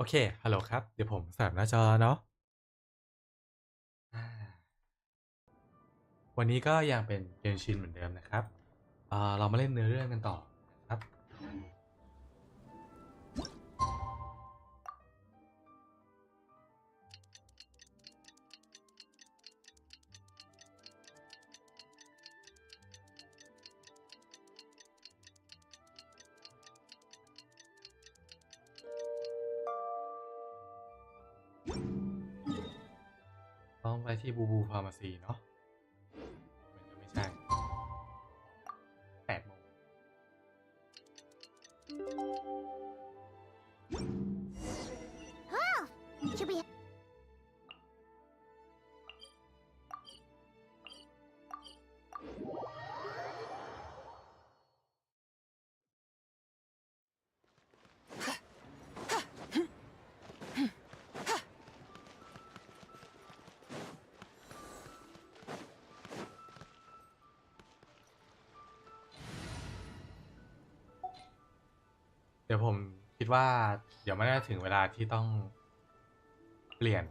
โอเคฮัลโหลครับ เดี๋ยวผมสลับหน้าจอเนาะอ่าวันนี้ก็ยังเป็นเกนชินเหมือนเดิมนะครับเรามาเล่นเนื้อเรื่องกันต่อนะครับต้องไปที่บูบูฟาร์มาซีเนาะมันจะไม่ใช่8 โมงShould we?เดี๋ยวผมคิดว่าเดี๋ยวมันน่าจะถึงเวลาที่ต้องเปลี่ยน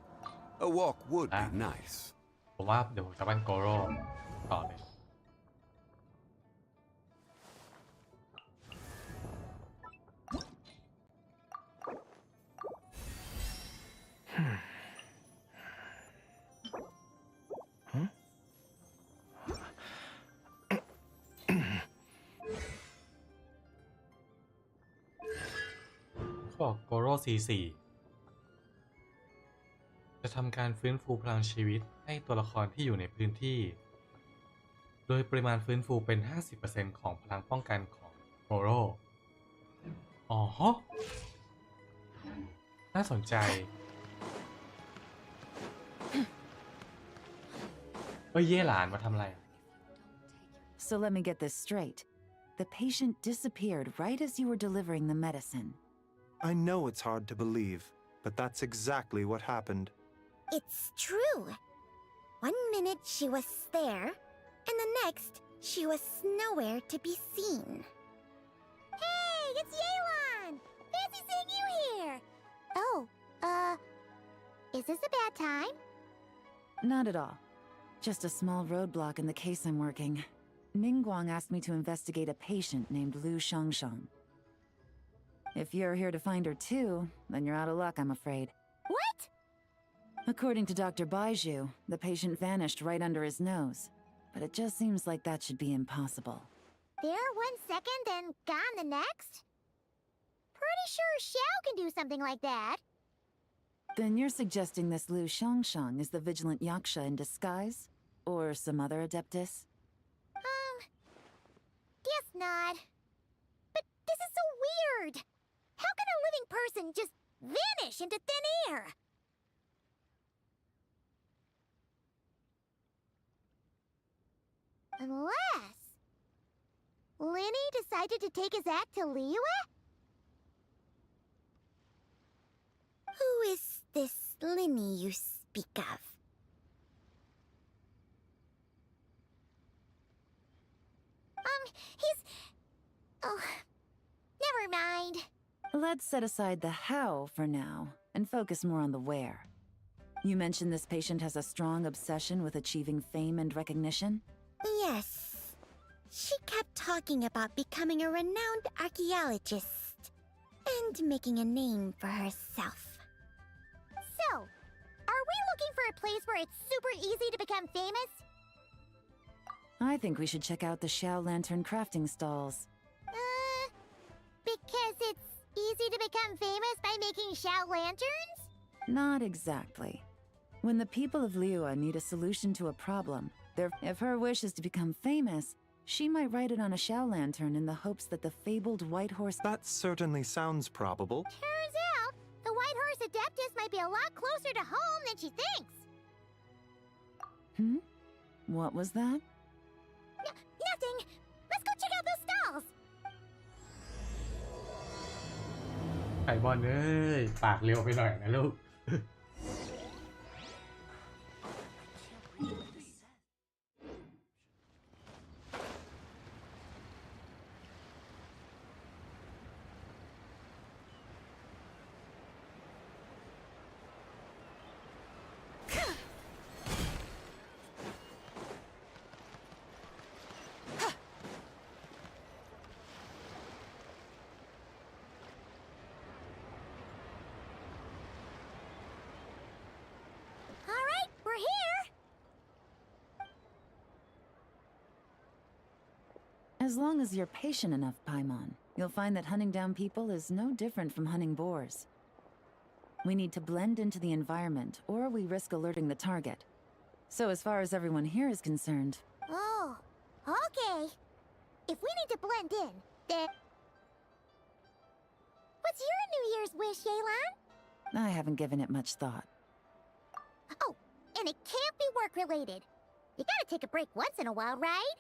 A walk would แล้ be ว nice. ผมว่าเดี๋ยวผมจะปั้นโกโร่ต่อเลยเขาบอกโกโร่C4จะทำการฟื้นฟูพลังชีวิตให้ตัวละครที่อยู่ในพื้นที่ โดยปริมาณฟื้นฟูเป็น 50% ของพลังป้องกันของโกโร่อ๋อฮะน่าสนใจเย่หลานมาทำอะไร So let me get this straight. The patient disappeared right as you were delivering the medicine. I know it's hard to believe, but that's exactly what happened. It's true. 1 minute she was there, and the next she was nowhere to be seen. Hey, it's Yelan! Fancy seeing you here. Oh, is this a bad time? Not at all. Just a small roadblock in the case I'm working. Ningguang asked me to investigate a patient named Lu Shangshang. If you're here to find her too, then you're out of luck, I'm afraid. What? According to Dr. Baiju, the patient vanished right under his nose. But it just seems like that should be impossible. There 1 second and gone the next? Pretty sure Xiao can do something like that. Then you're suggesting this Lu Shangshang is the vigilant Yaksha in disguise? Or some other adeptus? Guess not. But this is so weird. How can a living person just vanish into thin air? Unless Linny decided to take his act to Liyue? Who is this Linny you speak of? He's... Oh, never mind. Let's set aside the how for now, and focus more on the where. You mentioned this patient has a strong obsession with achieving fame and recognition? Yes. She kept talking about becoming a renowned archaeologist and making a name for herself. So, are we looking for a place where it's super easy to become famous? I think we should check out the Xiao Lantern crafting stalls. Because it's easy to become famous by making Xiao lanterns? Not exactly. When the people of Liyue need a solution to a problem, if her wish is to become famous, she might write it on a Xiao lantern in the hopes that the fabled white horse... That certainly sounds probable. Turns out, the White Horse Adeptus might be a lot closer to home than she thinks. What was that? Nothing! Let's go check out those stalls! ไก่บอลเอ้ยปากเร็วไปหน่อยนะลูก As long as you're patient enough, Paimon, you'll find that hunting down people is no different from hunting boars. We need to blend into the environment, or we risk alerting the target. So as far as everyone here is concerned... Oh, okay. If we need to blend in, then... What's your New Year's wish, Yelan? I haven't given it much thought. Oh, and it can't be work-related. You gotta take a break once in a while, right?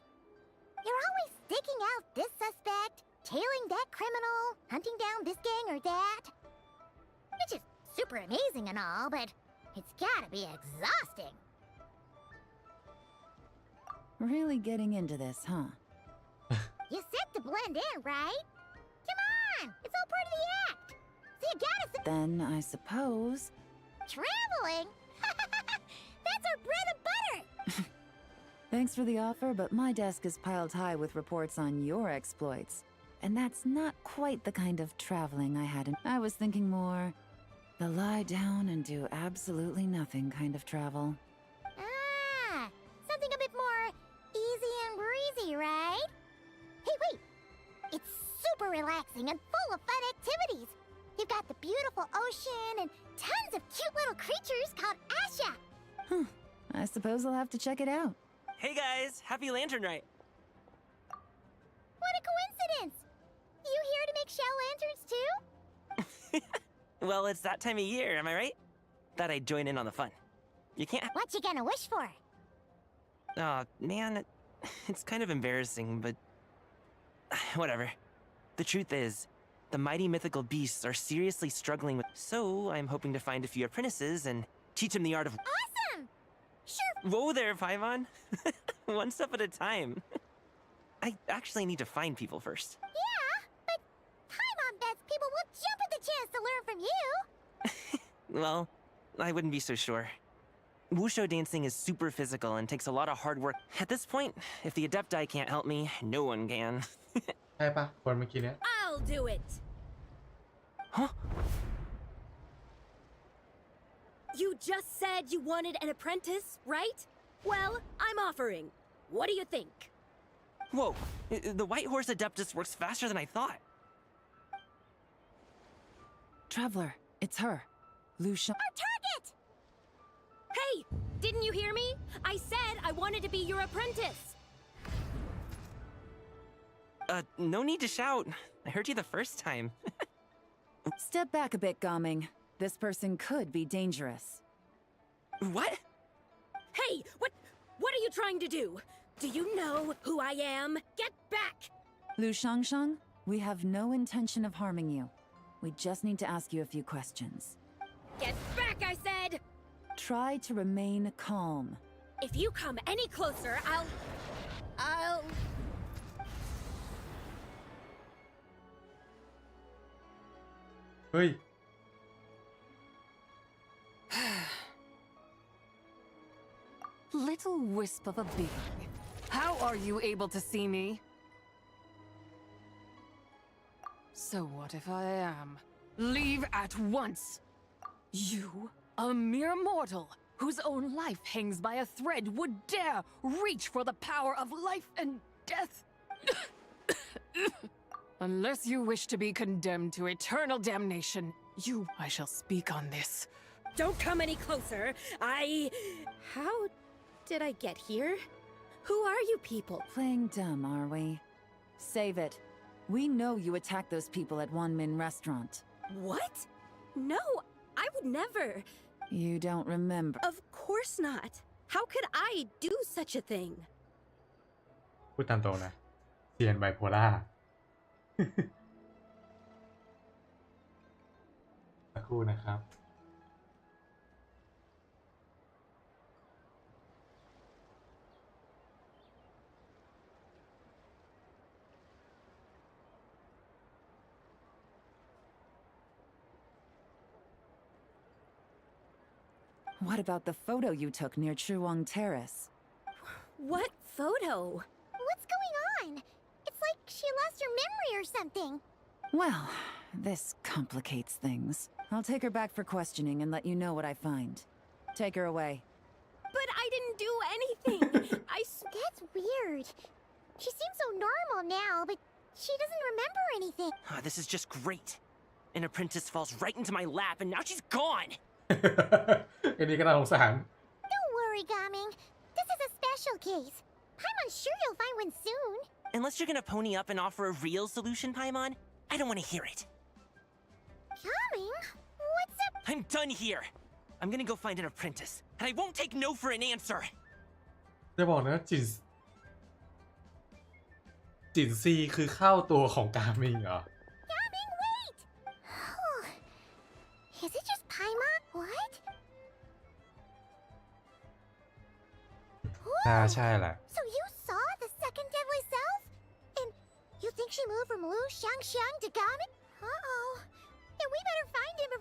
You're always sticking out this suspect, tailing that criminal, hunting down this gang or that. Which is super amazing and all, but it's gotta be exhausting. Really getting into this, huh? You said to blend in, right? Come on! It's all part of the act! So you gotta... Then I suppose... Traveling? That's our bread and butter! Thanks for the offer, but my desk is piled high with reports on your exploits. And that's not quite the kind of traveling I had in... I was thinking more... the lie down and do absolutely nothing kind of travel. Ah! Something a bit more easy and breezy, right? Hey, wait! It's super relaxing and full of fun activities! You've got the beautiful ocean and tons of cute little creatures called Asha! Huh. I suppose I'll have to check it out. Hey guys, happy Lantern Night! What a coincidence! You here to make shell lanterns too? Well, it's that time of year, am I right? Thought I'd join in on the fun. You can't... What you gonna wish for? Aw, man, it's kind of embarrassing, but... whatever. The truth is, the mighty mythical beasts are seriously struggling with... So, I'm hoping to find a few apprentices and teach them the art of... Awesome! Sure. Whoa there, Paimon! One step at a time. I actually need to find people first. Yeah, but Paimon bets people will jump at the chance to learn from you! Well, I wouldn't be so sure. Wushu dancing is super physical and takes a lot of hard work. At this point, if the Adepti can't help me, no one can. ใช่ปะคนเมื่อกี้เนี้ย I'll do it. Huh? You just said you wanted an apprentice, right? Well, I'm offering. What do you think? Whoa, the White Horse Adeptus works faster than I thought. Traveler, it's her. Lu Shang... Our target! Hey, didn't you hear me? I said I wanted to be your apprentice. No need to shout. I heard you the first time. Step back a bit, Gaming. This person could be dangerous. What? Hey, what are you trying to do? Do you know who I am? Get back! Lu Shangshang, we have no intention of harming you. We just need to ask you a few questions. Get back, I said! Try to remain calm. If you come any closer, I'll... เฮ้ย Little wisp of a being. How are you able to see me? So what if I am? Leave at once! You, a mere mortal, whose own life hangs by a thread, would dare reach for the power of life and death? Unless you wish to be condemned to eternal damnation, I shall speak on this. Don't come any closer. How did I get here? Who are you people? Playing dumb, are we? Save it. We know you attacked those people at Wanmin Restaurant. What? No, I would never. You don't remember. Of course not. How could I do such a thing? พูดตามตรงนะเซียนไบโพล่า สักครู่นะครับ What about the photo you took near Chuang Terrace? What photo? What's going on? It's like she lost her memory or something. Well, this complicates things. I'll take her back for questioning and let you know what I find. Take her away. But I didn't do anything. That's weird. She seems so normal now, but she doesn't remember anything. This is just great. An apprentice falls right into my lap, and now she's gone. อันนี้ก็น่าสงสาร Don't worry, Gaming. This is a special case. I'm sure you'll find one soon. Unless you're gonna pony up and offer a real solution, Paimon, I don't want to hear it. Gaming? What's up? I'm done here. I'm gonna go find an apprentice, and I won't take no for an answer. จะบอกนะจินซีคือเข้าตัวของกามิงเหรอ Gaming, wait! Is it just Paimon? What? น่าใช่แหละ So you saw the second deadly self? And you think she moved from Lu Xiangxiang to Gaming? Uh-oh. Then we better find him.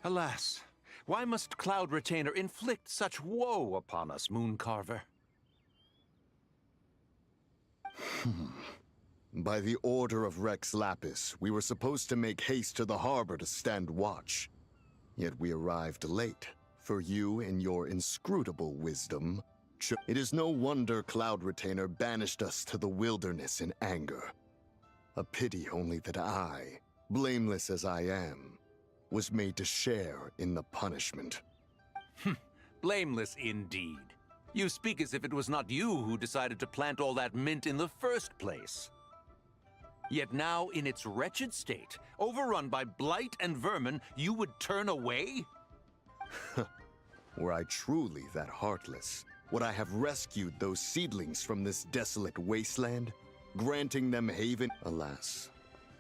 Alas, why must Cloud Retainer inflict such woe upon us, Mooncarver? By the order of Rex Lapis, we were supposed to make haste to the harbor to stand watch. Yet we arrived late, for you in your inscrutable wisdom. It is no wonder Cloud Retainer banished us to the wilderness in anger. A pity only that I, blameless as I am, was made to share in the punishment. Blameless indeed. You speak as if it was not you who decided to plant all that mint in the first place. Yet now, in its wretched state, overrun by blight and vermin, you would turn away? Were I truly that heartless, would I have rescued those seedlings from this desolate wasteland, granting them haven? Alas,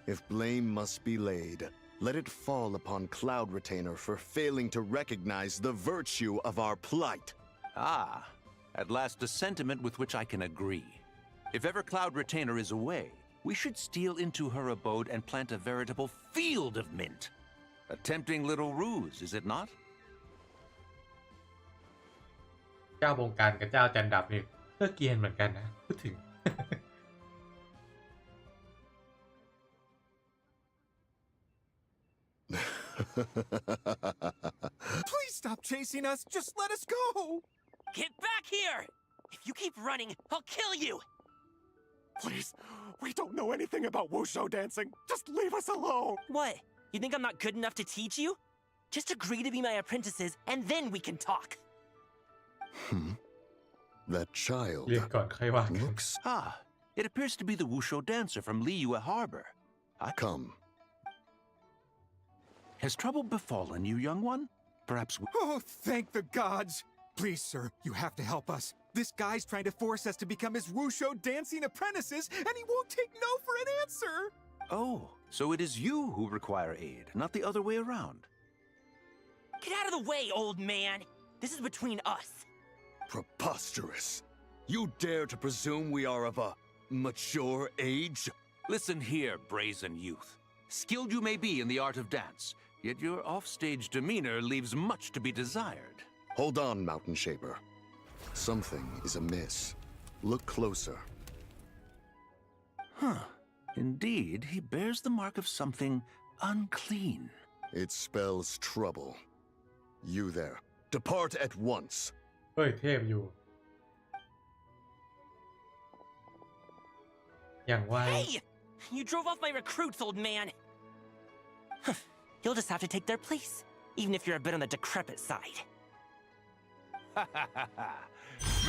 if blame must be laid, let it fall upon Cloud Retainer for failing to recognize the virtue of our plight. Ah, at last a sentiment with which I can agree. If ever Cloud Retainer is away, we should steal into her abode and plant a veritable field of mint. A tempting little ruse, is it not? เจ้าบงการกับเจ้าจันดับนี่ก็เกรียนเหมือนกันนะพูดถึง Please stop chasing us. Just let us go. Get back here! If you keep running, I'll kill you! Please, we don't know anything about wushu dancing. Just leave us alone. What? You think I'm not good enough to teach you? Just agree to be my apprentices, and then we can talk. That child เรียนก่อนค่อยว่ากัน looks... Ah, it appears to be the wushu dancer from Liyue Harbor. Come. Has trouble befallen you, young one? Perhaps we... Oh, thank the gods. Please, sir, you have to help us. This guy's trying to force us to become his wushu dancing apprentices, and he won't take no for an answer. Oh, so it is you who require aid, not the other way around. Get out of the way, old man! This is between us. Preposterous. You dare to presume we are of a mature age? Listen here, brazen youth. Skilled you may be in the art of dance, yet your offstage demeanor leaves much to be desired. Hold on, Mountain Shaper. Something is amiss. Look closer. Huh. Indeed, he bears the mark of something unclean. It spells trouble. You there. Depart at once. เฮ้ยเทพอยู่ อย่างไว Hey! You drove off my recruits, old man! You'll just have to take their place, even if you're a bit on the decrepit side.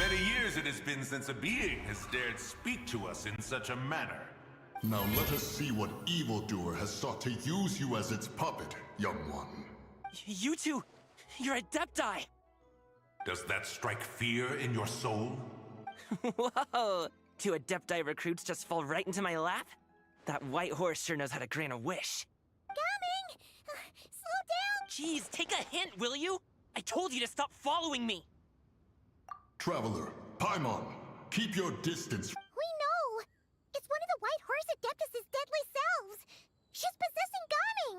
Many years it has been since a being has dared speak to us in such a manner. Now let us see what evildoer has sought to use you as its puppet, young one. You two, you're adepti! Does that strike fear in your soul? Whoa! Two adepti recruits just fall right into my lap? That white horse sure knows how to grant a wish. Gaming! Slow down! Jeez, take a hint, will you? I told you to stop following me! Traveler, Paimon, keep your distance. We know! It's one of the White Horse Adeptus' deadly selves! She's possessing Gaming!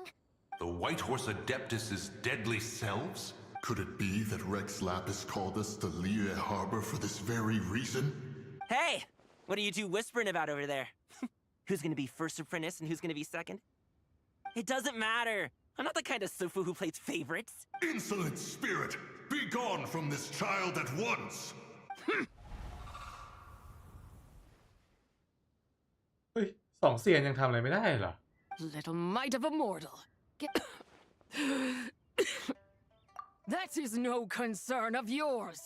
The White Horse Adeptus' deadly selves? Could it be that Rex Lapis called us to Liyue Harbor for this very reason? Hey! What are you two whispering about over there? Who's gonna be first apprentice and who's gonna be second? It doesn't matter. I'm not the kind of Sufu who plays favorites. Insolent spirit! Be gone from this child at once! เฮ้ยสองเซียนยังทำอะไรไม่ได้เหรอ Little mite of a mortal. Get That is no concern of yours.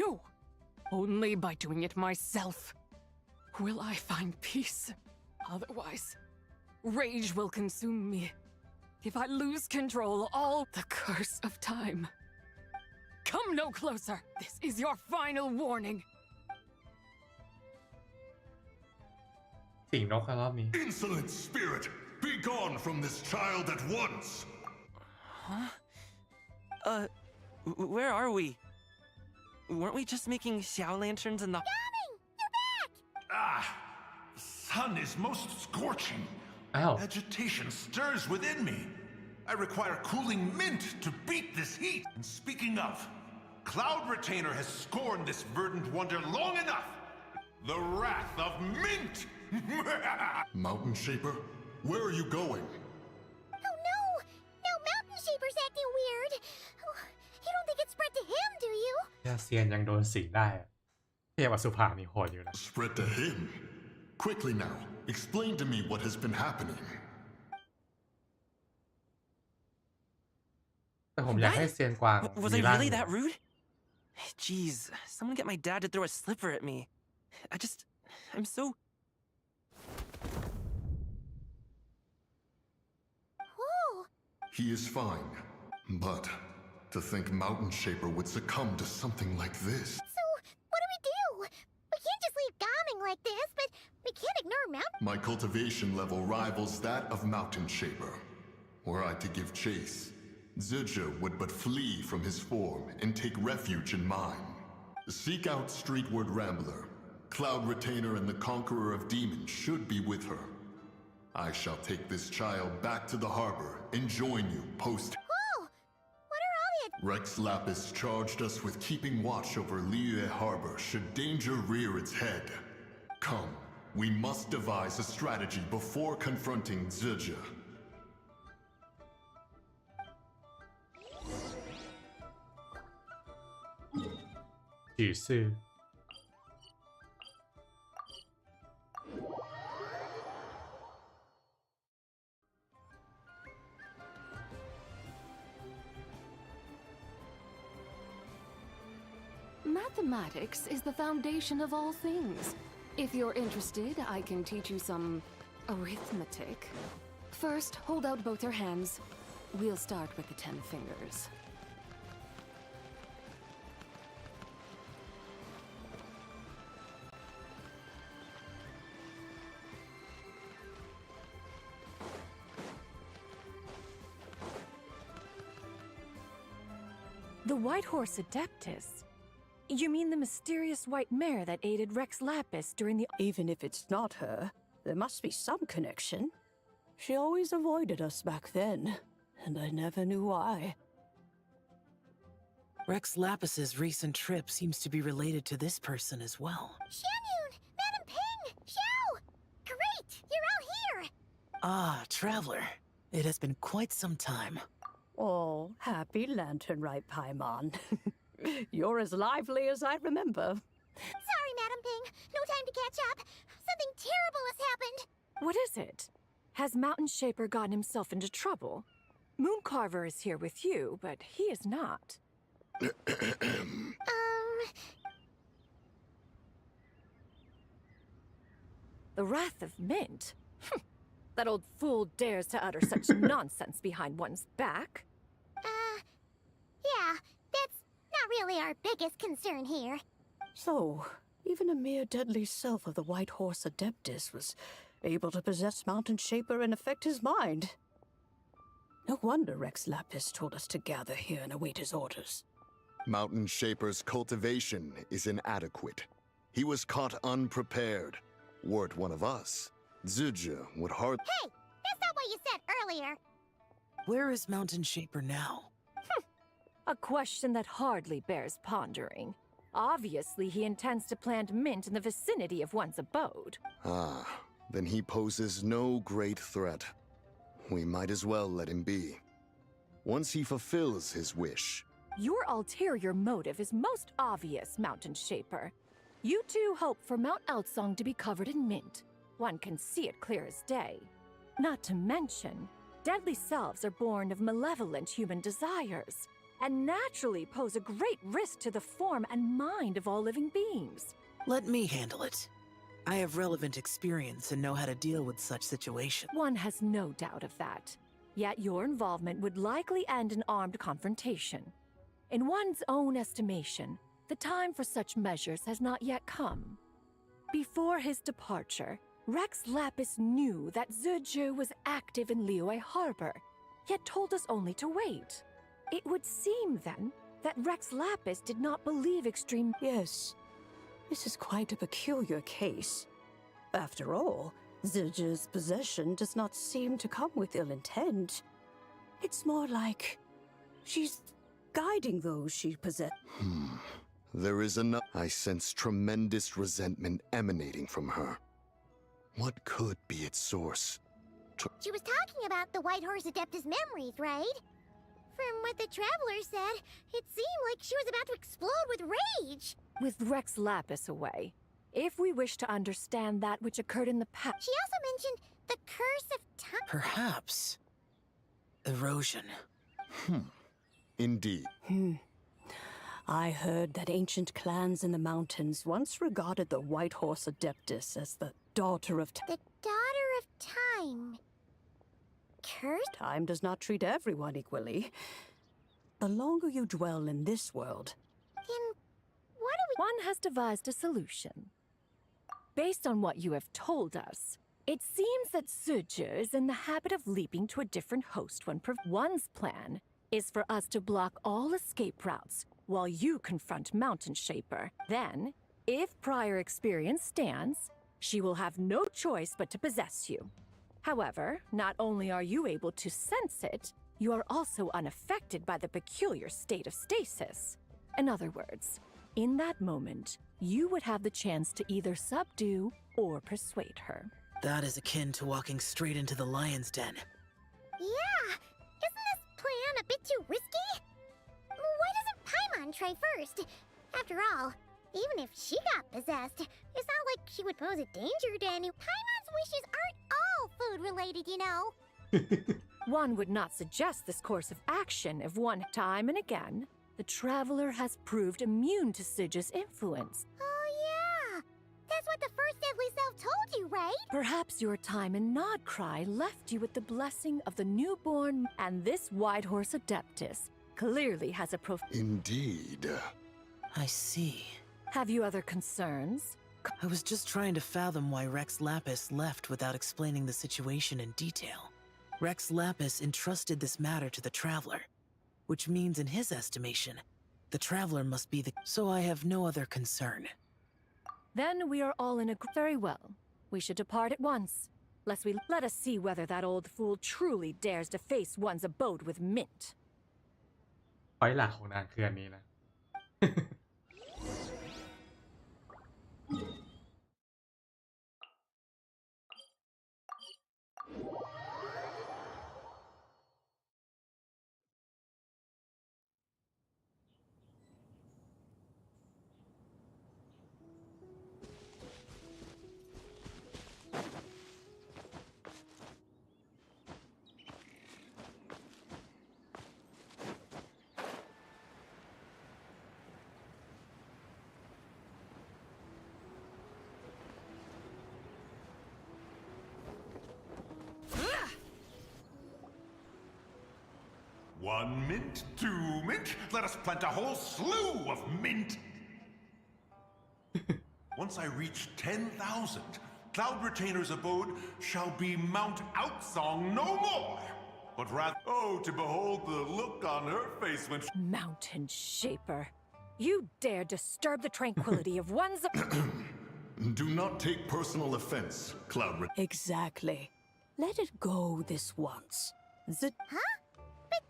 No, only by doing it myself will I find peace. Otherwise, rage will consume me. If I lose control, all the curse of time. Come no closer. This is your final warning. สิงนกครับรอบนี้ Insolent spirit! Be gone from this child at once! Huh? Where are we? Weren't we just making Xiao lanterns in the— Coming! You're back! Ah! The sun is most scorching. Ow. Agitation stirs within me. I require cooling mint to beat this heat. And speaking of, Cloud Retainer has scorned this verdant wonder long enough. The wrath of mint! Mountain Shaper, where are you going? Oh no! Now Mountain Shaper's acting weird. Oh, you don't think it spread to him, do you? แค่เซียนยังโดนสิงได้อะเทียบกับสุภานี่โหดอยู่นะ Spread to him? Quickly now, explain to me what has been happening. แต่ผมอยากให้เซียนกวาง Was มี I ร่าง really that rude? Jeez, someone get my dad to throw a slipper at me. I'm so— Whoa! He is fine, but to think Mountain Shaper would succumb to something like this. So, what do? We can't just leave Gaming like this, but we can't ignore Mountain. My cultivation level rivals that of Mountain Shaper. Were I to give chase, Zizha would but flee from his form and take refuge in mine. Seek out Streetward Rambler. Cloud Retainer and the Conqueror of Demons should be with her. I shall take this child back to the harbor and join you post— Whoa! What are all the— Rex Lapis charged us with keeping watch over Liyue Harbor should danger rear its head. Come, we must devise a strategy before confronting Zizha. จื่อซื่อ Mathematics is the foundation of all things. If you're interested, I can teach you some arithmetic. First, hold out both your hands. We'll start with the 10 fingers. The White Horse Adeptus? You mean the mysterious white mare that aided Rex Lapis during the— Even if it's not her, there must be some connection. She always avoided us back then, and I never knew why. Rex Lapis's recent trip seems to be related to this person as well. Xianyun! Madam Ping! Xiao! Great! You're all here! Ah, Traveler. It has been quite some time. Oh, happy lantern right, Paimon. You're as lively as I remember. Sorry, Madam Ping. No time to catch up. Something terrible has happened. What is it? Has Mountain Shaper gotten himself into trouble? Mooncarver is here with you, but he is not. The Wrath of Mint? That old fool dares to utter such nonsense behind one's back. Yeah, that's not really our biggest concern here. So, even a mere deadly self of the White Horse Adeptus was able to possess Mountain Shaper and affect his mind. No wonder Rex Lapis told us to gather here and await his orders. Mountain Shaper's cultivation is inadequate. He was caught unprepared. Were it one of us, Zizha would hardly— Hey! That's not what you said earlier! Where is Mountain Shaper now? A question that hardly bears pondering. Obviously, he intends to plant mint in the vicinity of one's abode. Ah, then he poses no great threat. We might as well let him be. Once he fulfills his wish. Your ulterior motive is most obvious, Mountain Shaper. You two hope for Mount Eltsong to be covered in mint. One can see it clear as day. Not to mention, deadly selves are born of malevolent human desires, and naturally pose a great risk to the form and mind of all living beings. Let me handle it. I have relevant experience and know how to deal with such situations. One has no doubt of that. Yet your involvement would likely end in armed confrontation. In one's own estimation, the time for such measures has not yet come. Before his departure, Rex Lapis knew that Zizhu was active in Liyue Harbor, yet told us only to wait. It would seem, then, that Rex Lapis did not believe extreme... Yes, this is quite a peculiar case. After all, Zizhu's possession does not seem to come with ill intent. It's more like she's guiding those she possesses. There is enough. I sense tremendous resentment emanating from her. What could be its source? She was talking about the White Horse Adeptus memories, right? From what the Traveler said, it seemed like she was about to explode with rage. With Rex Lapis away, if we wish to understand that which occurred in the past... She also mentioned the Curse of Time. Perhaps. Erosion. Indeed. I heard that ancient clans in the mountains once regarded the White Horse Adeptus as the daughter of time. The Daughter of Time. Curse? Time does not treat everyone equally. The longer you dwell in this world... Then what do we... One has devised a solution. Based on what you have told us, it seems that Zizhu is in the habit of leaping to a different host when one's plan is for us to block all escape routes while you confront Mountain Shaper. Then, if prior experience stands, she will have no choice but to possess you. However, not only are you able to sense it, you are also unaffected by the peculiar state of stasis. In other words, in that moment, you would have the chance to either subdue or persuade her. That is akin to walking straight into the lion's den. Yeah! Isn't this plan a bit too risky? Why doesn't Paimon try first? After all, even if she got possessed, it's not like she would pose a danger to any... Paimon's wishes aren't all food-related, you know. One would not suggest this course of action if one time and again, the Traveler has proved immune to Zizhu's influence. Oh yeah! That's what the first Deadly Self told you, right? Perhaps your time in Nodcry left you with the blessing of the newborn, and this White Horse Adeptus clearly has a Indeed. I see. Have you other concerns? I was just trying to fathom why Rex Lapis left without explaining the situation in detail. Rex Lapis entrusted this matter to the Traveler, which means in his estimation, the Traveler must be the... So I have no other concern. Then we are all in a... Very well. We should depart at once. Let us see whether that old fool truly dares to face one's abode with mint. พอยต์หลักของนางคืออันนี้นะ 1 mint, 2 mint, let us plant a whole slew of mint! Once I reach 10,000, Cloud Retainer's abode shall be Mount Outsong no more! But rather, oh, to behold the look on her face when Mountain Shaper, you dare disturb the tranquility of one's... Do not take personal offense, Cloud. Exactly. Let it go this once. Huh? But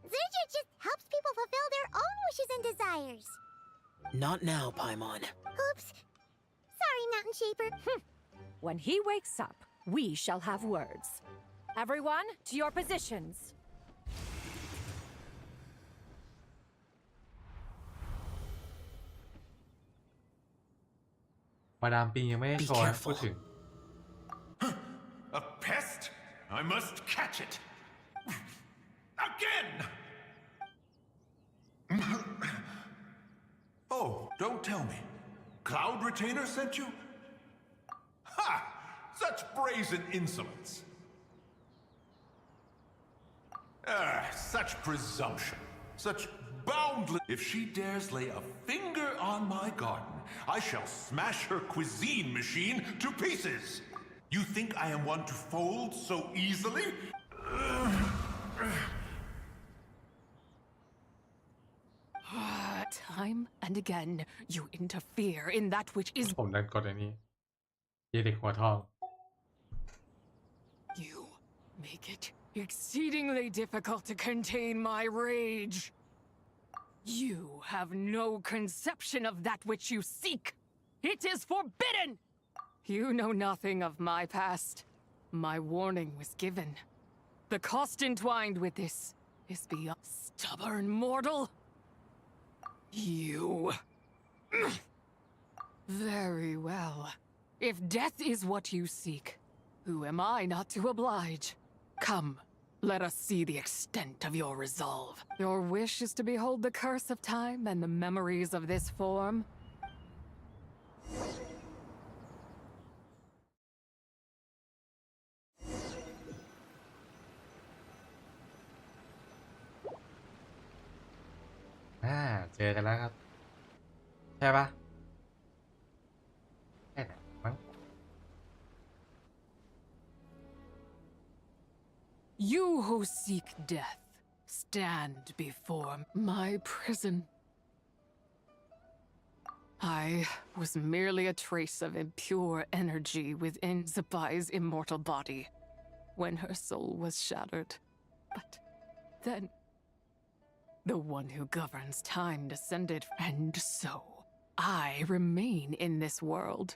Zizhu just helps people fulfill their and desires. Not now, Paimon. Oops. Sorry, Mountain Shaper. When he wakes up, we shall have words. Everyone, to your positions. มาดามปิงยังไม่ได้โชว์พูดถึง A pest? I must catch it. Again! Oh, don't tell me. Cloud Retainer sent you? Ha! Such brazen insolence. Such presumption. Such boundless. If she dares lay a finger on my garden, I shall smash her cuisine machine to pieces. You think I am one to fold so easily? Time and again, you interfere in that which is. ผมดันกดอันนี้ยีเด็กหัวทอง You make it exceedingly difficult to contain my rage. You have no conception of that which you seek. It is forbidden. You know nothing of my past. My warning was given. The cost entwined with this is beyond stubborn mortal. You. Very well. If death is what you seek, who am I not to oblige? Come, let us see the extent of your resolve. Your wish is to behold the curse of time and the memories of this form. เจอกันแล้วครับ ใช่ปะใช่แหละมั้ง You who seek death, stand before my prison. I was merely a trace of impure energy within Zabai's immortal body when her soul was shattered. But then, the one who governs time descended, and so I remain in this world,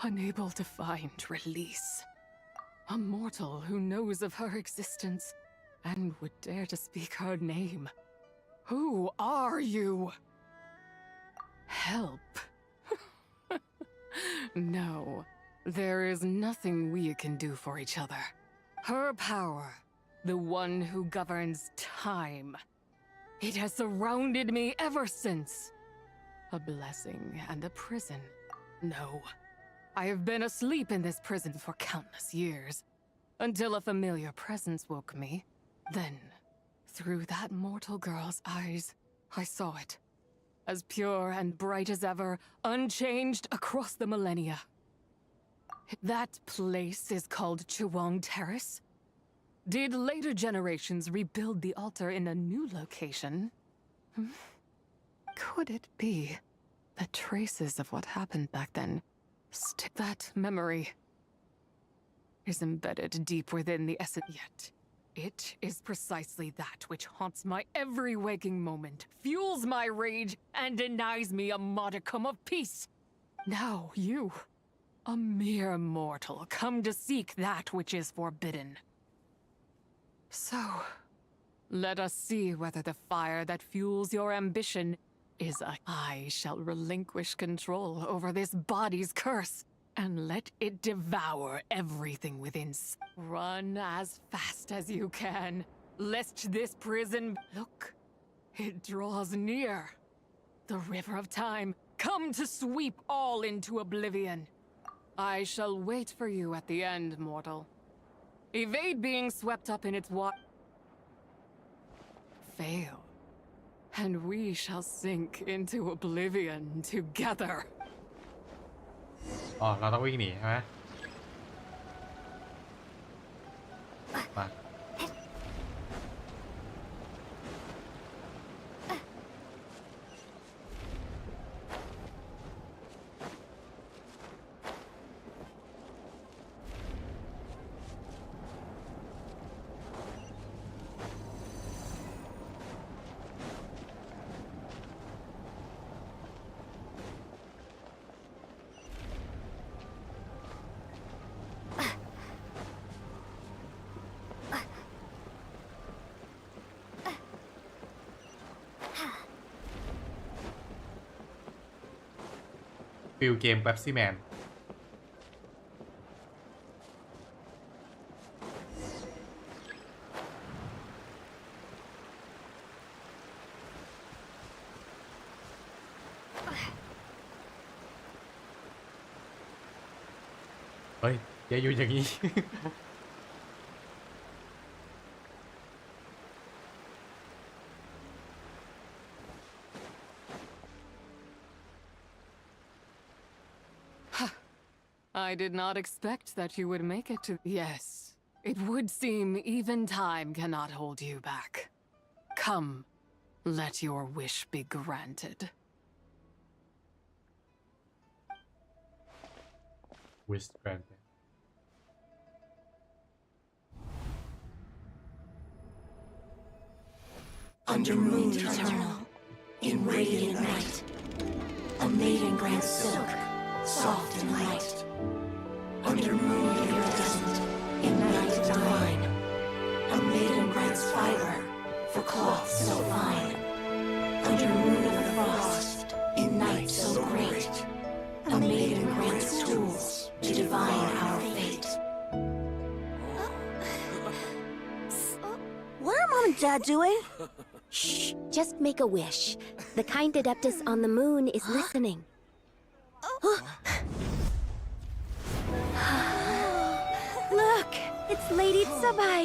unable to find release. A mortal who knows of her existence and would dare to speak her name. Who are you? Help. No, there is nothing we can do for each other. Her power, the one who governs time, it has surrounded me ever since. A blessing and a prison. No. I have been asleep in this prison for countless years, until a familiar presence woke me. Then, through that mortal girl's eyes, I saw it. As pure and bright as ever, unchanged across the millennia. That place is called Chuang Terrace. Did later generations rebuild the altar in a new location? Could it be that traces of what happened back then, that memory, is embedded deep within the essence? Yet, it is precisely that which haunts my every waking moment, fuels my rage, and denies me a modicum of peace. Now you, a mere mortal, come to seek that which is forbidden. So, let us see whether the fire that fuels your ambition is I shall relinquish control over this body's curse and let it devour everything within. Run as fast as you can, lest this prison... Look, it draws near. The river of time, come to sweep all into oblivion. I shall wait for you at the end, mortal. Evade being swept up in its water. Fail. And we shall sink into oblivion together. อ๋อเราต้องวิ่งหนีใช่ไหมมา ฟิลเกมแป๊บซี่แมนเฮ้ยอย่าอยู่อย่างนี้ I did not expect that you would make it to. Yes, it would seem even time cannot hold you back. Come, let your wish be granted. Wish granted. Under moon eternal, in radiant night, a maiden grants silk, soft and light. Under moon iridescent, in night divine, a maiden grants fiber for cloth so fine. Under moon of frost, in night so great, a maiden grants tools to divine our fate. What are Mom and Dad doing? Shh, just make a wish. The kind Adeptus on the moon is listening. Look, it's Lady Tsubai.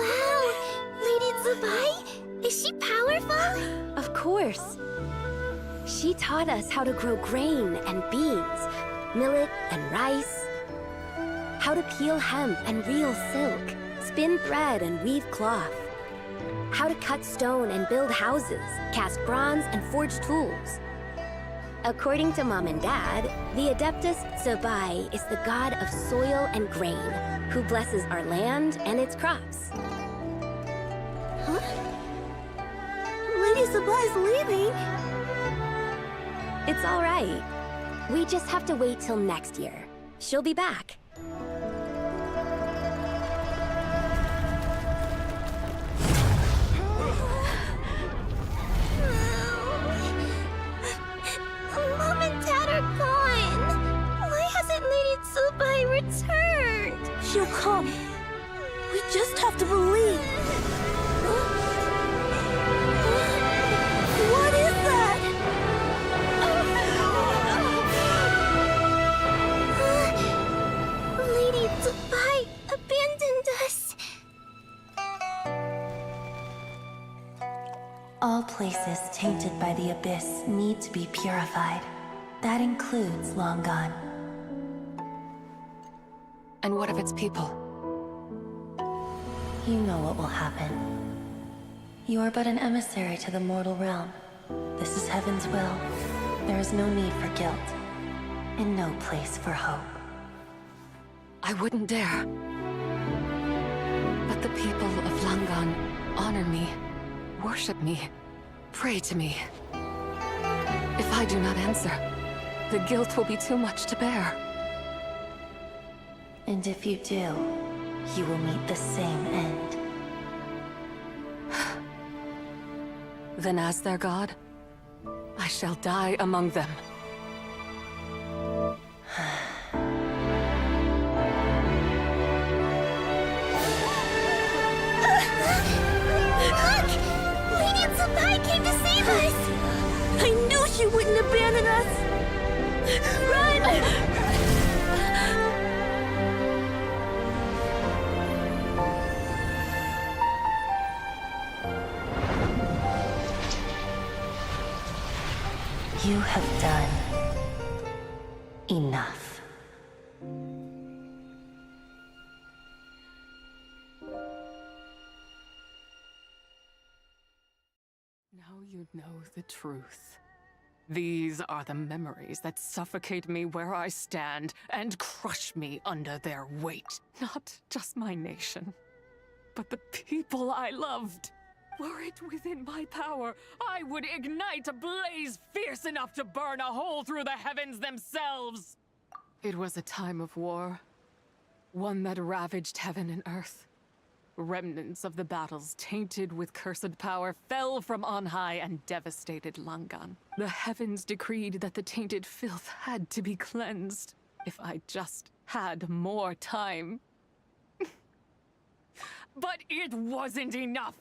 Wow, Lady Tsubai? Is she powerful? Of course. She taught us how to grow grain and beans, millet and rice, how to peel hemp and reel silk, spin thread and weave cloth, how to cut stone and build houses, cast bronze and forge tools. According to Mom and Dad, the Adeptus Tsubai is the god of soil and grain, who blesses our land and its crops. Huh? Lady Tsubai's leaving? It's all right. We just have to wait till next year. She'll be back. Mom and Dad are gone. Why hasn't Lady Tsubai returned? She'll come. We just have to believe. What is that? Lady Tsubai abandoned us. All places tainted by the abyss need to be purified. That includes Long Gone. And what of its people? You know what will happen. You are but an emissary to the mortal realm. This is Heaven's will. There is no need for guilt, and no place for hope. I wouldn't dare. But the people of Langan honor me, worship me, pray to me. If I do not answer, the guilt will be too much to bear. And if you do, you will meet the same end. Then as their god, I shall die among them. Look! Lady Tsubai came to save us! I knew she wouldn't abandon us! Run! You have done enough. Now you know the truth. These are the memories that suffocate me where I stand and crush me under their weight. Not just my nation, but the people I loved. Were it within my power, I would ignite a blaze fierce enough to burn a hole through the heavens themselves. It was a time of war, one that ravaged heaven and earth. Remnants of the battles tainted with cursed power fell from on high and devastated Langan. The heavens decreed that the tainted filth had to be cleansed. If I just had more time. But it wasn't enough.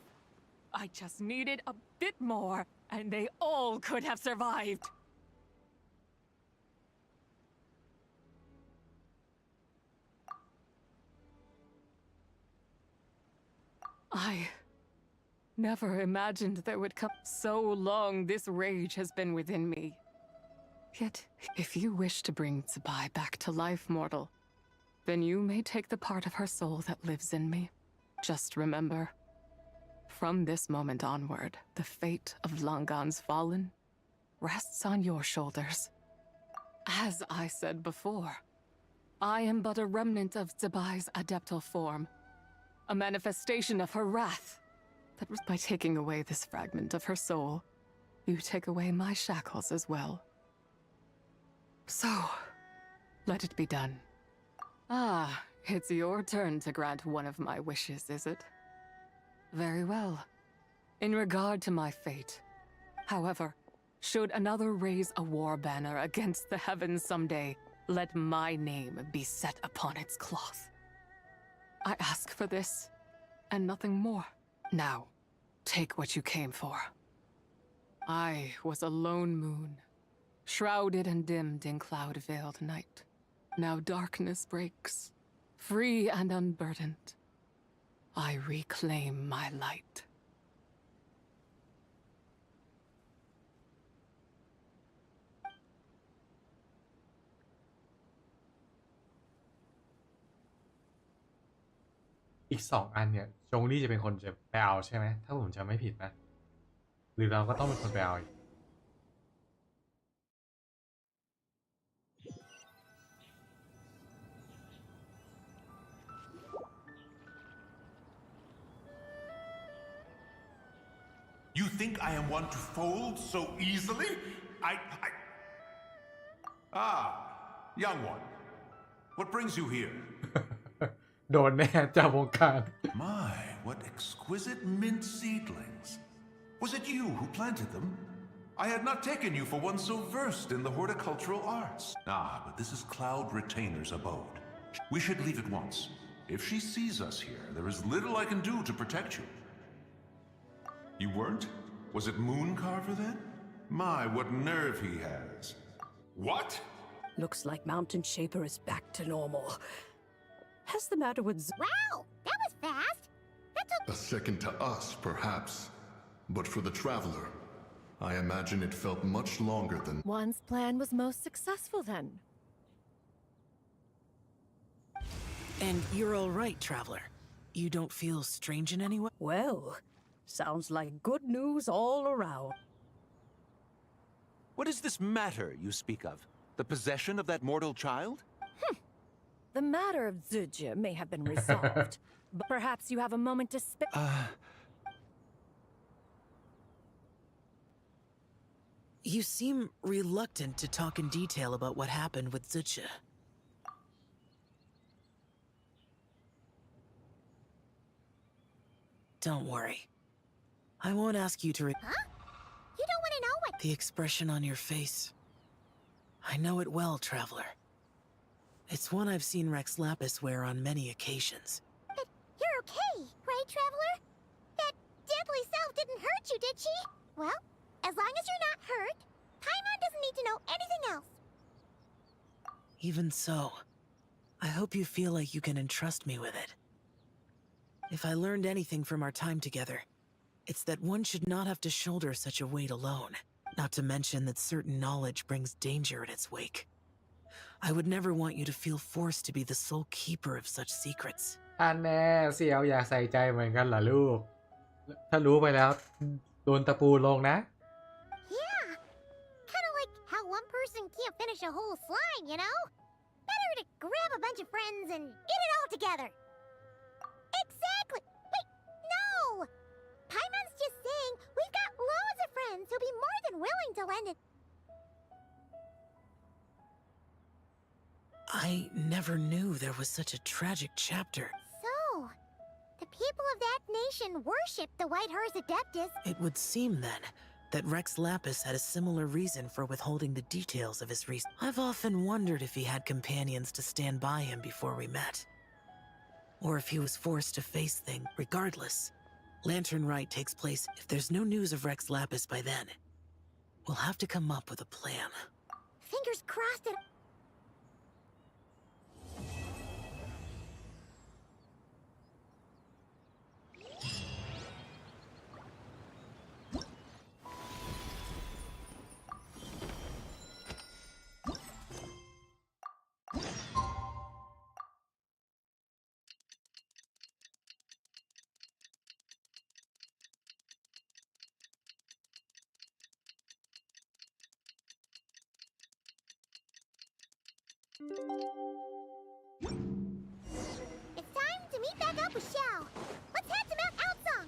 I just needed a bit more, and they all could have survived. I never imagined there would come. So long this rage has been within me. Yet, if you wish to bring Zibai back to life, mortal, then you may take the part of her soul that lives in me. Just remember, from this moment onward, the fate of Langan's fallen rests on your shoulders. As I said before, I am but a remnant of Zibai's adeptal form, a manifestation of her wrath. That was by taking away this fragment of her soul, you take away my shackles as well. So, let it be done. Ah, it's your turn to grant one of my wishes, is it? Very well. In regard to my fate, however, should another raise a war banner against the heavens someday, let my name be set upon its cloth. I ask for this, and nothing more. Now, take what you came for. I was a lone moon, shrouded and dimmed in cloud-veiled night. Now darkness breaks, free and unburdened. I reclaim my light.อีก2 อันเนี่ยจงลี่จะเป็นคนจะไปเอาใช่ไหมถ้าผมจำไม่ผิดนะหรือเราก็ต้องเป็นคนไปเอาอีก You think I am one to fold so easily? Ah, young one. What brings you here? โดนแน่จากวงการ My, what exquisite mint seedlings. Was it you who planted them? I had not taken you for one so versed in the horticultural arts. Ah, but this is Cloud Retainer's abode. We should leave at once. If she sees us here, there is little I can do to protect you. You weren't? Was it Mooncarver then? My, what nerve he has. What? Looks like Mountain Shaper is back to normal. What's the matter with Wow, that was fast. That took A second to us, perhaps. But for the traveler, I imagine it felt much longer than... One's plan was most successful then. And you're all right, traveler. You don't feel strange in any way? Well, sounds like good news all around. What is this matter you speak of? The possession of that mortal child? The matter of Zujia may have been resolved, but perhaps you have a moment to spare. You seem reluctant to talk in detail about what happened with Zujia. Don't worry. I won't ask you to Huh? You don't want to know what... The expression on your face. I know it well, traveler. It's one I've seen Rex Lapis wear on many occasions. But you're okay, right, Traveler? That deadly self didn't hurt you, did she? Well, as long as you're not hurt, Paimon doesn't need to know anything else. Even so, I hope you feel like you can entrust me with it. If I learned anything from our time together, it's that one should not have to shoulder such a weight alone. Not to mention that certain knowledge brings danger in its wake. I would never want you to feel forced to be the sole keeper of such secrets. อันแน่เสี่ยวอยากใส่ใจเหมือนกันเหรอลูกถ้ารู้ไปแล้วโดนตะปูลงนะ Yeah, kind of like how one person can't finish a whole slime, you know? Better to grab a bunch of friends and get it all together. Exactly. Wait, no! Paimon's just saying we've got loads of friends who'll be more than willing to lend it. I never knew there was such a tragic chapter. So, the people of that nation worship the White Horse Adeptus. It would seem then that Rex Lapis had a similar reason for withholding the details of his reason. I've often wondered if he had companions to stand by him before we met. Or if he was forced to face things. Regardless, Lantern Rite takes place. If there's no news of Rex Lapis by then, we'll have to come up with a plan. Fingers crossed it. It's time to meet back up with Xiao. Let's head to Mount Outsong.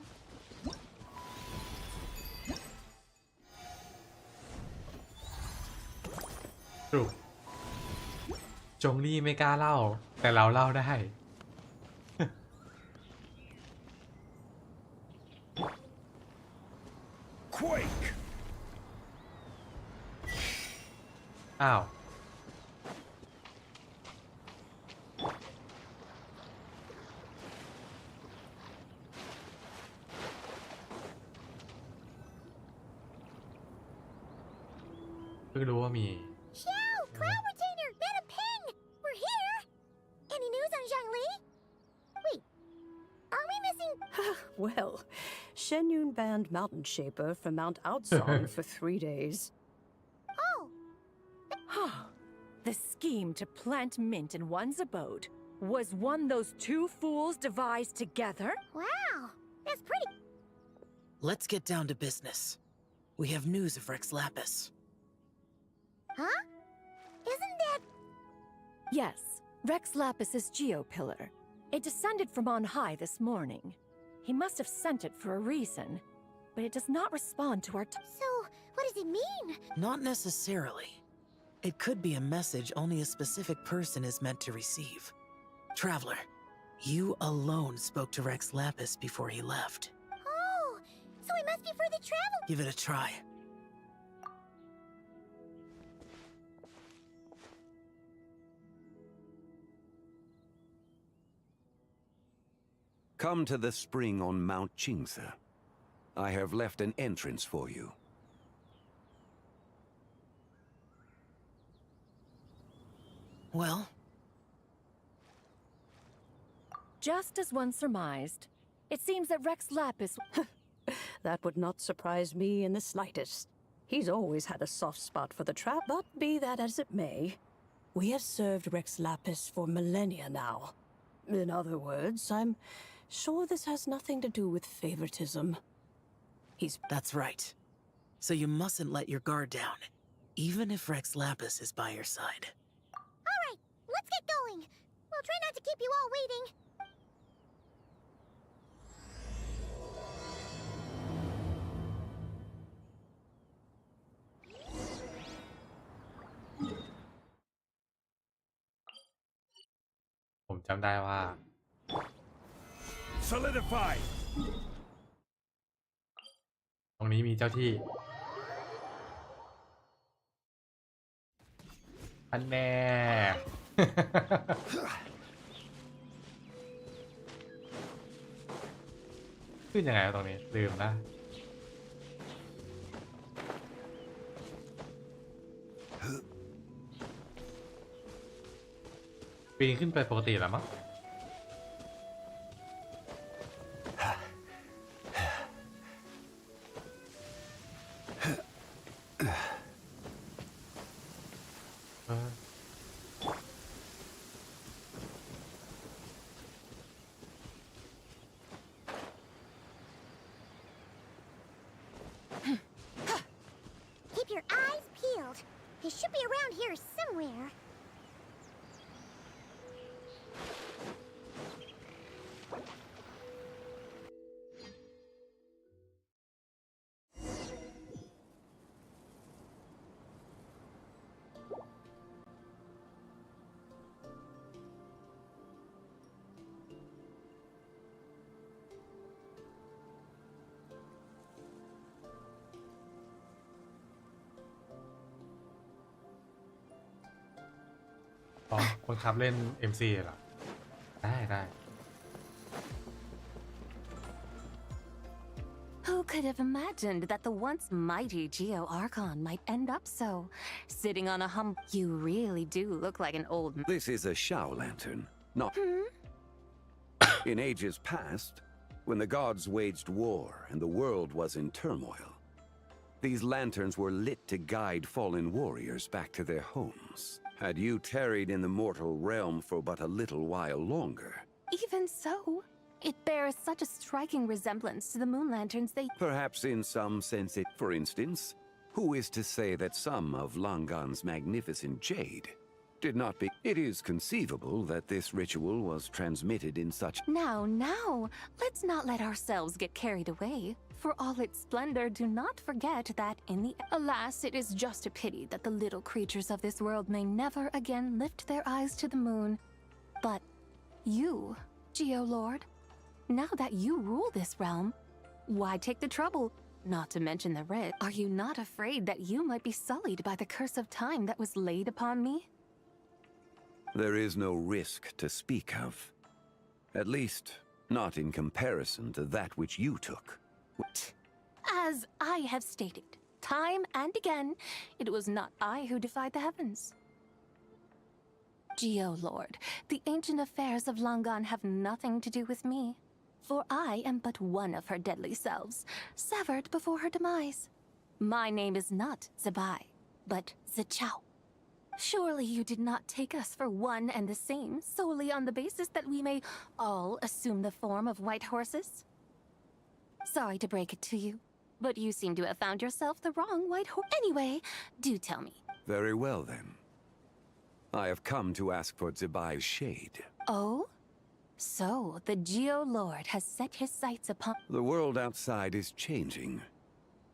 สรุปจงลี่ไม่กล้าเล่า แต่เราเล่าได้ Quake! อ้าว เพิ่งรู้ว่ามี Xiao, Cloud Retainer, Madam Ping! We're here! Any news on Zhangli? Wait, are we missing... Well, Shenyun banned Mountain Shaper from Mount Outsong for 3 days. Oh, The scheme to plant mint in one's abode was one those two fools devised together? wow, that's pretty... Let's get down to business. We have news of Rex Lapis. Huh? Isn't that... Yes, Rex Lapis's geopillar. It descended from on high this morning. He must have sent it for a reason, but it does not respond to our... So, what does it mean? Not necessarily. It could be a message only a specific person is meant to receive. Traveler, you alone spoke to Rex Lapis before he left. Oh, so it must be for the travel... Give it a try. Come to the spring on Mount Qingse. I have left an entrance for you. Well? Just as one surmised, it seems that Rex Lapis... That would not surprise me in the slightest. He's always had a soft spot for the trap, but be that as it may, we have served Rex Lapis for millennia now. In other words, I'm sure this has nothing to do with favoritism. That's right. So you mustn't let your guard down, even if Rex Lapis is by your side. All right, let's get going. We'll try not to keep you all waiting. ผมจำได้ว่า Solidify! ตรงนี้มีเจ้าที่ อันแน่ ขึ้นยังไงตรงนี้ ลืมนะ ปีนขึ้นไปปกติแล้วมั้ง Keep your eyes peeled. He should be around here somewhere. บังคับเล่น MC เหรอ ได้ Who could have imagined that the once mighty Geo Archon might end up so? Sitting on a You really do look like an old This is a Shao lantern, not. In ages past, when the gods waged war and the world was in turmoil, these lanterns were lit to guide fallen warriors back to their homes. Had you tarried in the mortal realm for but a little while longer. Even so, it bears such a striking resemblance to the moon lanterns they. Perhaps in some sense it. For instance, who is to say that some of Langan's magnificent jade did not be. It is conceivable that this ritual was transmitted in such. Now, let's not let ourselves get carried away. For all its splendor, do not forget that in the. Alas, it is just a pity that the little creatures of this world may never again lift their eyes to the moon. But you, Geolord, now that you rule this realm, why take the trouble? Not to mention the red. Are you not afraid that you might be sullied by the curse of time that was laid upon me? There is no risk to speak of. At least, not in comparison to that which you took. As I have stated, time and again, it was not I who defied the heavens. Geolord, the ancient affairs of Langan have nothing to do with me, for I am but one of her deadly selves, severed before her demise. My name is not Zebai, but Zichao. Surely you did not take us for one and the same solely on the basis that we may all assume the form of white horses? Sorry to break it to you, but you seem to have found yourself the wrong white horse. Anyway, do tell me. Very well then. I have come to ask for Zebai's shade. Oh? So, the Geolord has set his sights upon. The world outside is changing.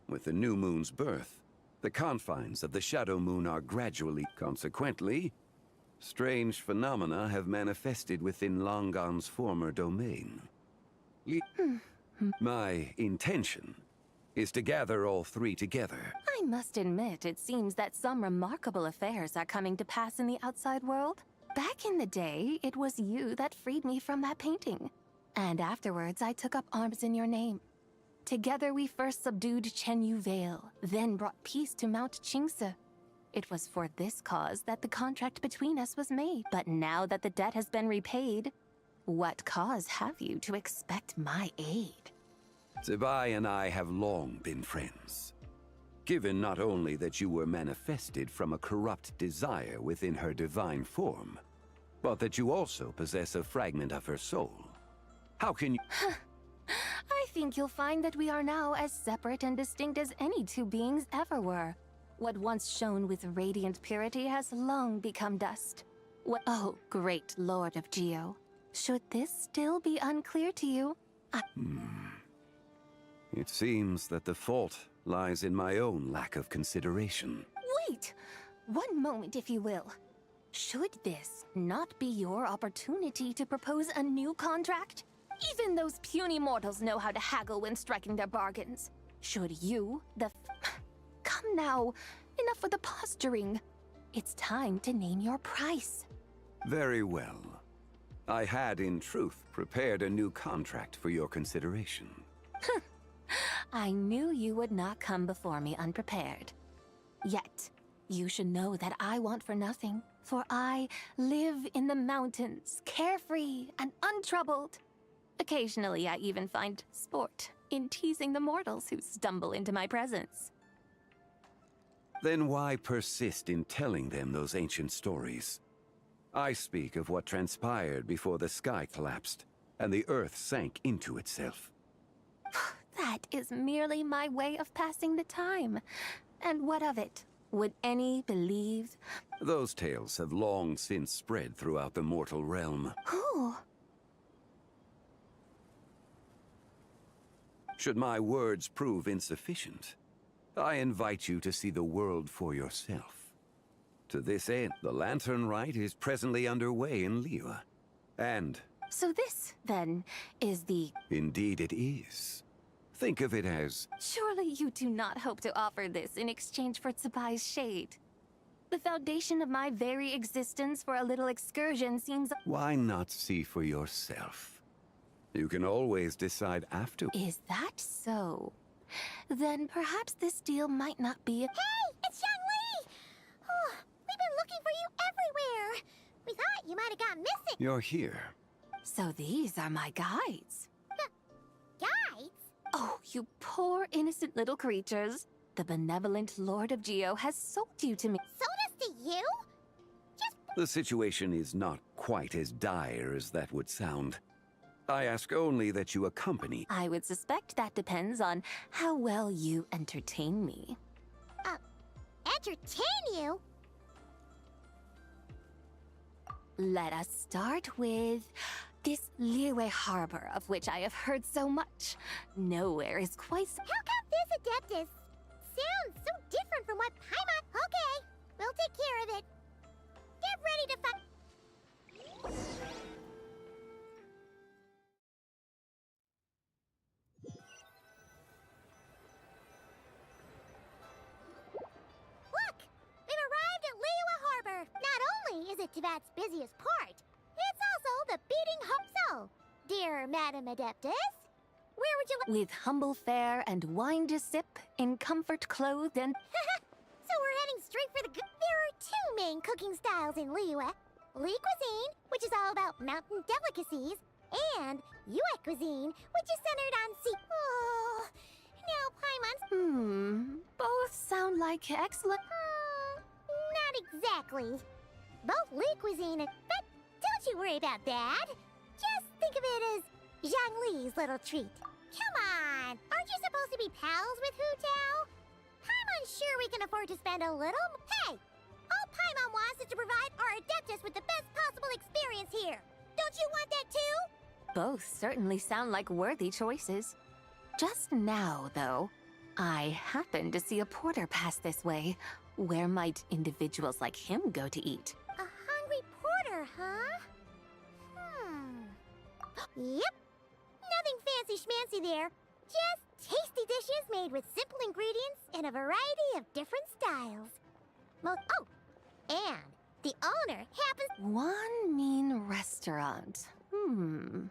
With the new moon's birth, the confines of the shadow moon are gradually. Consequently, strange phenomena have manifested within Langan's former domain. My intention is to gather all three together. I must admit, it seems that some remarkable affairs are coming to pass in the outside world. Back in the day, it was you that freed me from that painting. And afterwards, I took up arms in your name. Together, we first subdued Chenyu Vale, then brought peace to Mount Qingse. It was for this cause that the contract between us was made. But now that the debt has been repaid, what cause have you to expect my aid? Zebai and I have long been friends. Given not only that you were manifested from a corrupt desire within her divine form, but that you also possess a fragment of her soul. How can you... I think you'll find that we are now as separate and distinct as any two beings ever were. What once shone with radiant purity has long become dust. What... Oh, great Lord of Geo. Should this still be unclear to you? It seems that the fault lies in my own lack of consideration. Wait! One moment, if you will. Should this not be your opportunity to propose a new contract? Even those puny mortals know how to haggle when striking their bargains. Should you, Come now, enough with the posturing. It's time to name your price. Very well. I had, in truth, prepared a new contract for your consideration. I knew you would not come before me unprepared. Yet, you should know that I want for nothing, for I live in the mountains, carefree and untroubled. Occasionally, I even find sport in teasing the mortals who stumble into my presence. Then why persist in telling them those ancient stories? I speak of what transpired before the sky collapsed and the earth sank into itself. That is merely my way of passing the time. And what of it? Would any believe? Those tales have long since spread throughout the mortal realm. Who? Should my words prove insufficient, I invite you to see the world for yourself. To this end, the lantern rite is presently underway in Liyue. And... So this, then, is the... Indeed it is. Think of it as... Surely you do not hope to offer this in exchange for Tsubai's shade. The foundation of my very existence for a little excursion seems... Why not see for yourself? You can always decide after. Is that so? Then perhaps this deal might not be a... Hey, it's Xiangli! Oh, we've been looking for you everywhere. We thought you might have gone missing. You're here. So these are my guides. Guides? Oh, you poor innocent little creatures. The benevolent Lord of Geo has sold you to me. Sold us to you? The situation is not quite as dire as that would sound. I ask only that you accompany. I would suspect that depends on how well you entertain me. Entertain you? Let us start with this Liyue Harbor, of which I have heard so much. Nowhere is quite so... How come this Adeptus sounds so different from what Paimon... Okay, we'll take care of it. Get ready to fight... Look! We've arrived at Liyue Harbor. Not only is it Teyvat's busiest port, it's also the beating heart. So, dear Madam Adeptus, where would you like... With humble fare and wine to sip, in comfort clothed and... So we're heading straight for the... There are two main cooking styles in Liyue. Li cuisine, which is all about mountain delicacies, and Yue cuisine, which is centered on sea... Oh... Now, Paimon's... Both sound like excellent... Not exactly. Both Li cuisine and... But don't you worry about that. Just think of it as Zhang Li's little treat. Come on! Aren't you supposed to be pals with Hu Tao? Paimon's sure we can afford to spend a little... Hey! All Paimon wants is to provide our Adeptus with the best possible experience here. Don't you want that too? Both certainly sound like worthy choices. Just now, though, I happened to see a porter pass this way. Where might individuals like him go to eat? A hungry porter, huh? Yep. Nothing fancy schmancy there. Just tasty dishes made with simple ingredients in a variety of different styles. Oh, and the owner happens... One mean restaurant. Yippee!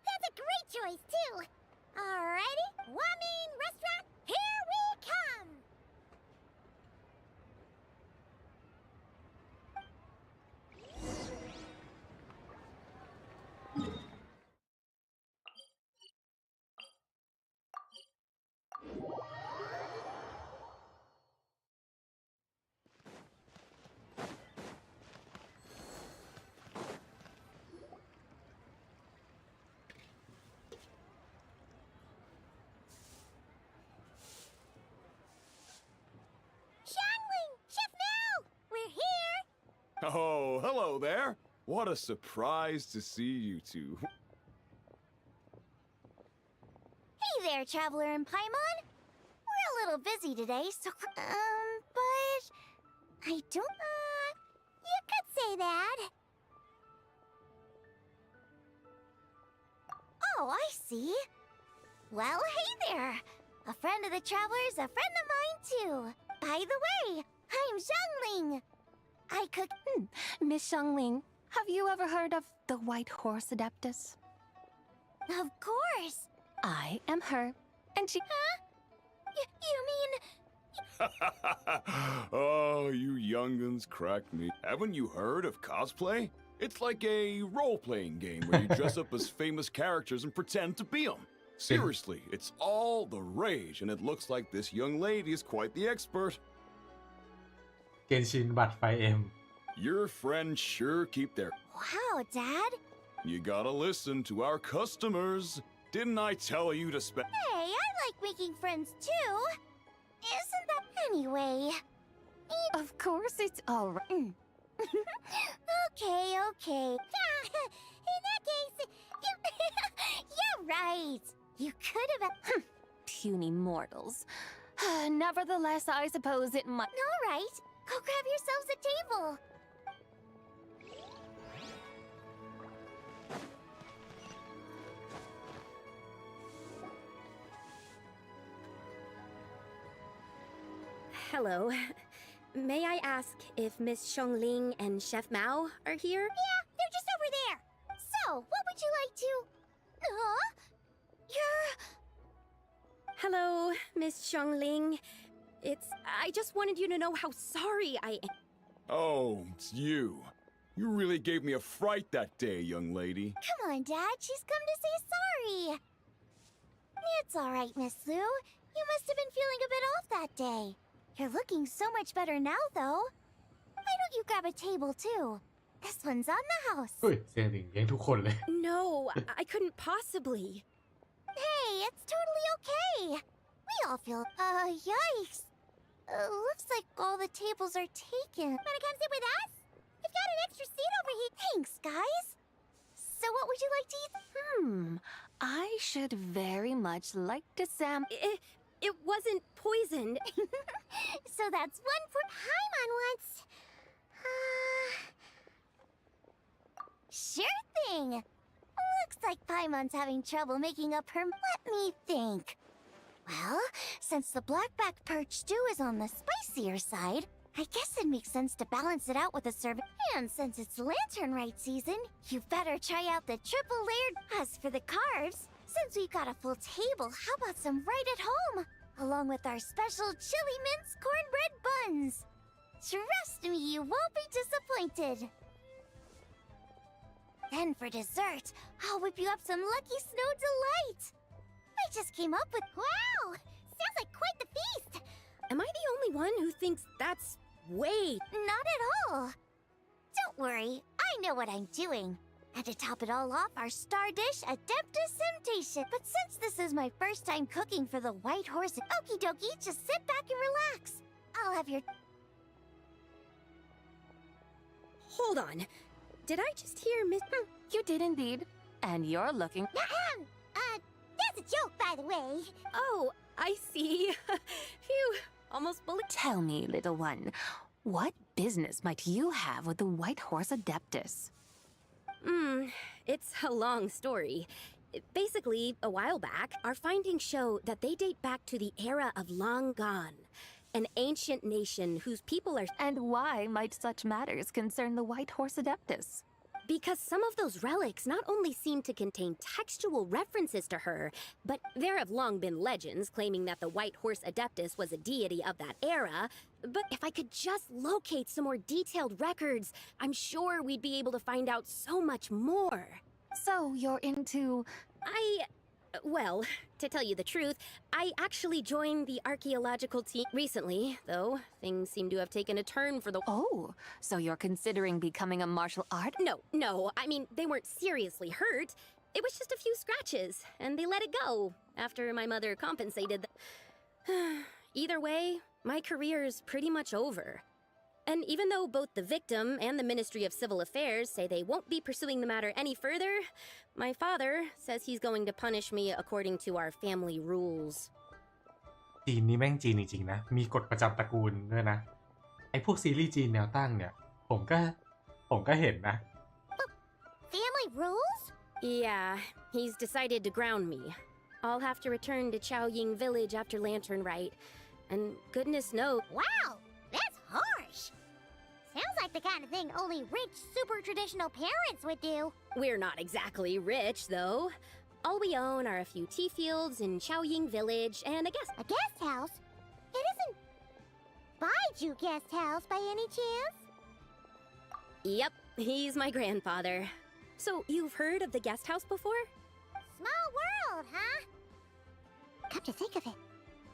That's a great choice, too. Alrighty, one mean restaurant, here we come! Oh, hello there. What a surprise to see you two. Hey there, Traveler and Paimon. We're a little busy today, so... but... I don't... you could say that. Oh, I see. Well, hey there. A friend of the Traveler's a friend of mine, too. By the way, I'm Zhangling. I cook... Miss Xiangling, have you ever heard of the White Horse Adeptus? Of course. I am her, and she... Huh? You mean... Oh, you young'uns crack me. Haven't you heard of cosplay? It's like a role-playing game where you dress up as famous characters and pretend to be them. Seriously, it's all the rage, and it looks like this young lady is quite the expert. Genshin บัตรไฟ M Your friends sure keep their... Wow, Dad. You gotta listen to our customers. Didn't I tell you to spend... Hey, I like making friends, too. Isn't that... Anyway... Of course it's all right. Okay. In that case, you're right. You could have... Puny mortals. Nevertheless, I suppose it might... All right. Go grab yourselves a table. Hello. may I ask if Miss Xiongling and Chef Mao are here? Yeah, they're just over there. So, what would you like to... Huh? You're... Hello, Miss Xiongling. I just wanted you to know how sorry I am. Oh, it's you. You really gave me a fright that day, young lady. Come on, Dad. She's come to say sorry. It's all right, Miss Lu. You must have been feeling a bit off that day. You're looking so much better now, though. Why don't you grab a table, too? This one's on the house. เฮ้ยเสียงหลิงเลี้ยงทุกคนเลย No, I couldn't possibly. Hey, it's totally okay. We all feel... yikes. Looks like all the tables are taken. Wanna come sit with us? We've got an extra seat over here. Thanks, guys. So what would you like to eat? I should very much like to It wasn't poisoned. So that's one for Paimon once. Sure thing. Looks like Paimon's having trouble making up her... Let me think. Well, since the blackback perch stew is on the spicier side, I guess it makes sense to balance it out with a serving. And since it's lantern rite season, you better try out the triple layered. As for the carbs, since we've got a full table, how about some right at home? Along with our special chili mince cornbread buns. Trust me, you won't be disappointed. Then for dessert, I'll whip you up some Lucky Snow Delight. I just came up with... Wow! Sounds like quite the feast! Am I the only one who thinks that's way... Not at all. Don't worry, I know what I'm doing. And to top it all off, our star dish, Adeptus Temptation. But since this is my first time cooking for the White Horse, okie dokie, just sit back and relax. I'll have your... Hold on. Did I just hear Miss... You did indeed. And you're looking... That's a joke, by the way. Oh, I see. Phew, almost believed... Tell me, little one, what business might you have with the White Horse Adeptus? It's a long story. Basically, a while back, our findings show that they date back to the era of Long Gone, an ancient nation whose people are... And why might such matters concern the White Horse Adeptus? Because some of those relics not only seem to contain textual references to her, but there have long been legends claiming that the White Horse Adeptus was a deity of that era. But if I could just locate some more detailed records, I'm sure we'd be able to find out so much more. So you're into... Well, to tell you the truth, I actually joined the archaeological team recently, though things seem to have taken a turn for the... Oh, so you're considering becoming a martial art? No, I mean, they weren't seriously hurt. It was just a few scratches, and they let it go after my mother compensated. Either way, my career's pretty much over. And even though both the victim and the Ministry of Civil Affairs say they won't be pursuing the matter any further, my father says he's going to punish me according to our family rules. จีนนี่แม่งจีนจริงๆนะมีกฎประจำตระกูลด้วยนะไอ้พวกซีรีส์จีนแนวตั้งเนี่ยผมก็เห็นนะ Family rules? Yeah, he's decided to ground me. I'll have to return to Chaoying Village after Lantern Rite. And goodness knows... Wow, that's harsh. Sounds like the kind of thing only rich, super traditional parents would do. We're not exactly rich, though. All we own are a few tea fields in Chaoying Village and a guest house? It isn't Baiju Guest House by any chance? Yep, he's my grandfather. So you've heard of the guest house before? Small world, huh? Come to think of it,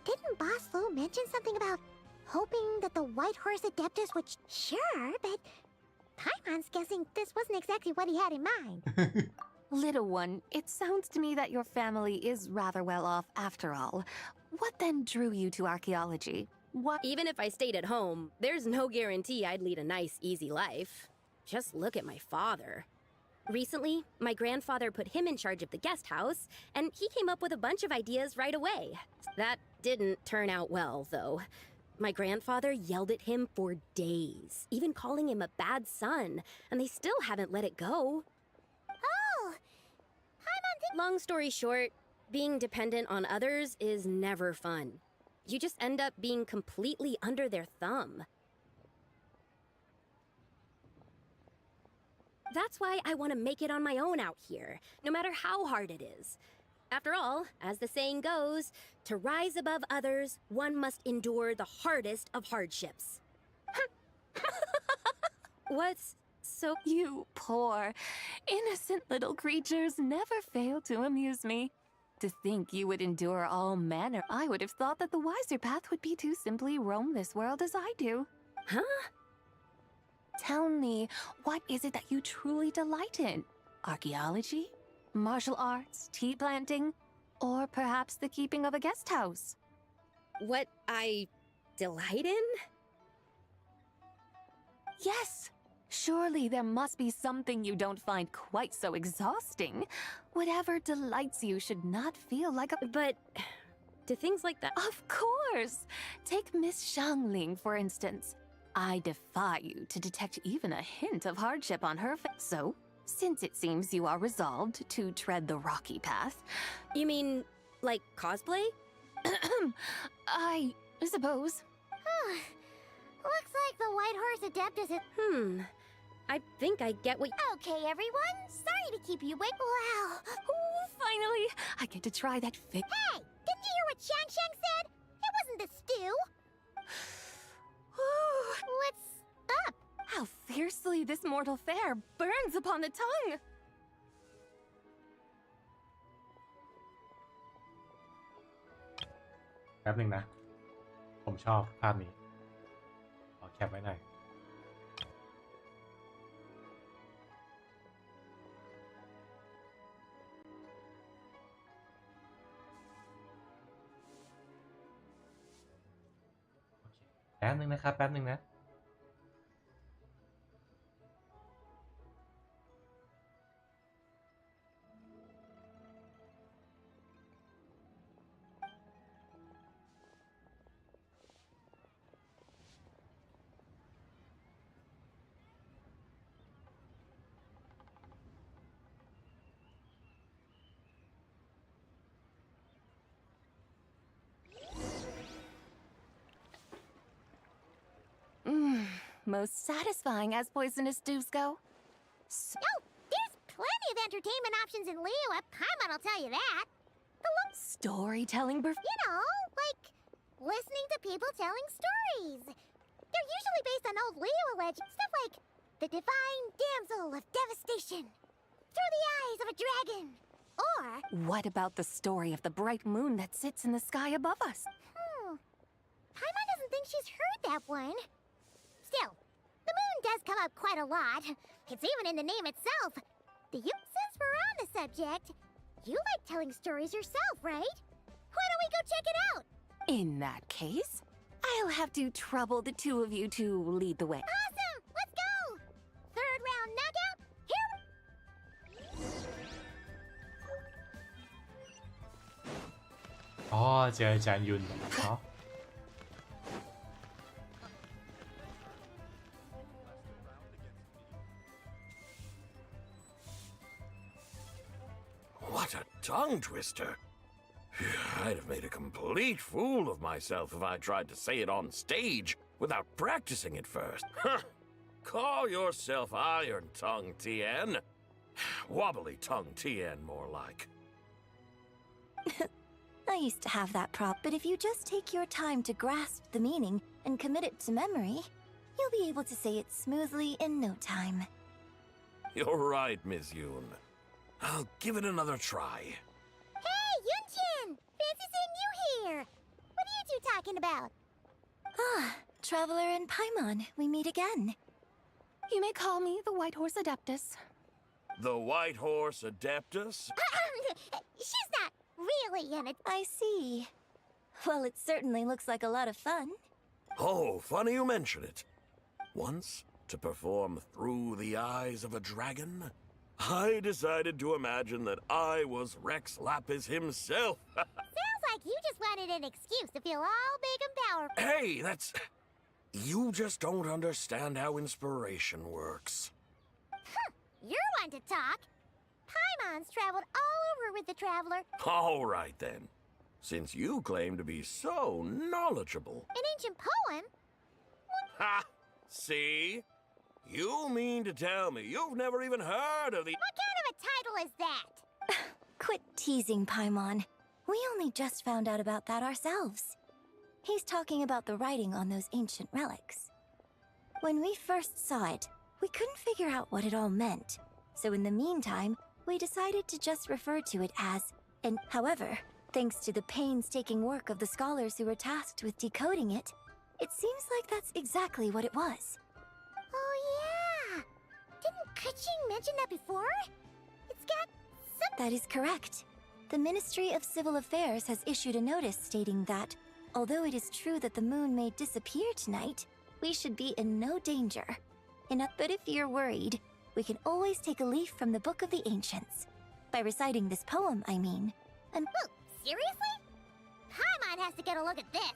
didn't Boss Lu mention something about hoping that the White Horse Adeptus would... Sure, but Paimon's guessing this wasn't exactly what he had in mind. Little one, it sounds to me that your family is rather well off after all. What then drew you to archaeology? What? Even if I stayed at home, there's no guarantee I'd lead a nice, easy life. Just look at my father. Recently, my grandfather put him in charge of the guest house, and he came up with a bunch of ideas right away. That didn't turn out well, though. My grandfather yelled at him for days, even calling him a bad son, and they still haven't let it go. Oh! Long story short, being dependent on others is never fun. You just end up being completely under their thumb. That's why I want to make it on my own out here, no matter how hard it is. After all, as the saying goes, to rise above others, one must endure the hardest of hardships. What's so... You poor, innocent little creatures never fail to amuse me. To think you would endure all manner, I would have thought that the wiser path would be to simply roam this world as I do. Huh? Tell me, what is it that you truly delight in? Archaeology? Martial arts? Tea planting? Or perhaps the keeping of a guest house? What I delight in? Yes. Surely there must be something you don't find quite so exhausting. Whatever delights you should not feel like a... But do things like that... Of course! Take Miss Xiangling, for instance. I defy you to detect even a hint of hardship on her face. So, since it seems you are resolved to tread the rocky path... You mean, like cosplay? I suppose. Looks like the White Horse Adeptus is... I think I get what... Okay, everyone. Sorry to keep you waiting. Wow. Ooh, finally! I get to try that Hey! Didn't you hear what Shang said? It wasn't the stew. What's up? How fiercely this mortal fare burns upon the tongue! แป๊บหนึ่งนะ ผมชอบภาพนี้ขอแคปไว้หน่อย แป๊บหนึ่งนะครับ แป๊บหนึ่งนะ Most satisfying as poisonous stews go. Oh, there's plenty of entertainment options in Liyue. Paimon will tell you that. Storytelling You know, like listening to people telling stories. They're usually based on old Liyue legends. Stuff like the divine damsel of devastation, through the eyes of a dragon, or... What about the story of the bright moon that sits in the sky above us? Paimon doesn't think she's heard that one. Still, the moon does come up quite a lot. It's even in the name itself. Since we're on the subject, you like telling stories yourself, right? Why don't we go check it out? In that case, I'll have to trouble the two of you to lead the way. Awesome! Let's go! Third round knockout, here we... อ๋อเจออาจารย์ยุนเนาะ What a tongue twister. I'd have made a complete fool of myself if I tried to say it on stage without practicing it first. Call yourself Iron Tongue, Tien. Wobbly Tongue, Tien, more like. I used to have that prop, but if you just take your time to grasp the meaning and commit it to memory, you'll be able to say it smoothly in no time. You're right, Miss Yoon. I'll give it another try. Hey, Yunchin! Fancy seeing you here! What are you two talking about? Ah, Traveler and Paimon, we meet again. You may call me the White Horse Adeptus. The White Horse Adeptus? She's not really in it. I see. Well, it certainly looks like a lot of fun. Oh, funny you mention it. Once, to perform Through the Eyes of a Dragon, I decided to imagine that I was Rex Lapis himself. Sounds like you just wanted an excuse to feel all big and powerful. Hey, that's... You just don't understand how inspiration works. You're one to talk. Paimon's traveled all over with the Traveler. All right, then. Since you claim to be so knowledgeable. An ancient poem? Ha! See? You mean to tell me you've never even heard of the— What kind of a title is that? Quit teasing, Paimon. We only just found out about that ourselves. He's talking about the writing on those ancient relics. When we first saw it, we couldn't figure out what it all meant. So in the meantime, we decided to just refer to it as and however, thanks to the painstaking work of the scholars who were tasked with decoding it, it seems like that's exactly what it was. Oh yeah! Didn't Kuching mention that before? It's got some— That is correct. The Ministry of Civil Affairs has issued a notice stating that, although it is true that the moon may disappear tonight, we should be in no danger. But if you're worried, we can always take a leaf from the Book of the Ancients. By reciting this poem, I mean. And Whoa, seriously? Paimon has to get a look at this.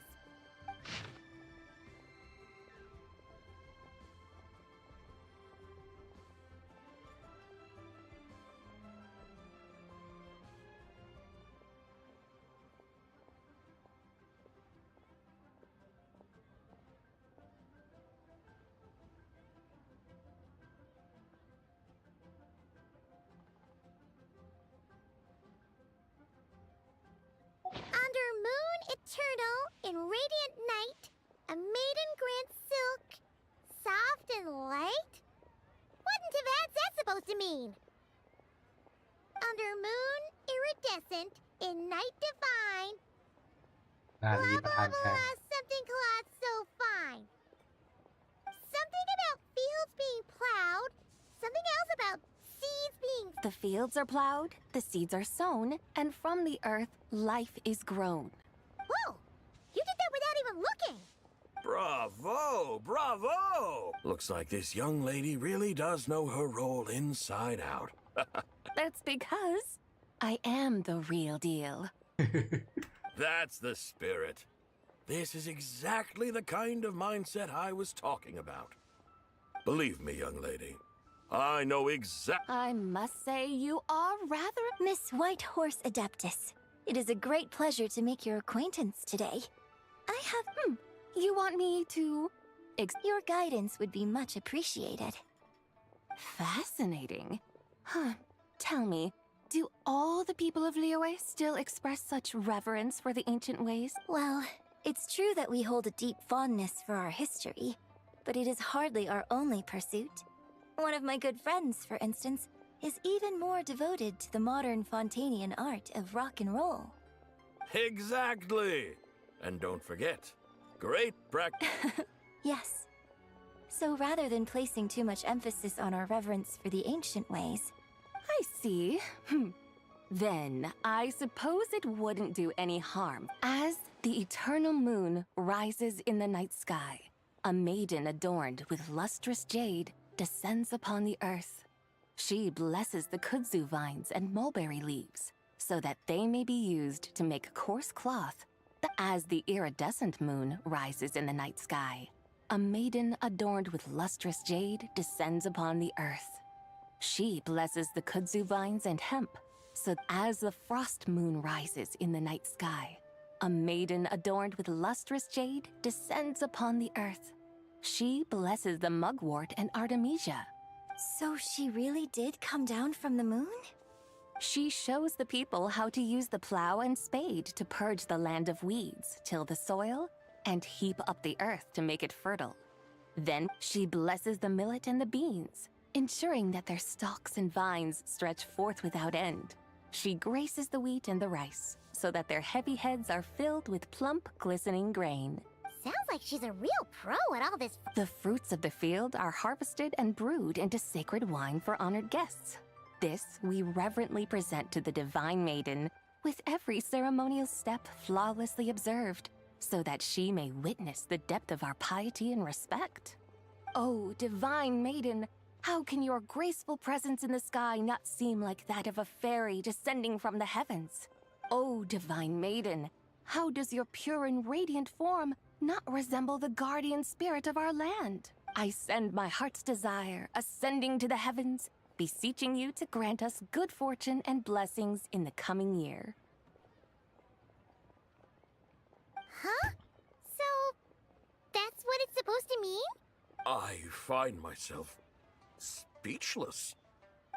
Under moon eternal, in radiant night, a maiden grants silk, soft and light? What in Tivat's that supposed to mean? Under moon iridescent, in night divine, นาลี blah ประธาน blah แทน blah, something cloth so fine. Something about fields being plowed, something else about seeds being— The fields are plowed, the seeds are sown, and from the earth, life is grown. Whoa! You did that without even looking! Bravo! Bravo! Looks like this young lady really does know her role inside out. That's because I am the real deal. That's the spirit. This is exactly the kind of mindset I was talking about. Believe me, young lady, I know exactly— I must say you are rather— Miss Whitehorse Adeptus, it is a great pleasure to make your acquaintance today. I have— You want me to— Your guidance would be much appreciated. Fascinating. Huh. Tell me, do all the people of Liyue still express such reverence for the ancient ways? Well, it's true that we hold a deep fondness for our history, but it is hardly our only pursuit. One of my good friends, for instance, is even more devoted to the modern Fontanian art of rock and roll. Exactly! And don't forget, great practice. Yes. So rather than placing too much emphasis on our reverence for the ancient ways— I see. Then I suppose it wouldn't do any harm. As the eternal moon rises in the night sky, a maiden adorned with lustrous jade descends upon the earth. She blesses the kudzu vines and mulberry leaves so that they may be used to make coarse cloth. As the iridescent moon rises in the night sky, a maiden adorned with lustrous jade descends upon the earth. She blesses the kudzu vines and hemp, so as the frost moon rises in the night sky, a maiden adorned with lustrous jade descends upon the earth. She blesses the mugwort and artemisia. So she really did come down from the moon? She shows the people how to use the plow and spade to purge the land of weeds, till the soil, and heap up the earth to make it fertile. Then she blesses the millet and the beans, ensuring that their stalks and vines stretch forth without end. She graces the wheat and the rice, so that their heavy heads are filled with plump, glistening grain. Sounds like she's a real pro at all this— The fruits of the field are harvested and brewed into sacred wine for honored guests. This we reverently present to the divine maiden, with every ceremonial step flawlessly observed, so that she may witness the depth of our piety and respect. Oh, divine maiden, how can your graceful presence in the sky not seem like that of a fairy descending from the heavens? Oh, divine maiden, how does your pure and radiant form not resemble the guardian spirit of our land? I send my heart's desire, ascending to the heavens, beseeching you to grant us good fortune and blessings in the coming year. Huh? So, that's what it's supposed to mean? I find myself speechless.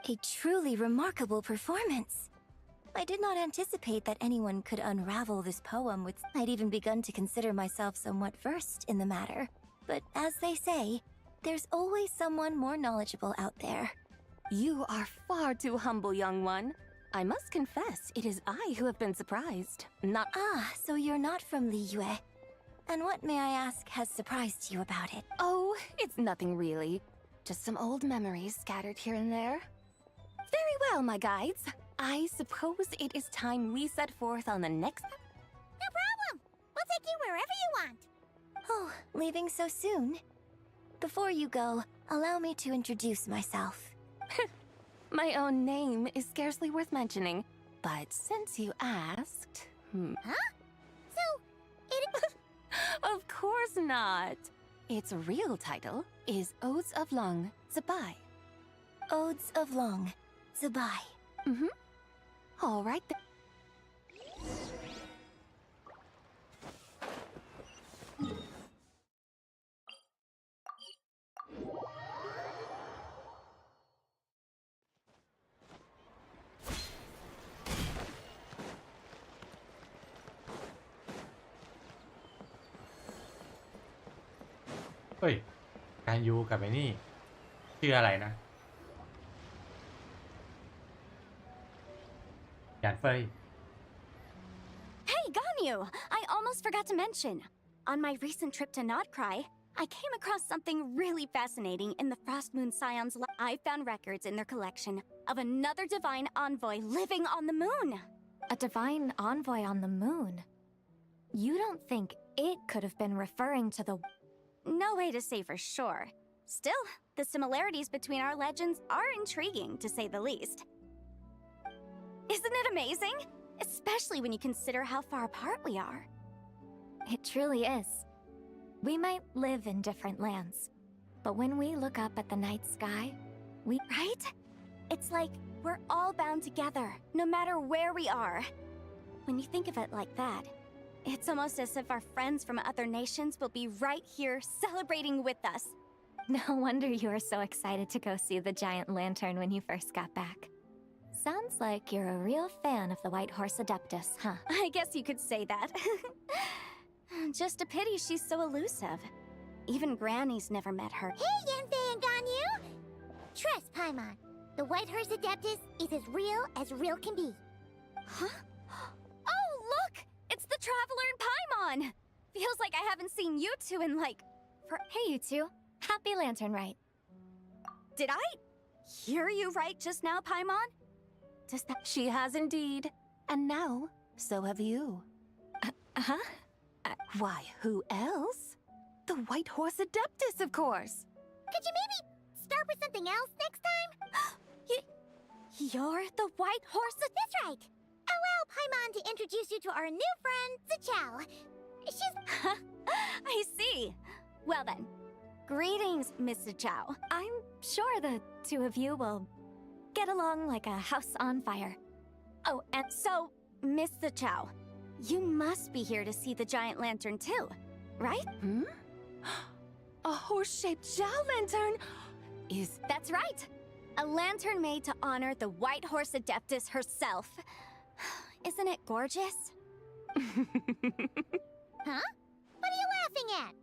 A truly remarkable performance. I did not anticipate that anyone could unravel this poem with. I'd even begun to consider myself somewhat versed in the matter. But as they say, there's always someone more knowledgeable out there. You are far too humble, young one. I must confess, it is I who have been surprised, not— Ah, so you're not from Liyue. And what, may I ask, has surprised you about it? Oh, it's nothing really. Just some old memories scattered here and there. Very well, my guides. I suppose it is time we set forth on the next— No problem! We'll take you wherever you want. Oh, leaving so soon? Before you go, allow me to introduce myself. My own name is scarcely worth mentioning, but since you asked— Huh? So, it— Of course not. Its real title is Odes of Long Zabai. Odes of Long Zabai. Mm-hmm. All right then. เฮ้ย การยูกับไอ้นี่ชื่ออะไรนะหยานเฟย Hey, Ganyu! I almost forgot to mention. On my recent trip to Nodcry, I came across something really fascinating in the Frost Moon Scion's lab. I found records in their collection of another divine envoy living on the moon. A divine envoy on the moon? You don't think it could have been referring to the— No way to say for sure. Still, the similarities between our legends are intriguing, to say the least. Isn't it amazing? Especially when you consider how far apart we are. It truly is. We might live in different lands, but when we look up at the night sky, we— Right? It's like we're all bound together, no matter where we are. When you think of it like that, it's almost as if our friends from other nations will be right here celebrating with us. No wonder you were so excited to go see the giant lantern when you first got back. Sounds like you're a real fan of the White Horse Adeptus, huh? I guess you could say that. Just a pity she's so elusive. Even Granny's never met her. Hey, Yanfei and Ganyu! Trust, Paimon. The White Horse Adeptus is as real can be. Huh? Oh, look! It's the Traveler and Paimon! Feels like I haven't seen you two in like— Hey, you two. Happy Lantern Rite. Did I hear you right just now, Paimon? Does that— She has indeed. And now, so have you. Huh? Why, who else? The White Horse Adeptus, of course. Could you maybe start with something else next time? You're the White Horse— That's right! Allow Paimon to introduce you to our new friend, Zichao. She's— I see. Well then, greetings, Miss Zichao. I'm sure the two of you will get along like a house on fire. Oh, and so, Miss Zichao, you must be here to see the giant lantern too, right? A horse-shaped Zhao lantern? That's right! A lantern made to honor the White Horse Adeptus herself. Isn't it gorgeous? Huh? What are you laughing at?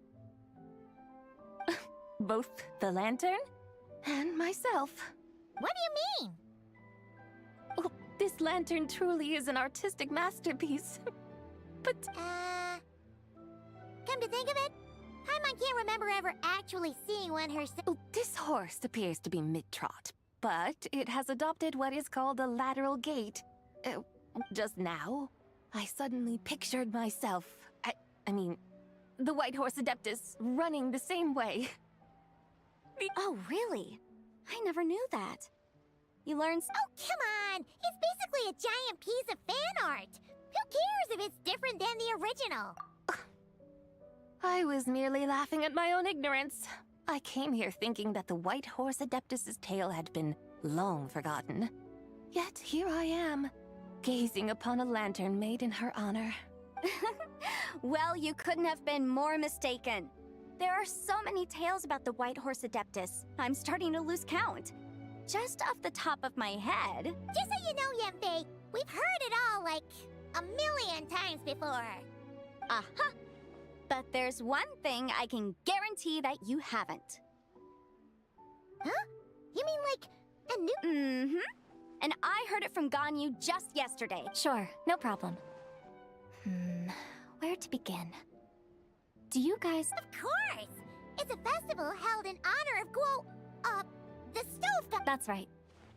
Both the lantern and myself. What do you mean? Oh, this lantern truly is an artistic masterpiece. But— Come to think of it, Paimon can't remember ever actually seeing one herself. Oh, this horse appears to be mid-trot, but it has adopted what is called a lateral gait. Just now, I suddenly pictured myself— I mean, the White Horse Adeptus running the same way. Oh, really? I never knew that. You learned— Oh, come on! It's basically a giant piece of fan art! Who cares if it's different than the original? I was merely laughing at my own ignorance. I came here thinking that the White Horse Adeptus's tale had been long forgotten. Yet here I am, gazing upon a lantern made in her honor. Well, you couldn't have been more mistaken. There are so many tales about the White Horse Adeptus. I'm starting to lose count. Just off the top of my head. Just so you know, Yemfei, we've heard it all like a million times before. Uh-huh. But there's one thing I can guarantee that you haven't. Huh? You mean like a new... Mm-hmm. And I heard it from Ganyu just yesterday. Sure, no problem. Where to begin? Do you guys... Of course! It's a festival held in honor of the Stove God. That's right.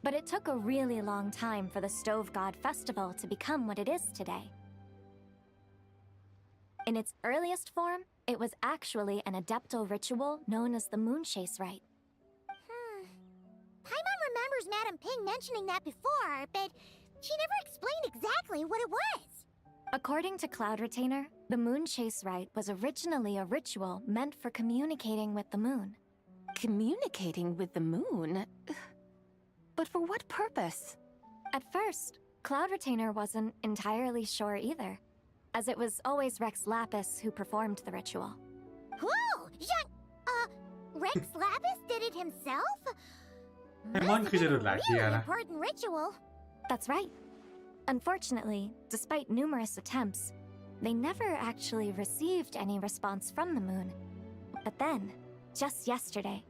But it took a really long time for the Stove God Festival to become what it is today. In its earliest form, it was actually an adeptal ritual known as the Moon Chase Rite. Paimon remembers Madame Ping mentioning that before, but she never explained exactly what it was. According to Cloud Retainer, the Moon Chase Rite was originally a ritual meant for communicating with the moon. Communicating with the moon? But for what purpose? At first, Cloud Retainer wasn't entirely sure either, as it was always Rex Lapis who performed the ritual. Whoa! Rex Lapis did it himself? Paimon คือจะดูดหลายเทีย Really นะ important ritual. That's right. Unfortunately, despite numerous attempts, they never actually received any response from the moon. But then, just yesterday,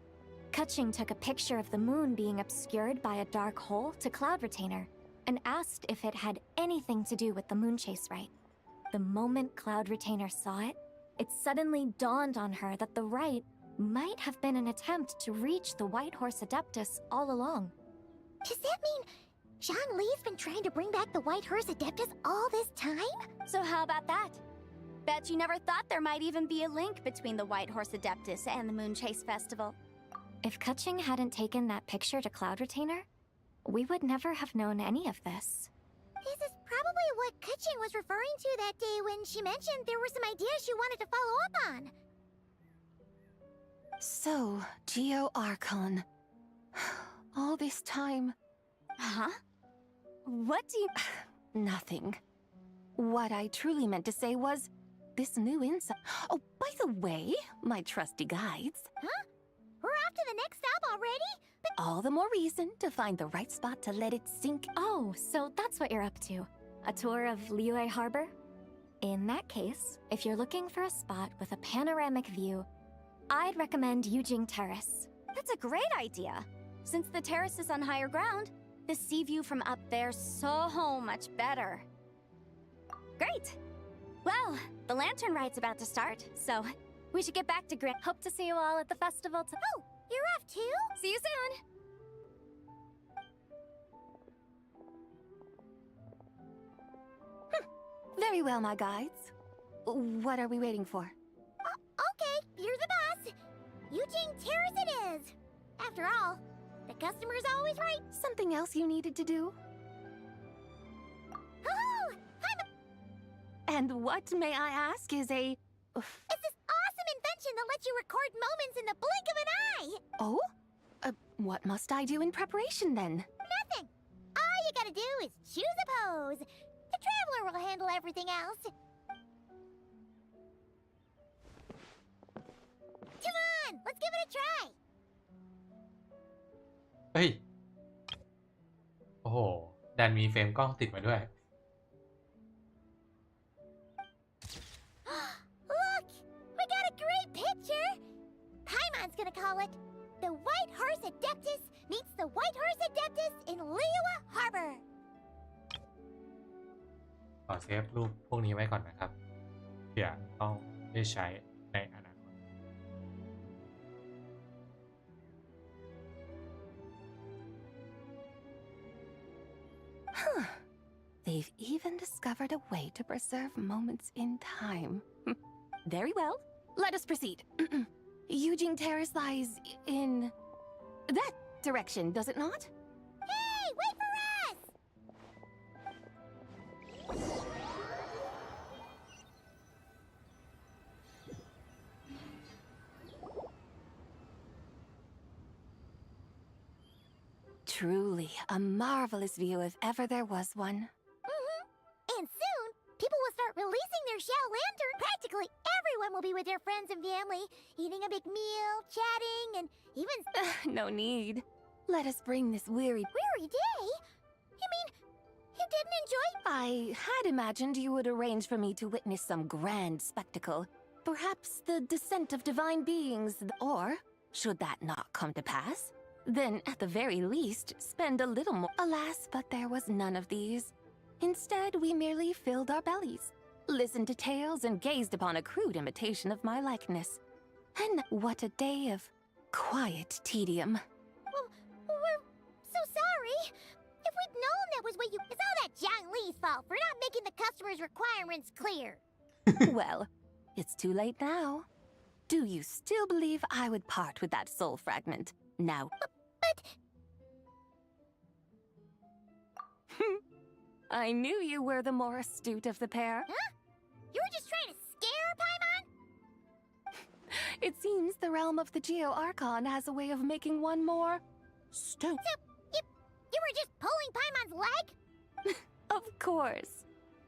Keqing took a picture of the moon being obscured by a dark hole to Cloud Retainer and asked if it had anything to do with the Moon Chase Rite. The moment Cloud Retainer saw it, it suddenly dawned on her that the rite might have been an attempt to reach the White Horse Adeptus all along. Does that mean Zhang Li's been trying to bring back the White Horse Adeptus all this time? So how about that? Bet you never thought there might even be a link between the White Horse Adeptus and the Moon Chase Festival. If Keqing hadn't taken that picture to Cloud Retainer, we would never have known any of this. This is probably what Keqing was referring to that day when she mentioned there were some ideas she wanted to follow up on. So, Geo Archon. All this time. Huh? What do you... Nothing. What I truly meant to say was, this new insight... Oh, by the way, my trusty guides. Huh? We're off to the next stop already? But all the more reason to find the right spot to let it sink. Oh, so that's what you're up to. A tour of Liyue Harbor? In that case, if you're looking for a spot with a panoramic view, I'd recommend Yujing Terrace. That's a great idea. Since the terrace is on higher ground, the sea view from up there's so much better. Great! Well, the lantern ride's about to start, so we should get back to Grand. Hope to see you all at the festival Oh, you're off too? See you soon! Very well, my guides. What are we waiting for? Okay, you're the boss. Eugene Terrace it is. After all, the customer's always right. Something else you needed to do? Oh, And what, may I ask, is a... It's this awesome invention that lets you record moments in the blink of an eye. Oh? What must I do in preparation, then? Nothing. All you gotta do is choose a pose. The Traveler will handle everything else. Come on, let's give it a try. เฮ้ย โอ้โห ดันมีเฟรมกล้องติดมาด้วย Look, we got a great picture. Paimon's gonna call it The White Horse Adeptus Meets the White Horse Adeptus in Liyue Harbor. ขอเซฟรูปพวกนี้ไว้ก่อนนะครับเดี๋ยวต้องได้ใช้ในอนาคต They've even discovered a way to preserve moments in time. Very well. Let us proceed. Eugene Terrace lies in... that direction, does it not? Hey, wait for us! Truly, a marvelous view if ever there was one. And soon, people will start releasing their Xiao Lantern. Practically everyone everyone will be with their friends and family, eating a big meal, chatting, and even... No need. Let us bring this weary day? You mean, you didn't enjoy... I had imagined you would arrange for me to witness some grand spectacle. Perhaps the descent of divine beings, or, should that not come to pass, then at the very least, spend a little more. Alas, but there was none of these. Instead, we merely filled our bellies, listened to tales, and gazed upon a crude imitation of my likeness. And what a day of quiet tedium. Well, we're so sorry. If we'd known that was what you... It's all that Jiang Li's fault for not making the customer's requirements clear. Well, it's too late now. Do you still believe I would part with that soul fragment? Now... But... I knew you were the more astute of the pair. Huh? You were just trying to scare Paimon? It seems the realm of the Geo Archon has a way of making one more... stone. So, you were just pulling Paimon's leg? Of course.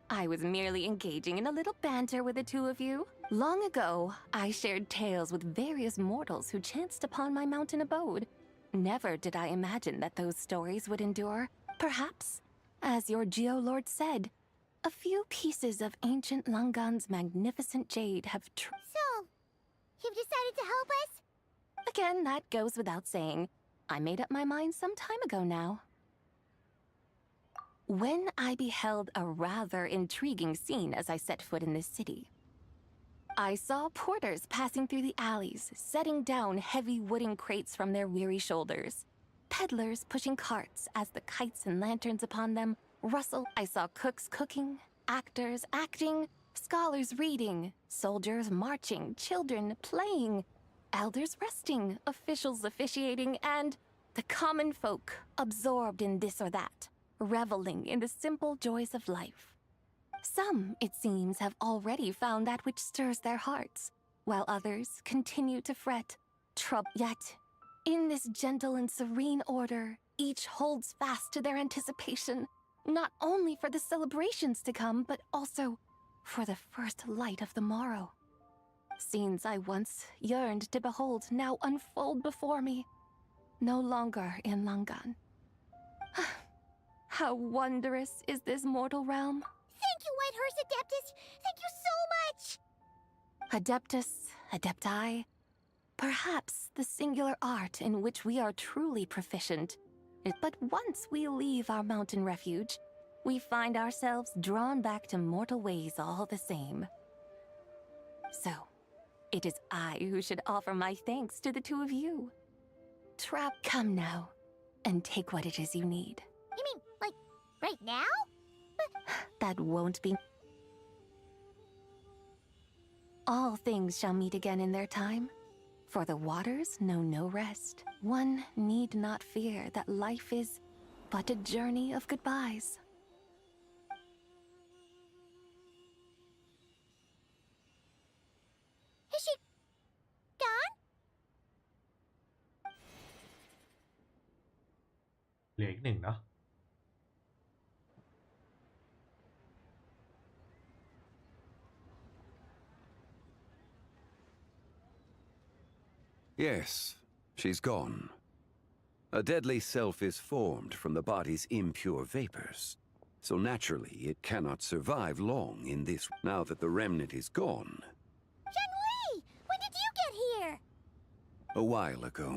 I was merely engaging in a little banter with the two of you. Long ago, I shared tales with various mortals who chanced upon my mountain abode. Never did I imagine that those stories would endure. Perhaps, as your Geolord said, a few pieces of ancient Lungan's magnificent jade have So, you've decided to help us? Again, that goes without saying. I made up my mind some time ago now. When I beheld a rather intriguing scene as I set foot in this city. I saw porters passing through the alleys, setting down heavy wooden crates from their weary shoulders. Peddlers pushing carts as the kites and lanterns upon them rustle. I saw cooks cooking, actors acting, scholars reading, soldiers marching, children playing, elders resting, officials officiating, and the common folk absorbed in this or that, reveling in the simple joys of life. Some, it seems, have already found that which stirs their hearts, while others continue to fret, yet, in this gentle and serene order, each holds fast to their anticipation, not only for the celebrations to come, but also for the first light of the morrow. Scenes I once yearned to behold now unfold before me, no longer in Langan. How wondrous is this mortal realm! Thank you, Whitehorse Adeptus! Thank you so much! Adeptus, Adepti, perhaps the singular art in which we are truly proficient. But once we leave our mountain refuge, we find ourselves drawn back to mortal ways all the same. So, it is I who should offer my thanks to the two of you. Come now, and take what it is you need. You mean, like, right now? That won't be... All things shall meet again in their time, for the waters know no rest. One need not fear that life is but a journey of goodbyes. Is she gone? เหลืออีกหนึ่งเนาะ Yes, she's gone. A deadly self is formed from the body's impure vapors. So naturally, it cannot survive long in this. Now that the remnant is gone. Zhengli! When did you get here? A while ago.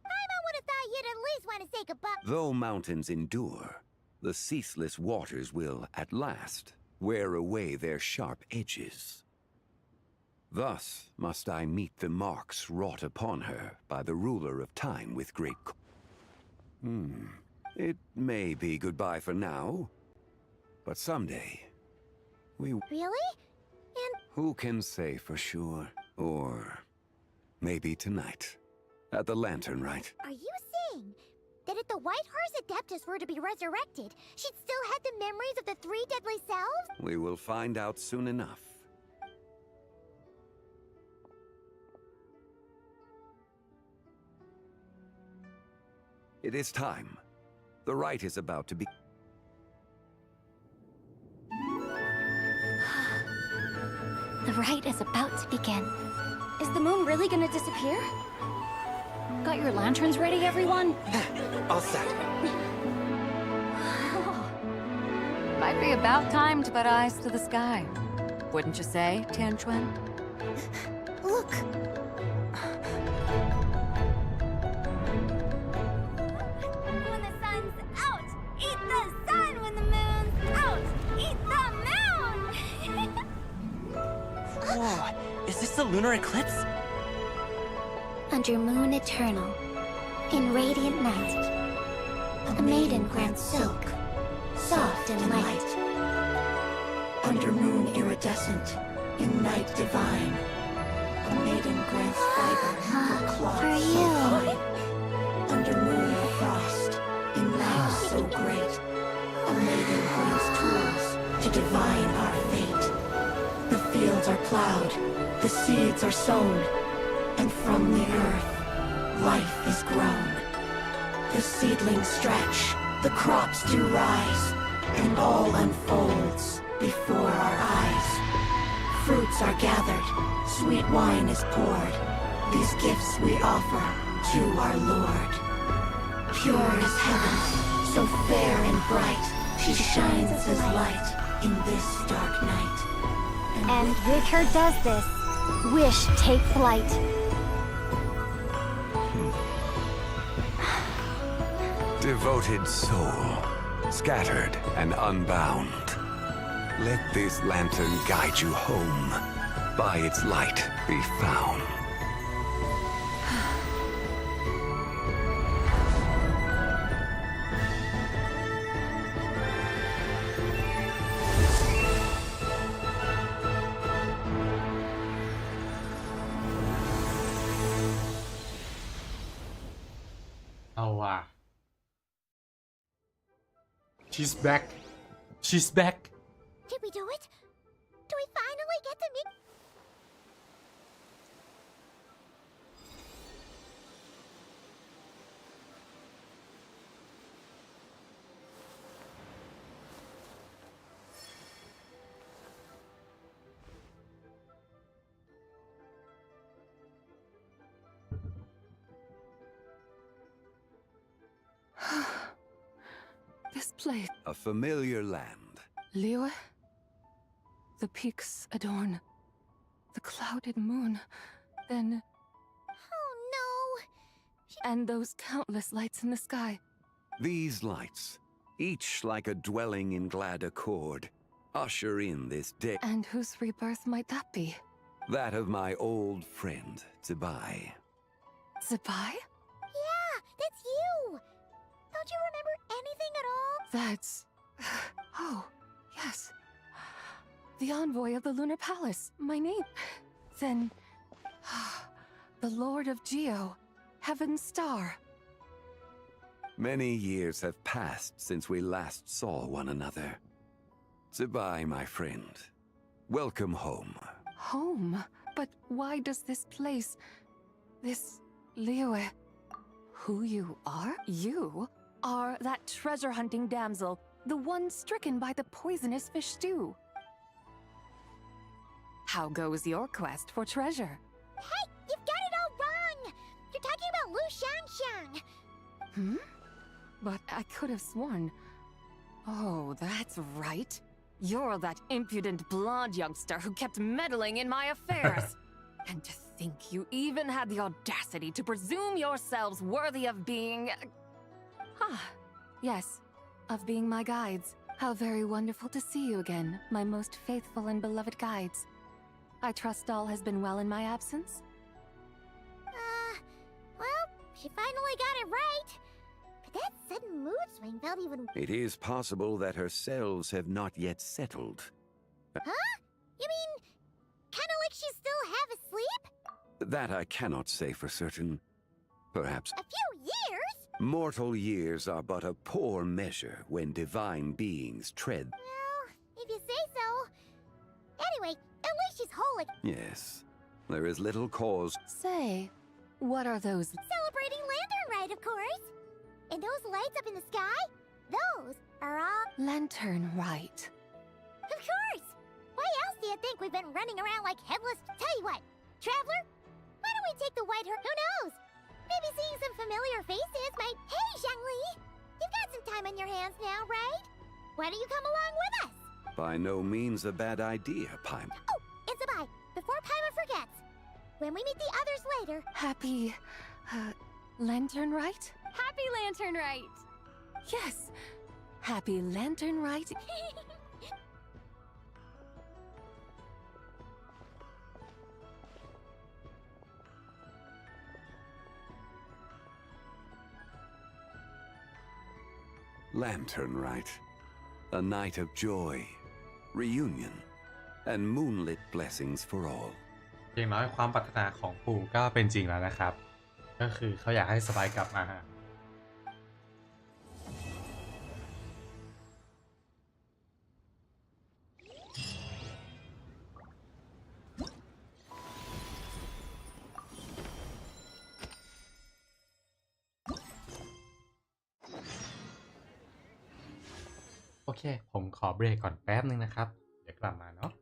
Paimon would have thought you'd at least want to say goodbye. Though mountains endure, the ceaseless waters will, at last, wear away their sharp edges. Thus must I meet the marks wrought upon her by the ruler of time with great... It may be goodbye for now, but someday we... Really? And... Who can say for sure? Or maybe tonight, at the Lantern Rite. Are you saying that if the Whitehorse Adeptus were to be resurrected, she'd still have the memories of the three deadly selves? We will find out soon enough. It is time. The rite is about to be... The rite is about to begin. Is the moon really gonna disappear? Got your lanterns ready, everyone? All set. Might be about time to put eyes to the sky. Wouldn't you say, Tianchuan? Look! When the sun's out, eat the sun. When the moon's out, eat the moon. Whoa, is this the lunar eclipse? Under moon eternal, in radiant night, a maiden grants silk, soft and light. Under moon iridescent, in night divine, a maiden grants fiber for cloth For so you. fine. Under moon of frost, in night so great, a maiden brings tools to divine our fate. The fields are plowed, the seeds are sown, and from the earth, life is grown. The seedlings stretch, the crops do rise, and all unfolds before our eyes. Fruits are gathered, sweet wine is poured. These gifts we offer to our Lord. Pure as heaven, so fair and bright, she shines as light in this dark night. And with her does this, wish take flight. Devoted soul, scattered and unbound. Let this lantern guide you home. By its light be found. Oh wow. She's back. She's back. Did we do it? Do we finally get to meet? This place. A familiar land. Liyue? The peaks adorn the clouded moon. Then. Oh no! And those countless lights in the sky. These lights, each like a dwelling in glad accord, usher in this day. And whose rebirth might that be? That of my old friend, Zibai. Zibai? Yeah, that's you! Don't you remember anything at all? That's. Oh, yes. The envoy of the Lunar Palace, my name. Then. The Lord of Geo, Heaven's Star. Many years have passed since we last saw one another. Zibai, my friend. Welcome home. Home? But why does this place. This. Liyue. Who you are? You are that treasure hunting damsel, the one stricken by the poisonous fish stew. How goes your quest for treasure? Hey, you've got it all wrong! You're talking about Lu Xiangxiang! Hmm? But I could have sworn. Oh, that's right. You're that impudent blonde youngster who kept meddling in my affairs. And to think you even had the audacity to presume yourselves worthy of being. Yes, of being my guides. How very wonderful to see you again, my most faithful and beloved guides. I trust all has been well in my absence? Well, she finally got it right. But that sudden mood swing felt even... It is possible that her cells have not yet settled. Huh? You mean, kinda like she's still half asleep? That I cannot say for certain. Perhaps. A few years? Mortal years are but a poor measure when divine beings tread. Well, if you say so. Anyway, at least she's whole again. Yes, there is little cause. Say, what are those? Celebrating Lantern Rite, of course. And those lights up in the sky? Those are all... Lantern Rite. Of course! Why else do you think we've been running around like headless? Tell you what, Traveler, why don't we take the white her? Who knows? Maybe seeing some familiar faces might. Hey, Zhangli! You've got some time on your hands now, right? Why don't you come along with us? By no means a bad idea, Paimon. Oh, it's a bye. Before Paimon forgets. When we meet the others later. Happy, Lantern Rite? Happy Lantern Rite! Yes, Happy Lantern Rite. Lantern Rite. A night of joy, reunion, and moonlit blessings for all. อย่างน้อยความปรารถนาของปู่ก็เป็นจริงแล้วนะครับ ก็คือเขาอยากให้สบายกลับมา โอเค ผมขอเบรกก่อนแป๊บนึงนะครับ เดี๋ยวกลับมาเนาะ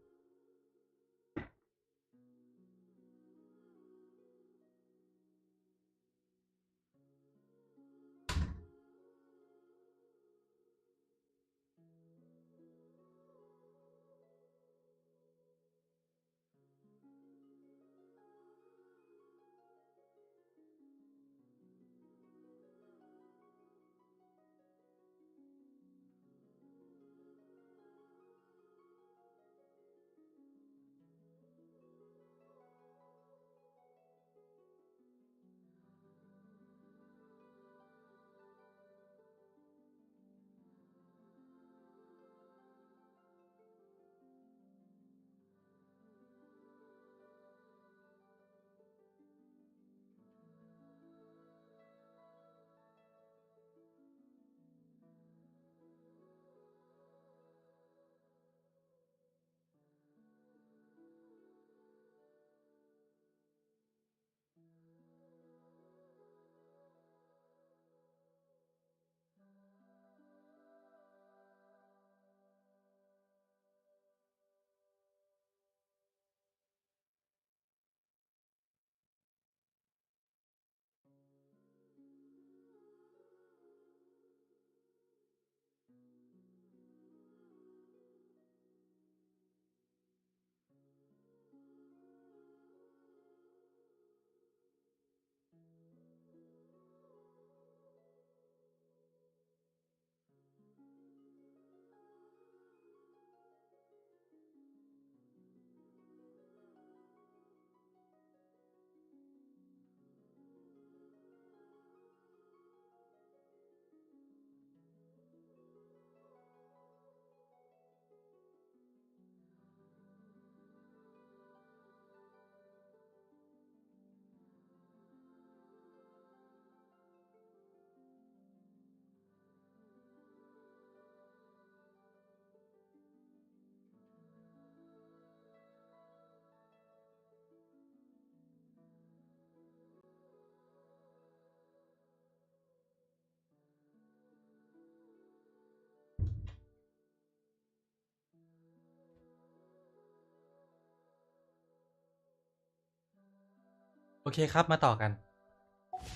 โอเคครับ มาต่อกัน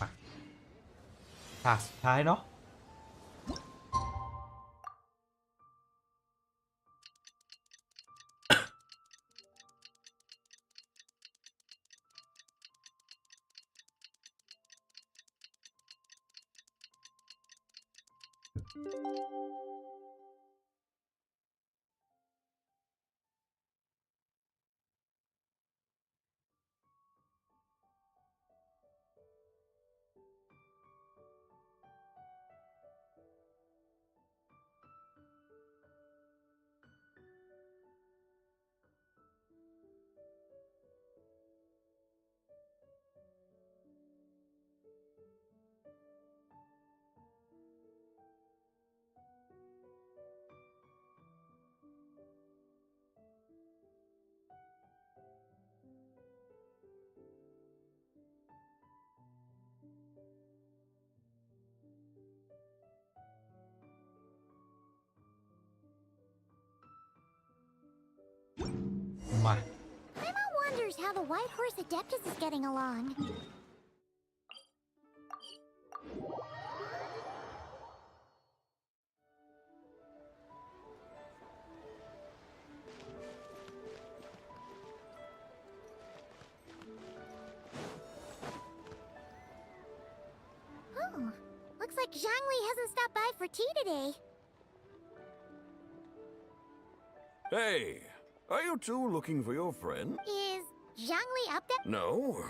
มาฉากสุดท้ายเนาะ how the White Horse Adeptus is getting along. Oh, looks like Zhangli hasn't stopped by for tea today. Hey, are you two looking for your friend? Is Zhangli up there? No,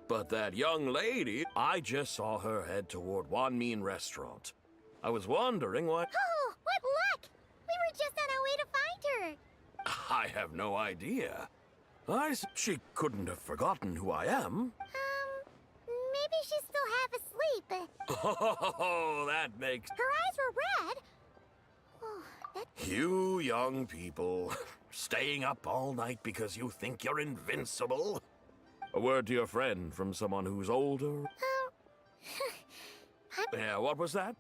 but that young lady, I just saw her head toward Wanmin Restaurant. I was wondering why... Oh, what luck! We were just on our way to find her. I have no idea. She couldn't have forgotten who I am. Maybe she's still half asleep. Oh, that makes... Her eyes were red. Oh, that... You young people, staying up all night because you think you're invincible? A word to your friend from someone who's older? Yeah, what was that?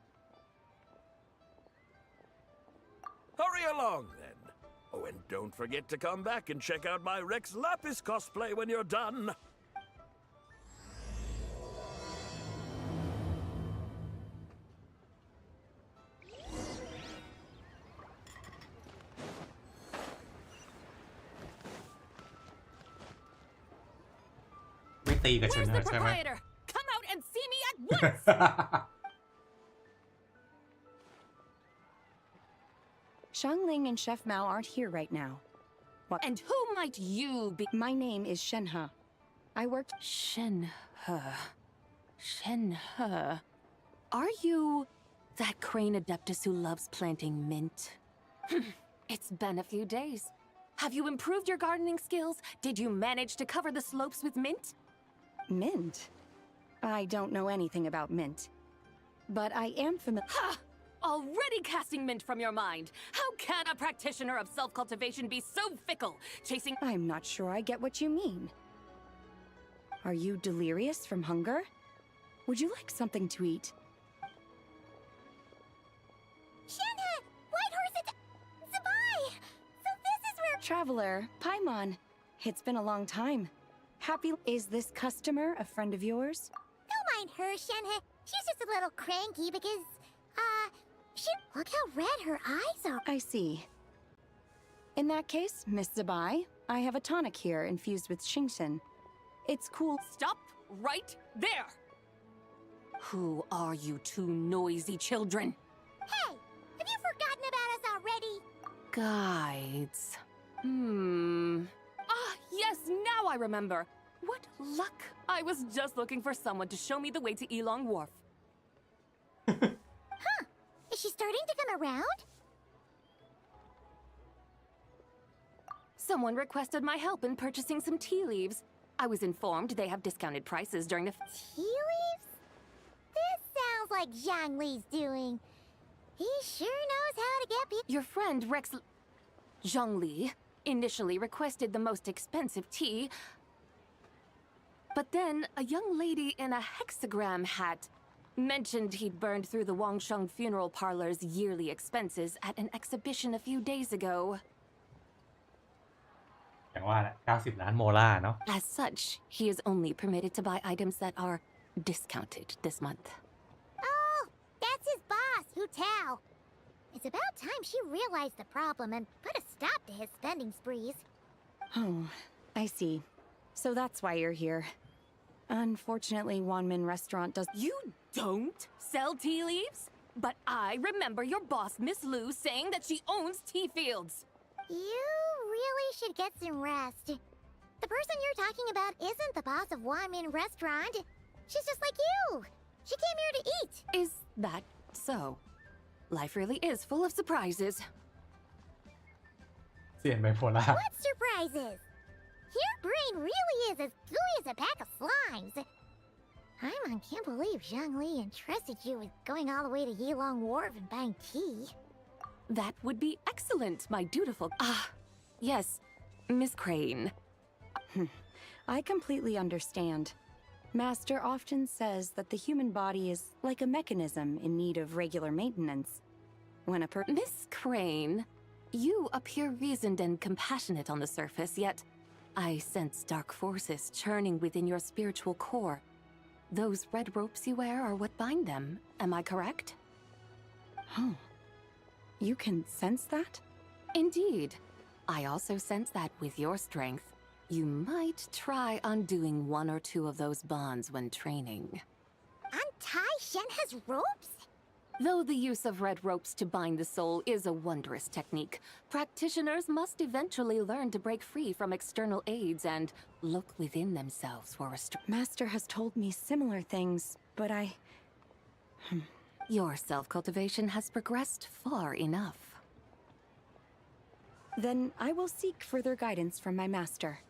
Hurry along, then. Oh, and don't forget to come back and check out my Rex Lapis cosplay when you're done. Where's the proprietor? Come out and see me at once! Xiangling and Chef Mao aren't here right now. What? And who might you be? My name is Shenhe. I worked... Shenhe. Shenhe. Are you that crane adeptus who loves planting mint? It's been a few days. Have you improved your gardening skills? Did you manage to cover the slopes with mint? Mint? I don't know anything about mint. But I am familiar... Ha! Already casting mint from your mind. How can a practitioner of self-cultivation be so fickle, chasing... I'm not sure I get what you mean. Are you delirious from hunger? Would you like something to eat? Shenhe! White Horse Zabai! So this is where... Traveler, Paimon. It's been a long time. Happy... Is this customer a friend of yours? Don't mind her, Shenhe. She's just a little cranky because, look how red her eyes are. I see. In that case, Miss Zabai, I have a tonic here infused with Xingchen. It's cool. Stop right there! Who are you two noisy children? Hey! Have you forgotten about us already? Guides. Ah, yes, now I remember. What luck! I was just looking for someone to show me the way to Elong Wharf. Huh? Is she starting to come around? Someone requested my help in purchasing some tea leaves. I was informed they have discounted prices during the... Tea leaves? This sounds like Zhangli's doing. He sure knows how to get people... Your friend, Rex... Zhangli, initially requested the most expensive tea. But then, a young lady in a hexagram hat mentioned he'd burned through the Wangsheng funeral parlor's yearly expenses at an exhibition a few days ago. อย่างว่าแหละ90 ล้านโมลาร์เนาะ As such, he is only permitted to buy items that are discounted this month. Oh, that's his boss, Hu Tao. It's about time she realized the problem and put a stop to his spending sprees. Oh, I see. So that's why you're here. Unfortunately, Wanmin Restaurant does... You don't sell tea leaves? But I remember your boss, Miss Lu, saying that she owns tea fields. You really should get some rest. The person you're talking about isn't the boss of Wanmin Restaurant. She's just like you. She came here to eat. Is that so? Life really is full of surprises. เสียงไบโพล่า What surprises? Your brain really is as gooey as a pack of slimes. Paimon can't believe Zhangli entrusted you with going all the way to Yilong Wharf and buying tea. That would be excellent, my dutiful... Ah, yes, Miss Crane. I completely understand. Master often says that the human body is like a mechanism in need of regular maintenance. When a Miss Crane, you appear reasoned and compassionate on the surface, yet I sense dark forces churning within your spiritual core. Those red ropes you wear are what bind them. Am I correct? Oh. You can sense that? Indeed. I also sense that with your strength, you might try undoing one or two of those bonds when training. Untie Shenhe's ropes? Though the use of red ropes to bind the soul is a wondrous technique, practitioners must eventually learn to break free from external aids and look within themselves for restraint. Master has told me similar things, but Your self-cultivation has progressed far enough. Then I will seek further guidance from my master.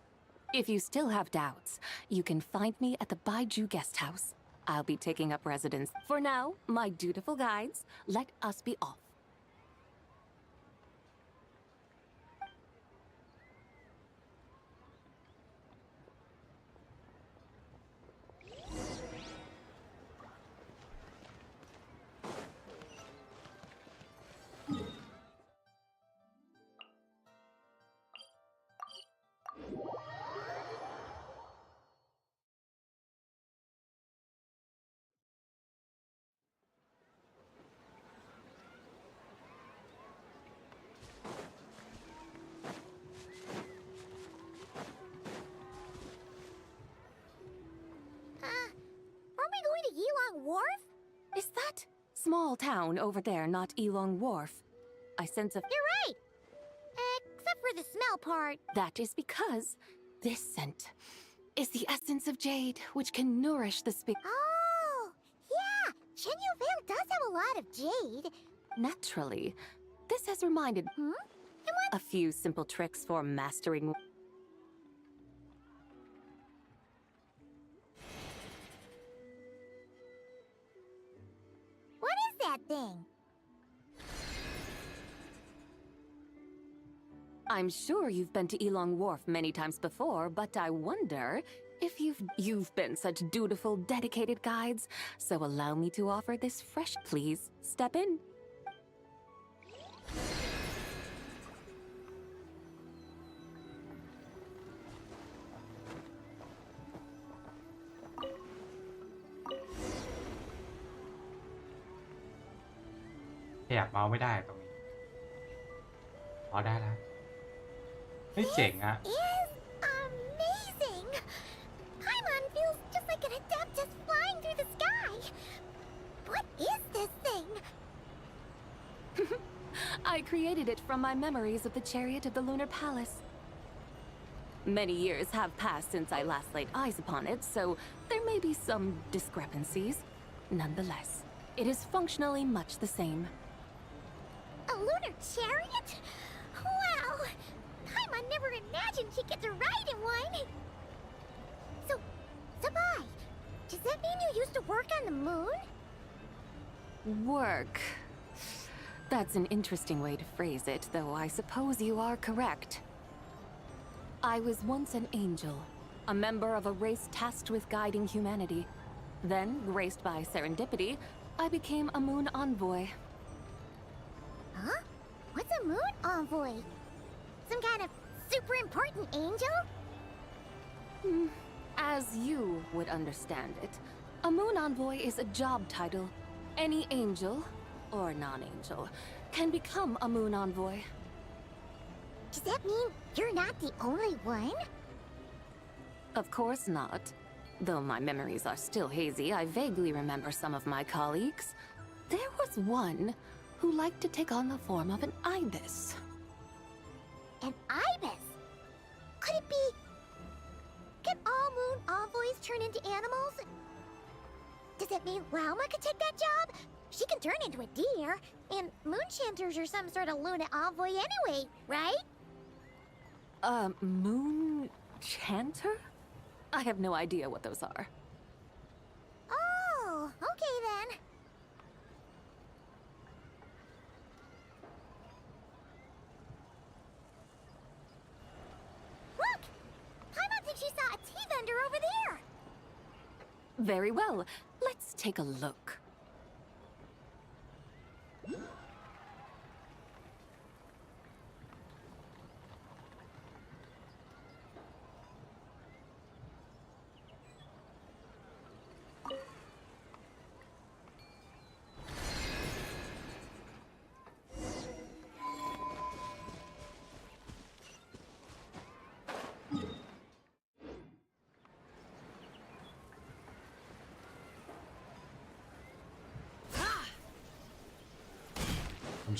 If you still have doubts, you can find me at the Baiju guest house. I'll be taking up residence. For now, my dutiful guides, let us be off. Aren't we going to Yilong Wharf? Is that small town over there not Elong Wharf? I sense a... You're right! Except for the smell part. That is because this scent is the essence of jade, which can nourish the spirit. Oh, yeah! Shenyu Vale does have a lot of jade. Naturally, this has reminded a few simple tricks for mastering. What is that thing? I'm sure you've been to Elong Wharf many times before, but I wonder if you've been such dutiful, dedicated guides. So allow me to offer this fresh. Please step in.ขยับเมาส์ไม่ได้ตรงนี้อ๋อได้แล้วเฮ้ยเจ๋งอะ Is amazing! Paimon feels just like an adeptus flying through the sky. What is this thing? I created it from my memories of the chariot of the Lunar Palace. Many years have passed since I last laid eyes upon it, so there may be some discrepancies. Nonetheless, it is functionally much the same. A lunar chariot? Wow! Paimon never imagined she'd get to ride in one. So, Sabai, does that mean you used to work on the moon? Work. That's an interesting way to phrase it, though I suppose you are correct. I was once an angel, a member of a race tasked with guiding humanity. Then, graced by serendipity, I became a moon envoy. Huh? What's a moon envoy? Some kind of super important angel? As you would understand it, a moon envoy is a job title. Any angel, or non-angel, can become a moon envoy. Does that mean you're not the only one? Of course not. Though my memories are still hazy, I vaguely remember some of my colleagues. There was one who liked to take on the form of an ibis. An ibis? Could it be... Can all moon envoys turn into animals? Does that mean Lauma could take that job? She can turn into a deer, and moon chanters are some sort of Luna envoy anyway, right? Moon chanter? I have no idea what those are. Oh, okay then. Look! Paimon thinks she saw a T-Thunder over there! Very well. Let's take a look.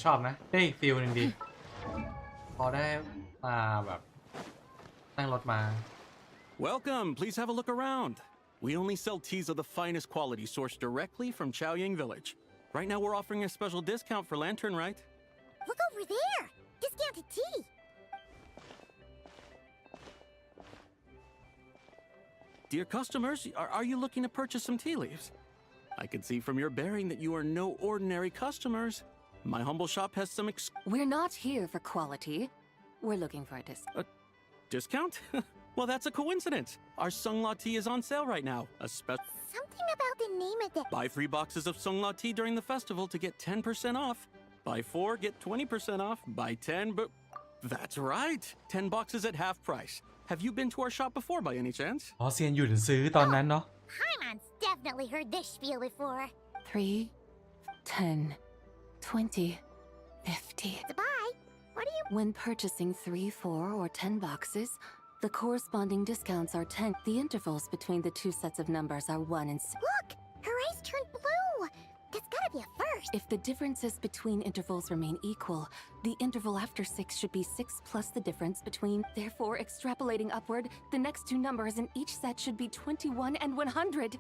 ชอบนะได้อีกฟีลหนึ่งดีพอได้มาแบบนั่งรถมา Welcome. Please have a look around. We only sell teas of the finest quality sourced directly from Chaoying Village. Right now, we're offering a special discount for Lantern Rite. Look over there! Discounted tea! Dear customers, are you looking to purchase some tea leaves? I can see from your bearing that you are no ordinary customers. My humble shop has some We're not here for quality. We're looking for a discount? Well, that's a coincidence. Our Sung La tea is on sale right now. Something about the name of the... Buy 3 boxes of Sung La tea during the festival to get 10% off. Buy 4, get 20% off. Buy 10, but... That's right. 10 boxes at half price. Have you been to our shop before by any chance? อ๋อเซียนอยู่ถึงซื้อตอนนั้นเนาะ Paimon's definitely heard this spiel before. 3, 10, 20, 50. Bye. What do you... When purchasing 3, 4, or 10 boxes, the corresponding discounts are 10. The intervals between the two sets of numbers are 1 and 6. Look! Her eyes turned blue! That's gotta be a first. If the differences between intervals remain equal, the interval after 6 should be 6 plus the difference between. Therefore, extrapolating upward, the next two numbers in each set should be 21 and 100.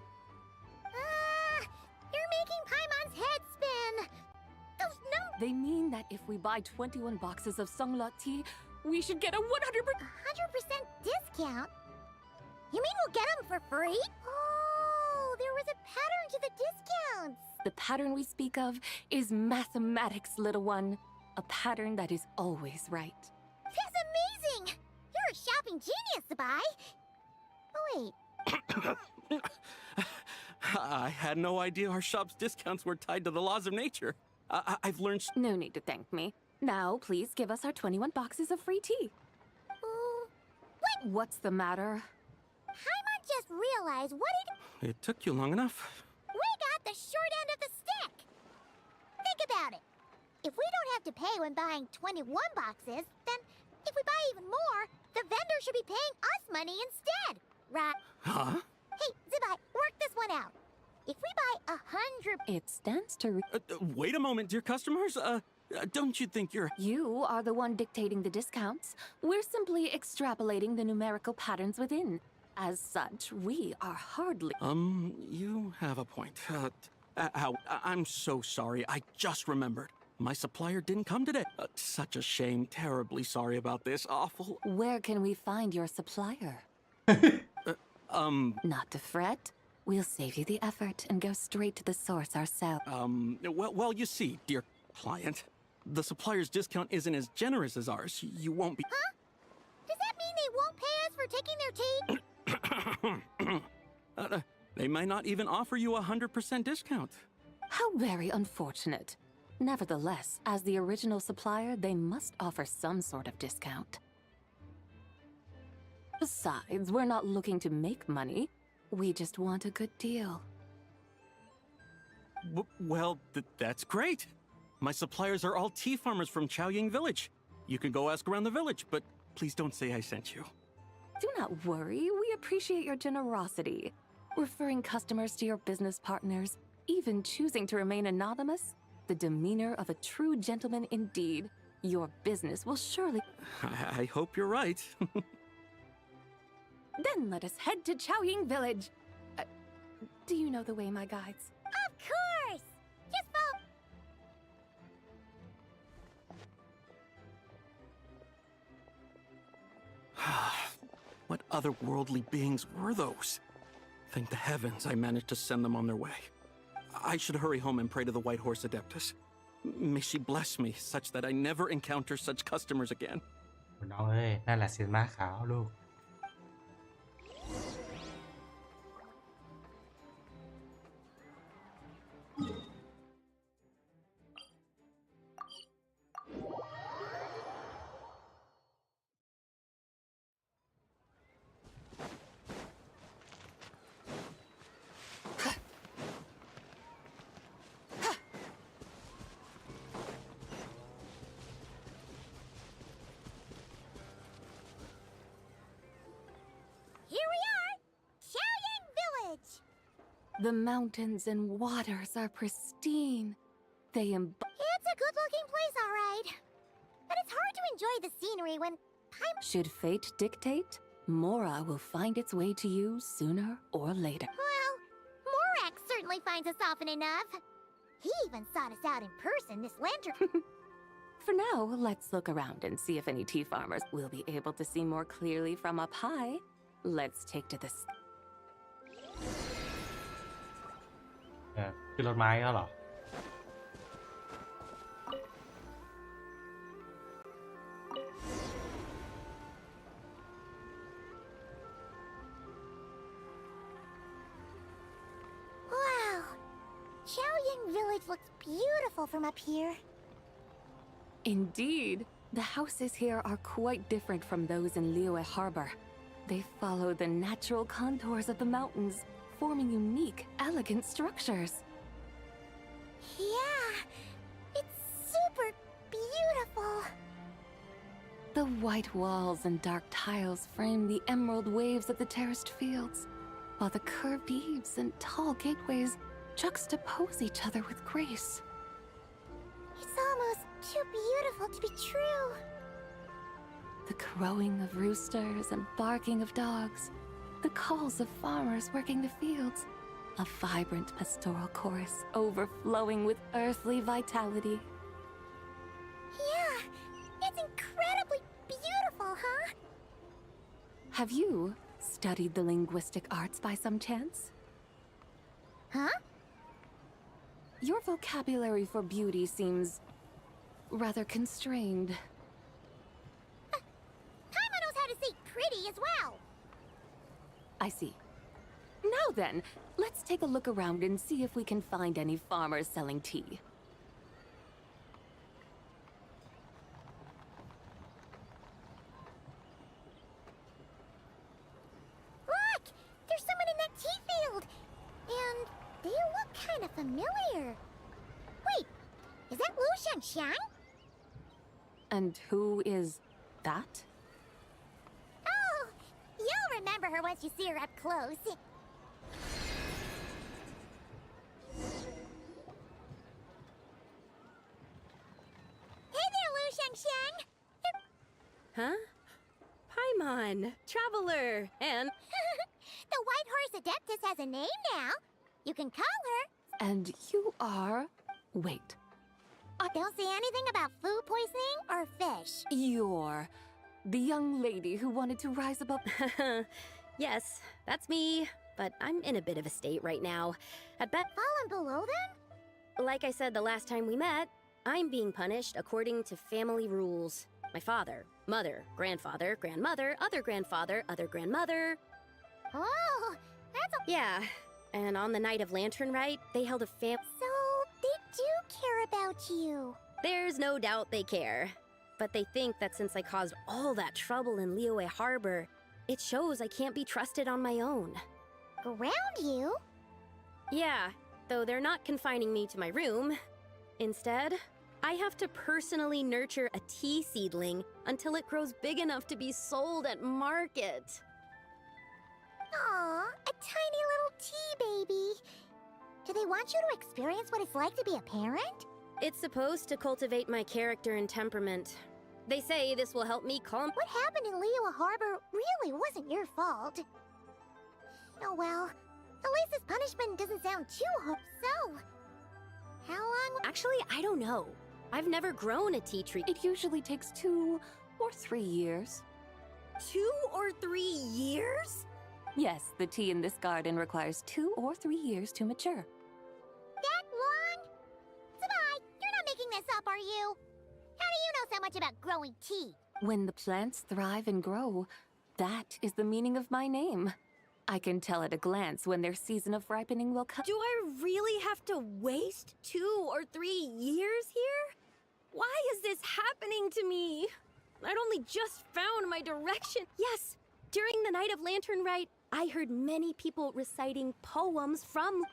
You're making Paimon's head spin! Those numbers... They mean that if we buy 21 boxes of Sung La tea, we should get a 100% discount? You mean we'll get them for free? Oh, there was a pattern to the discounts. The pattern we speak of is mathematics, little one. A pattern that is always right. That's amazing! You're a shopping genius, Sabai. Oh, wait. I had no idea our shop's discounts were tied to the laws of nature. I've learned... No need to thank me. Now, please give us our 21 boxes of free tea. What? What's the matter? Paimon just realized what It took you long enough. We got the short end of the stick! Think about it. If we don't have to pay when buying 21 boxes, then if we buy even more, the vendor should be paying us money instead, right? Huh? Hey, Zibai, work this one out. If we buy 100... It stands to... Wait a moment, dear customers. Don't you think you're... You are the one dictating the discounts. We're simply extrapolating the numerical patterns within. As such, we are hardly... You have a point. I'm so sorry. I just remembered. My supplier didn't come today. Such a shame. Terribly sorry about this. Awful... Where can we find your supplier? Not to fret. We'll save you the effort and go straight to the source ourselves. Well, you see, dear client, the supplier's discount isn't as generous as ours. You won't be... Huh? Does that mean they won't pay us for taking their tea? They might not even offer you a 100% discount. How very unfortunate. Nevertheless, as the original supplier, they must offer some sort of discount. Besides, we're not looking to make money. We just want a good deal. Well, that's great. My suppliers are all tea farmers from Chaoying Village. You can go ask around the village, but please don't say I sent you. Do not worry, we appreciate your generosity. Referring customers to your business partners, even choosing to remain anonymous, the demeanor of a true gentleman indeed. Your business will surely... I hope you're right. Then let us head to Chaoying Village. Do you know the way, my guides? Of course! Just follow... What otherworldly beings were those? Thank the heavens I managed to send them on their way. I should hurry home and pray to the White Horse Adeptus. May she bless me such that I never encounter such customers again. น้องเอ้ยนั่นแหละเสียนม้าขาวลูก The mountains and waters are pristine. They It's a a good-looking place, all right. But it's hard to enjoy the scenery when Should fate dictate, Mora will find its way to you sooner or later. Well, Morak certainly finds us often enough. He even sought us out in person this lantern. For now, let's look around and see if any tea farmers will be able to see more clearly from up high. Let's take to this. คือรถไม้ก็เหรอ Wow. Chaoying Village looks beautiful from up here. Indeed, the houses here are quite different from those in Liyue Harbor. They follow the natural contours of the mountains, forming unique, elegant structures. Yeah, it's super beautiful. The white walls and dark tiles frame the emerald waves of the terraced fields, while the curved eaves and tall gateways juxtapose each other with grace. It's almost too beautiful to be true. The crowing of roosters and barking of dogs, the calls of farmers working the fields, a vibrant pastoral chorus overflowing with earthly vitality. Yeah, it's incredibly beautiful, huh? Have you studied the linguistic arts by some chance? Huh? Your vocabulary for beauty seems rather constrained. Paimon knows how to say pretty as well. I see. Now then, let's take a look around and see if we can find any farmers selling tea. Look! There's someone in that tea field! And they look kind of familiar. Wait, is that Lu Xiangxiang? And who is that? Oh, you'll remember her once you see her up close. Hey there, Lu Xiangxiang! Huh? Paimon, Traveler, and... The White Horse Adeptus has a name now. You can call her. And you are... Wait. Don't say anything about food poisoning or fish. You're the young lady who wanted to rise above... Yes, that's me, but I'm in a bit of a state right now. At best... Fallen below them? Like I said the last time we met, I'm being punished according to family rules. My father, mother, grandfather, grandmother, other grandfather, other grandmother... Oh, that's a... Yeah, and on the night of Lantern Rite, they held a So, they do care about you. There's no doubt they care. But they think that since I caused all that trouble in Liyue Harbor, it shows I can't be trusted on my own. Ground you? Yeah, though they're not confining me to my room. Instead, I have to personally nurture a tea seedling until it grows big enough to be sold at market. Aw, a tiny little tea baby. Do they want you to experience what it's like to be a parent? It's supposed to cultivate my character and temperament. They say this will help me calm... What happened in Liyue Harbor really wasn't your fault. Oh well, at least this punishment doesn't sound too hard. So, how long... Actually, I don't know. I've never grown a tea tree. It usually takes 2 or 3 years. 2 or 3 years? Yes, the tea in this garden requires 2 or 3 years to mature. That long? Sabai, you're not making this up, are you? How do you know so much about growing tea? When the plants thrive and grow, that is the meaning of my name. I can tell at a glance when their season of ripening will come. Do I really have to waste 2 or 3 years here? Why is this happening to me? I'd only just found my direction. Yes, during the night of Lantern Rite, I heard many people reciting poems from...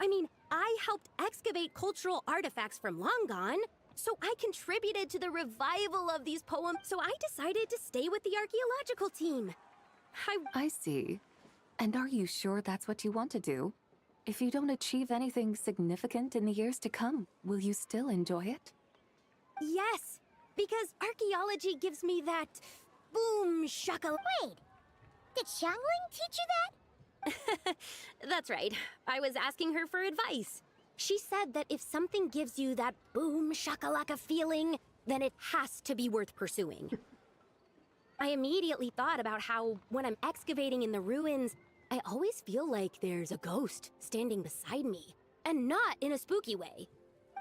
I helped excavate cultural artifacts from long gone. So I contributed to the revival of these poems. So I decided to stay with the archaeological team. I see. And are you sure that's what you want to do? If you don't achieve anything significant in the years to come, will you still enjoy it? Yes, because archaeology gives me that boom shaka. Wait, did Xiangling teach you that? That's right. I was asking her for advice. She said that if something gives you that boom shakalaka feeling, then it has to be worth pursuing. I immediately thought about how, when I'm excavating in the ruins, I always feel like there's a ghost standing beside me, and not in a spooky way.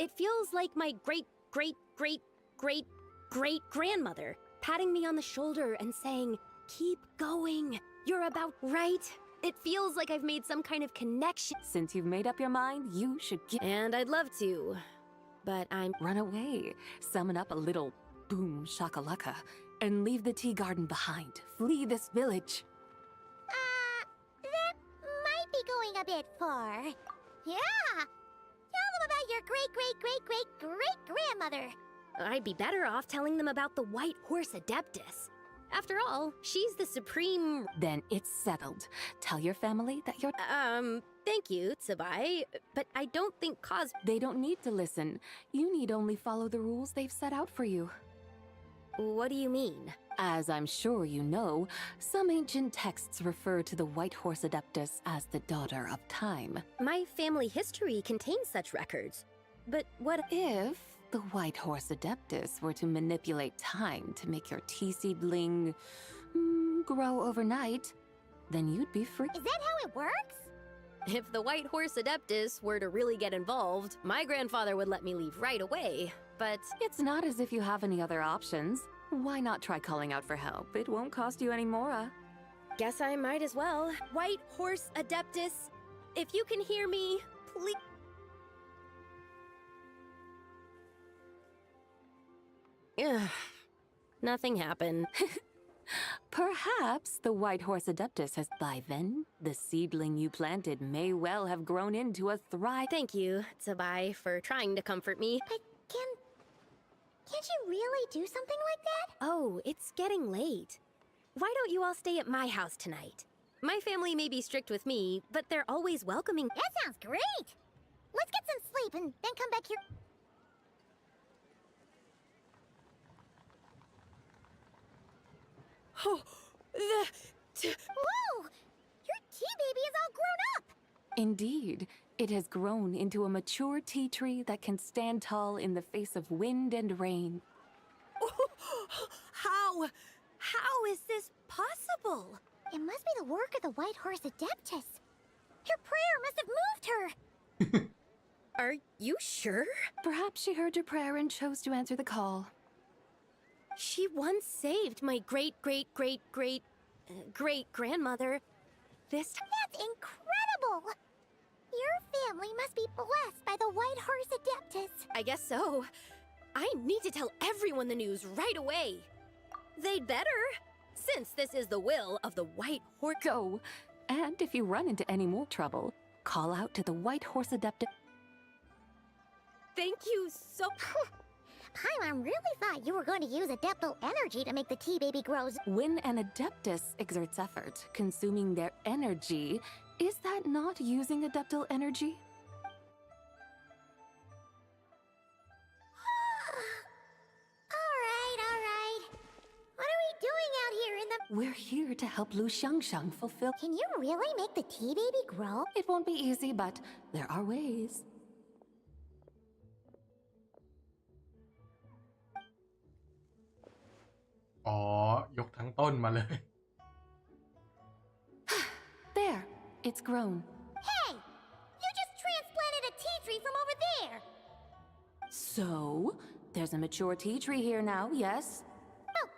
It feels like my great-great-great-great-great-grandmother patting me on the shoulder and saying, "Keep going, you're about right." It feels like I've made some kind of connection. Since you've made up your mind, you should get. And I'd love to, but I'm. Run away, summon up a little boom shakalaka, and leave the tea garden behind. Flee this village. That might be going a bit far. Yeah! Tell them about your great-great-great-great-great-grandmother. I'd be better off telling them about the White Horse Adeptus. After all, she's the supreme... Then it's settled. Tell your family that you're... Thank you, Tsubai, but I don't think They don't need to listen. You need only follow the rules they've set out for you. What do you mean? As I'm sure you know, some ancient texts refer to the White Horse Adeptus as the Daughter of Time. My family history contains such records. But what if the White Horse Adeptus were to manipulate time to make your tea seedling grow overnight? Then you'd be free. Is that how it works? If the White Horse Adeptus were to really get involved, my grandfather would let me leave right away. But it's not as if you have any other options. Why not try calling out for help? It won't cost you any more. Guess I might as well. White Horse Adeptus, if you can hear me, please. Ugh. Nothing happened. Perhaps the White Horse Adeptus has... By then, the seedling you planted may well have grown into a Thank you, Tsubai, for trying to comfort me. But can't you really do something like that? Oh, it's getting late. Why don't you all stay at my house tonight? My family may be strict with me, but they're always welcoming. That sounds great! Let's get some sleep and then come back here. Oh, Whoa! Your tea baby is all grown up! Indeed, it has grown into a mature tea tree that can stand tall in the face of wind and rain. How is this possible? It must be the work of the White Horse Adeptus. Her prayer must have moved her. Are you sure? Perhaps she heard your prayer and chose to answer the call. She once saved my great-great-great-great-great-grandmother. That's incredible! Your family must be blessed by the White Horse Adeptus. I guess so. I need to tell everyone the news right away. They'd better, since this is the will of the White Horse. Go, and if you run into any more trouble, call out to the White Horse Adeptus. Thank you so... Paimon really thought you were going to use adeptal energy to make the tea baby grow. When an Adeptus exerts effort, consuming their energy, is that not using adeptal energy? All right. What are we doing out here in the... We're here to help Lu Xiangxiang fulfill... Can you really make the tea baby grow? It won't be easy, but there are ways.ยกทั้งต้นมาเลย There, it's grown. Hey! You just transplanted a tea tree from over there! So, there's a mature tea tree here now, yes? Oh,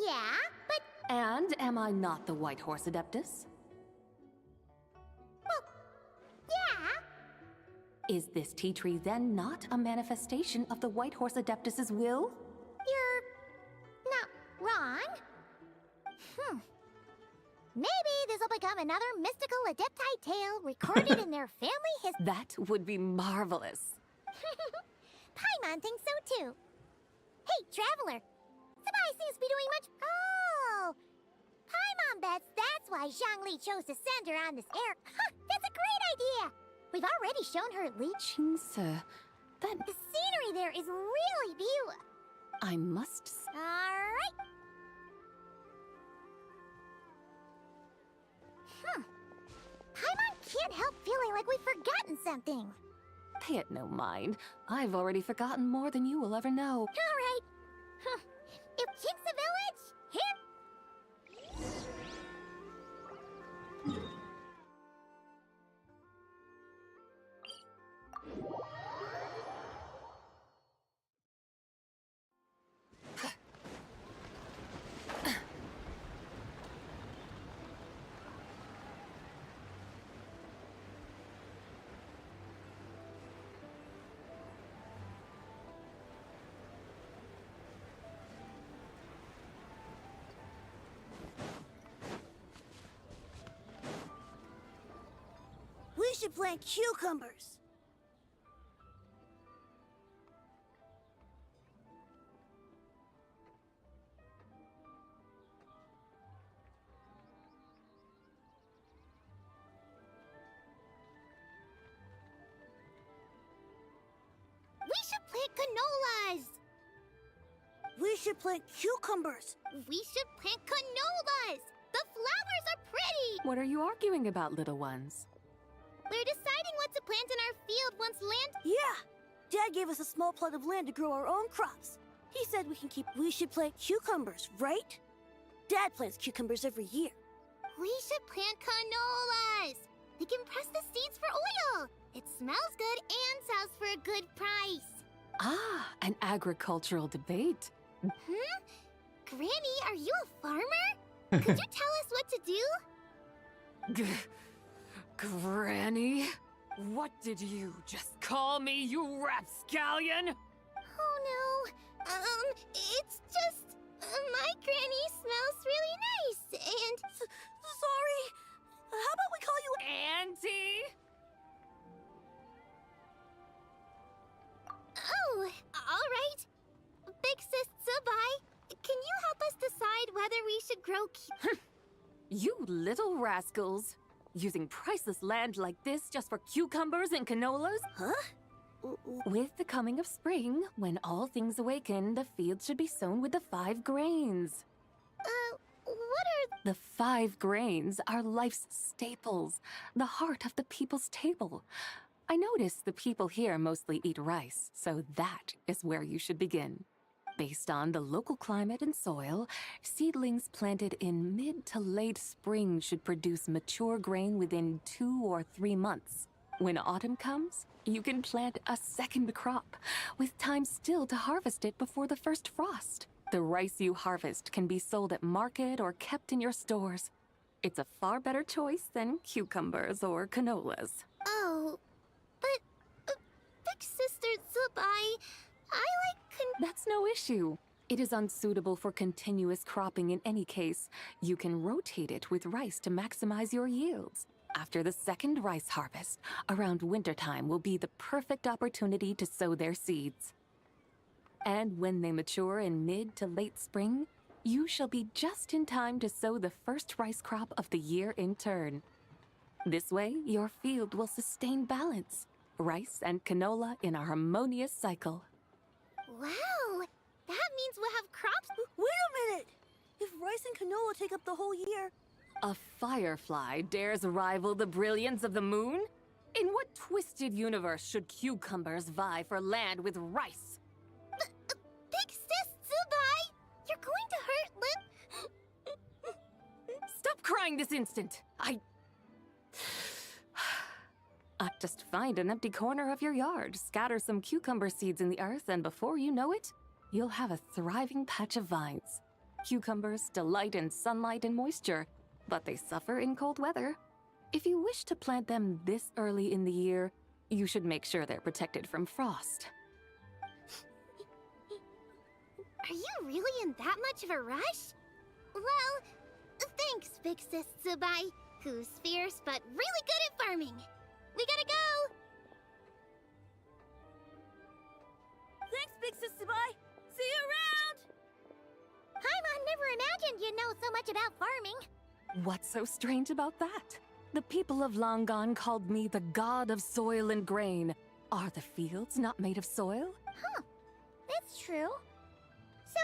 yeah, but... And am I not the White Horse Adeptus? Well, yeah. Is this tea tree then not a manifestation of the White Horse Adeptus's will? You're... not wrong. Maybe this'll become another mystical Adepti tale recorded in their family history. That would be marvelous. Paimon thinks so too. Hey, Traveler! Tsubai seems to be doing much... Oh! Paimon bets that's why Zhangli chose to send her on this air... That's a great idea! We've already shown her Qingse, that... The scenery there is really beautiful. I must. Alright. Paimon can't help feeling like we've forgotten something. Pay it no mind. I've already forgotten more than you will ever know. Alright. If Jinx a village, here. We should plant cucumbers. We should plant canolas. We should plant cucumbers. We should plant canolas. The flowers are pretty. What are you arguing about, little ones? We're deciding what to plant in our field once land. Yeah! Dad gave us a small plot of land to grow our own crops. He said we should plant cucumbers, right? Dad plants cucumbers every year. We should plant canolas. We can press the seeds for oil. It smells good and sells for a good price. Ah, an agricultural debate. Granny, are you a farmer? Could you tell us what to do? Granny? What did you just call me, you rapscallion? Oh no. It's just... my granny smells really nice, and... Sorry. How about we call you... Auntie? Oh, alright. Big Sis Zubai, can you help us decide whether we should grow... You little rascals. Using priceless land like this just for cucumbers and canolas? Huh? With the coming of spring, when all things awaken, the fields should be sown with the 5 grains. What are... The 5 grains are life's staples, the heart of the people's table. I notice the people here mostly eat rice, so that is where you should begin. Based on the local climate and soil, seedlings planted in mid to late spring should produce mature grain within 2 or 3 months. When autumn comes, you can plant a second crop, with time still to harvest it before the first frost. The rice you harvest can be sold at market or kept in your stores. It's a far better choice than cucumbers or canolas. Oh, but... Big Sister Zubai, I like... That's no issue. It is unsuitable for continuous cropping in any case. You can rotate it with rice to maximize your yields. After the second rice harvest, around wintertime will be the perfect opportunity to sow their seeds. And when they mature in mid to late spring, you shall be just in time to sow the first rice crop of the year in turn. This way, your field will sustain balance, rice and canola in a harmonious cycle. Wow! That means we'll have crops... Wait a minute! If rice and canola take up the whole year... A firefly dares rival the brilliance of the moon? In what twisted universe should cucumbers vie for land with rice? Big Sis Zubai! You're going to hurt Stop crying this instant! Just find an empty corner of your yard, scatter some cucumber seeds in the earth, and before you know it, you'll have a thriving patch of vines. Cucumbers delight in sunlight and moisture, but they suffer in cold weather. If you wish to plant them this early in the year, you should make sure they're protected from frost. Are you really in that much of a rush? Well, thanks, Big Sis Zubai, who's fierce but really good at farming. We gotta go! Thanks, Big Sis Zubai! See you around! Paimon never imagined you'd know so much about farming. What's so strange about that? The people of Longon called me the god of soil and grain. Are the fields not made of soil? Huh. That's true. So,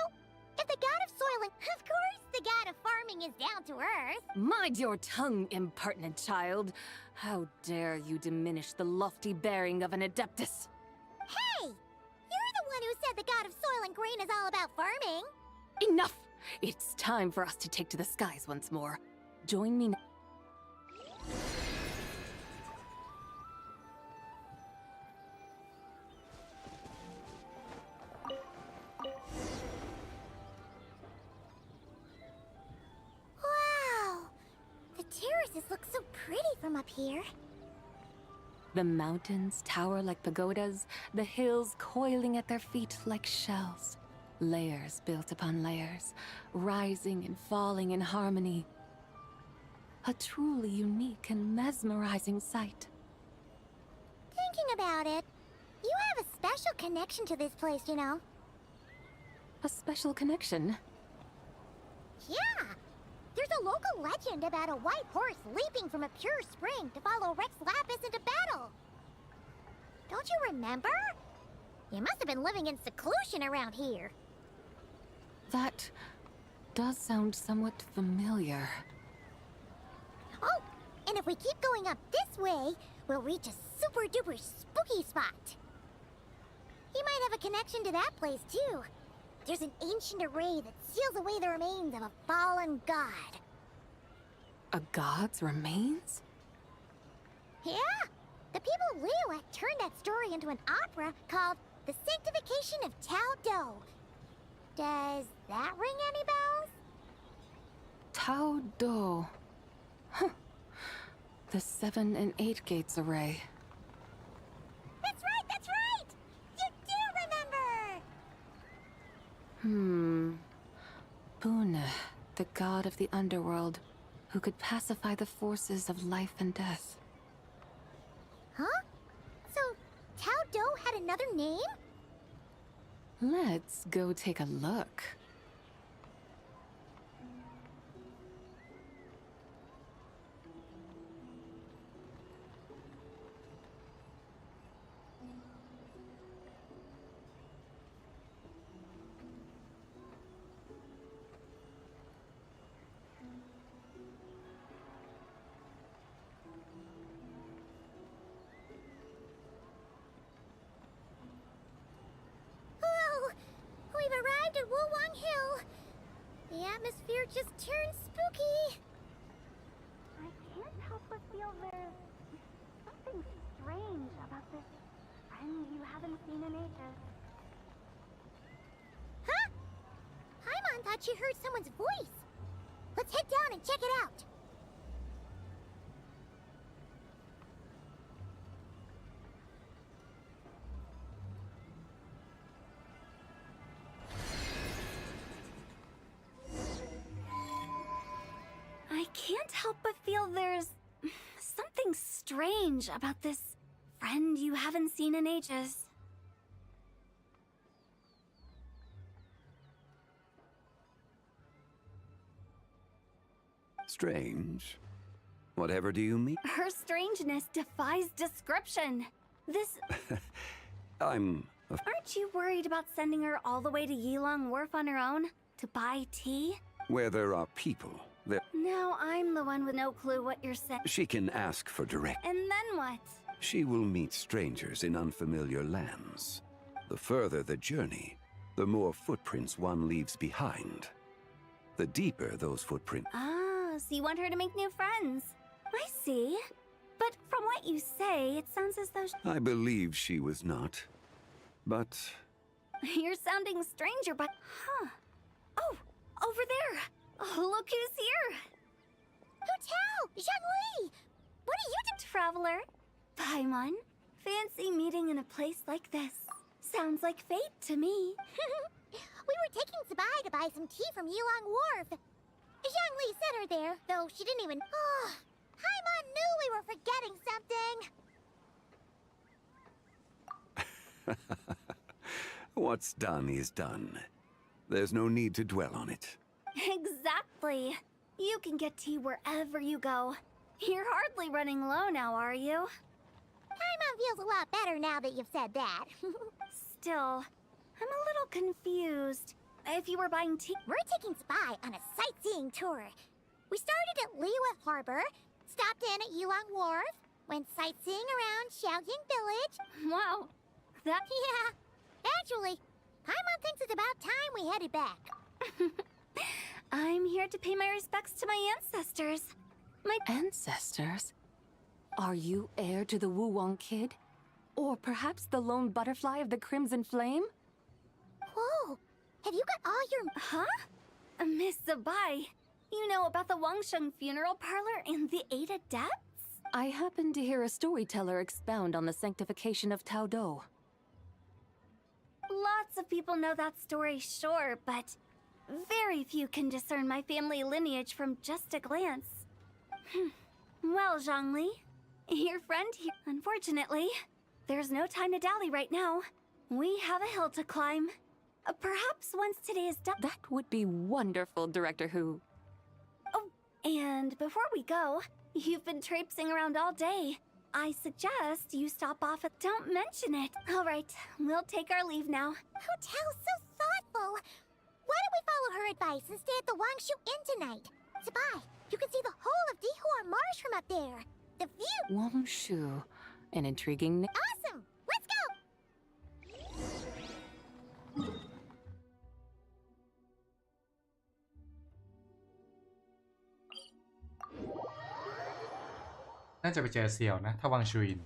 if the god of soil and of course the god of farming is down to earth. Mind your tongue, impertinent child. How dare you diminish the lofty bearing of an Adeptus? Hey! You're the one who said the god of soil and grain is all about farming. Enough! It's time for us to take to the skies once more. Join me now. Wow! The terraces look so pretty from up here. The mountains tower like pagodas, the hills coiling at their feet like shells. Layers built upon layers, rising and falling in harmony. A truly unique and mesmerizing sight. Thinking about it, you have a special connection to this place, you know. A special connection? Yeah! There's a local legend about a white horse leaping from a pure spring to follow Rex Lapis into battle. Don't you remember? You must have been living in seclusion around here. That does sound somewhat familiar. Oh, and if we keep going up this way, we'll reach a super duper spooky spot. You might have a connection to that place too. There's an ancient array that seals away the remains of a fallen god. A god's remains? Yeah! The people Leo had turned that story into an opera called The Sanctification of Tao Do. Does that ring any bells? Tao Do. Huh. The 7 and 8 gates array. That's right, that's right! You do remember! Buna, the god of the underworld, who could pacify the forces of life and death. Huh? So, Tao Do had another name? Let's go take a look. We've arrived at Wulwang Hill. The atmosphere just turned spooky. I can't help but feel there's something strange about this friend you haven't seen in ages. Huh? Paimon thought she heard someone's voice. Let's head down and check it out. I can't help but feel there's something strange about this friend you haven't seen in ages. Strange? Whatever do you mean? Her strangeness defies description. This... I'm... Aren't you worried about sending her all the way to Yilong Wharf on her own? To buy tea? Where there are people, there... Now I'm the one with no clue what you're saying. She can ask for direct... And then what? She will meet strangers in unfamiliar lands. The further the journey, the more footprints one leaves behind. The deeper those footprints... Ah, so you want her to make new friends. I see. But from what you say, it sounds as though I believe she was not. But... You're sounding stranger, but... Huh. Oh, over there! Oh, look who's here! Hotel! Zhongli! What are you doing? Traveler? Paimon? Fancy meeting in a place like this. Sounds like fate to me. We were taking Sabai to buy some tea from Yilong Wharf. Zhongli sent her there, though she didn't even... Oh, Paimon knew we were forgetting something. What's done is done. There's no need to dwell on it. Exactly. You can get tea wherever you go. You're hardly running low now, are you? Paimon feels a lot better now that you've said that. Still, I'm a little confused. if you were buying tea. We're taking Spy on a sightseeing tour. We started at Liyue Harbor, stopped in at Yulong Wharf, went sightseeing around Xiaoying Village. Wow, that. Yeah. Actually, Paimon thinks it's about time we headed back. I'm here to pay my respects to my ancestors. My Ancestors? Are you heir to the Wu-Wong kid? Or perhaps the lone butterfly of the Crimson Flame? Whoa! Have you got all your... Huh? Miss Zabai, you know about the Wangsheng funeral parlor and the Eight Adepts? I happened to hear a storyteller expound on the sanctification of Tao Do. Lots of people know that story, sure, but very few can discern my family lineage from just a glance. Well, Zhongli, your friend here. Unfortunately, there's no time to dally right now. We have a hill to climb. Perhaps once today is done. That would be wonderful, Director Hu. Oh, and before we go, you've been traipsing around all day. I suggest you stop off at... Don't mention it. All right, we'll take our leave now. Hotel's so thoughtful. Why don't we follow her advice and stay at the Wangshu Inn tonight? Sabai, you can see the whole of Dihua Marsh from up there. The view... Wangshu. An intriguing name. Awesome! Let's go! น่าจะไปเจอเสี่ยวนะถ้าวังชุอิน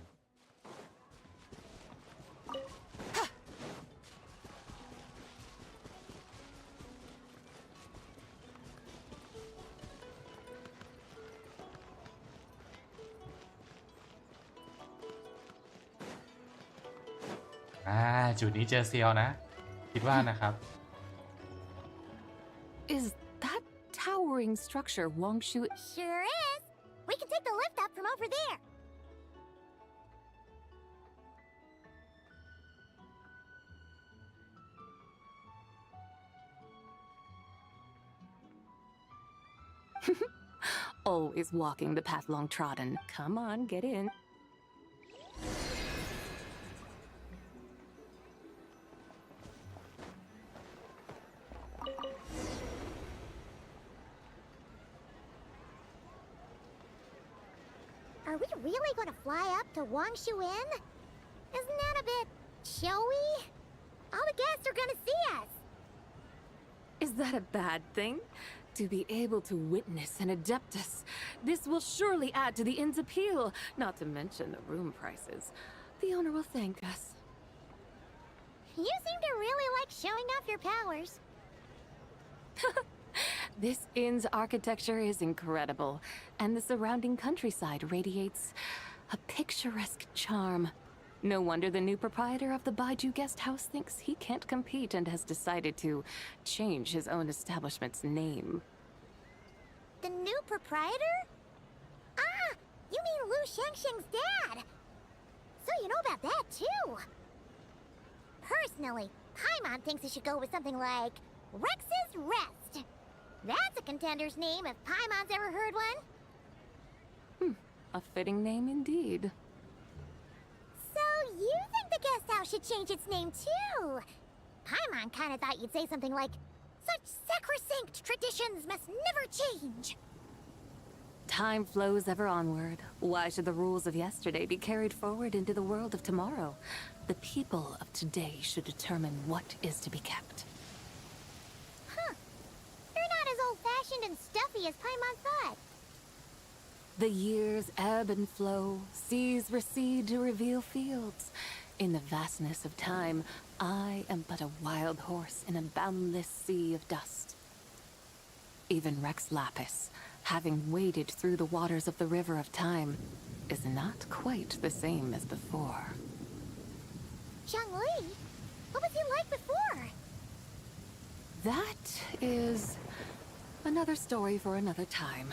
จุดนี้เจอเซียวนะคิดว่านะครับ Is that towering structure Wangshu? Sure is. We can take the lift up from over there. Always walking the path long trodden. Come on, get in. Are we really going to fly up to Wangshu Inn? Isn't that a bit showy? All the guests are going to see us. Is that a bad thing? To be able to witness an Adeptus. This will surely add to the inn's appeal, not to mention the room prices. The owner will thank us. You seem to really like showing off your powers. This inn's architecture is incredible, and the surrounding countryside radiates a picturesque charm. No wonder the new proprietor of the Baiju guest house thinks he can't compete and has decided to change his own establishment's name. The new proprietor? Ah, you mean Lu Shengsheng's dad. So you know about that too. Personally, Paimon thinks it should go with something like Rex's Rest. That's a contender's name if Paimon's ever heard one. A fitting name indeed. So you think the guest house should change its name too? Paimon kinda thought you'd say something like, such sacrosanct traditions must never change. Time flows ever onward. Why should the rules of yesterday be carried forward into the world of tomorrow? The people of today should determine what is to be kept. Huh. You're not as old-fashioned and stuffy as Paimon thought. The years ebb and flow, seas recede to reveal fields. In the vastness of time, I am but a wild horse in a boundless sea of dust. Even Rex Lapis, having waded through the waters of the river of time, is not quite the same as before. Zhongli? What was he like before? That is another story for another time.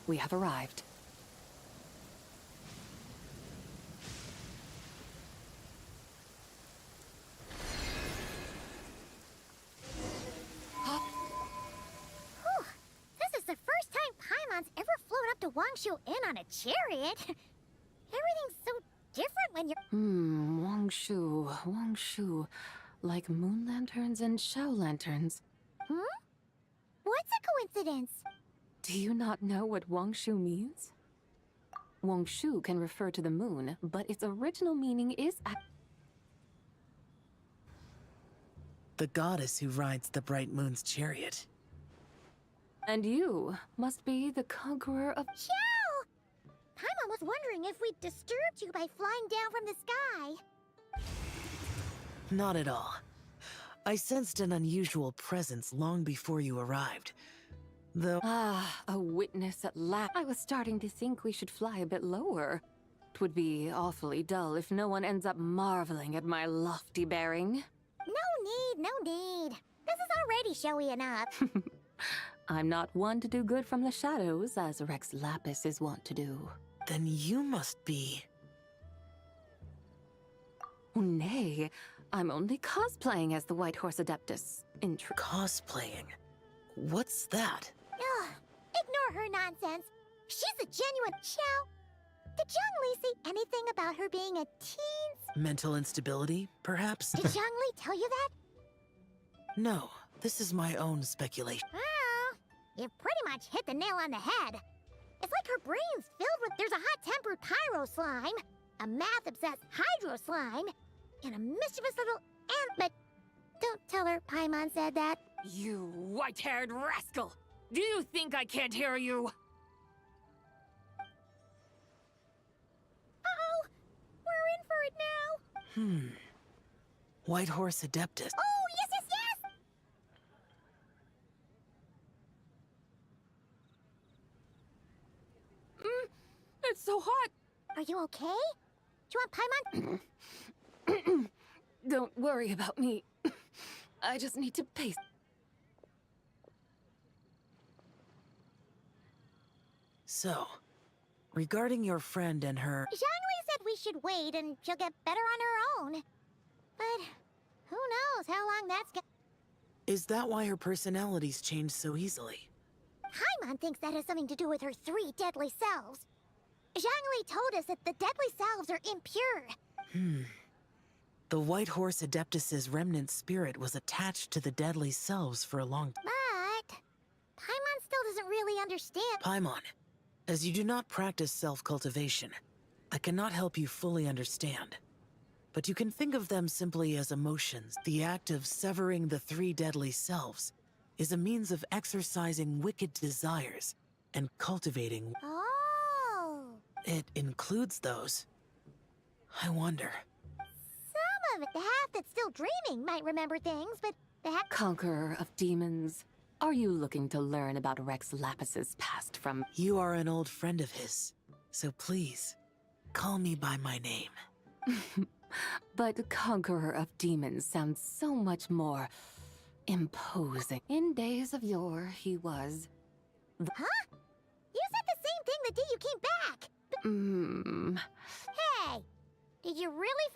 We have arrived. Whew. This is the first time Paimon's Wangshu in on a chariot. Everything's so different when you're. Wangshu. Like moon lanterns and Shao lanterns. What's a coincidence? Do you not know what Wangshu means? Wangshu can refer to the moon, but its original meaning is The goddess who rides the bright moon's chariot. And you must be the conqueror of... Xiao! Paimon was wondering if we'd disturbed you by flying down from the sky. Not at all. I sensed an unusual presence long before you arrived. Though... a witness at last. I was starting to think we should fly a bit lower. It would be awfully dull if no one ends up marveling at my lofty bearing. No need. This is already showy enough. I'm not one to do good from the shadows, as Rex Lapis is wont to do. Then you must be... Nay, I'm only cosplaying as the White Horse Adeptus. Cosplaying? What's that? Ugh, ignore her nonsense. She's a genuine Xiao. Did Zhongli say anything about her being a teen? Mental instability, perhaps? Did Zhongli tell you that? No, this is my own speculation. Oh, you pretty much hit the nail on the head. It's like her brain's filled with... There's a hot-tempered pyro slime, a math-obsessed hydro slime, and a mischievous little ant... But don't tell her Paimon said that. You white-haired rascal! Do you think I can't hear you? Uh-oh! We're in for it now! White Horse Adeptus. Oh, yes! It's so hot! Are you okay? Do you want Paimon? Don't worry about me. I just need to pace. So, regarding your friend and her... Zhongli said we should wait and she'll get better on her own. But who knows how long that's gonna... Is that why her personalities change so easily? Paimon thinks that has something to do with her 3 deadly selves. Zhongli told us that the deadly selves are impure. The White Horse Adeptus's remnant spirit was attached to the deadly selves for a long time. But Paimon still doesn't really understand. Paimon, as you do not practice self-cultivation, I cannot help you fully understand. But you can think of them simply as emotions. The act of severing the 3 deadly selves is a means of exercising wicked desires and cultivating... Oh! It includes those. I wonder. Some of it. The half that's still dreaming might remember things, but the half... Conqueror of demons, are you looking to learn about Rex Lapis's past from... You are an old friend of his, so please, call me by my name. But Conqueror of Demons sounds so much more... imposing. In days of yore, he was... Huh? You said the same thing the day you came back! Hey! Did you really...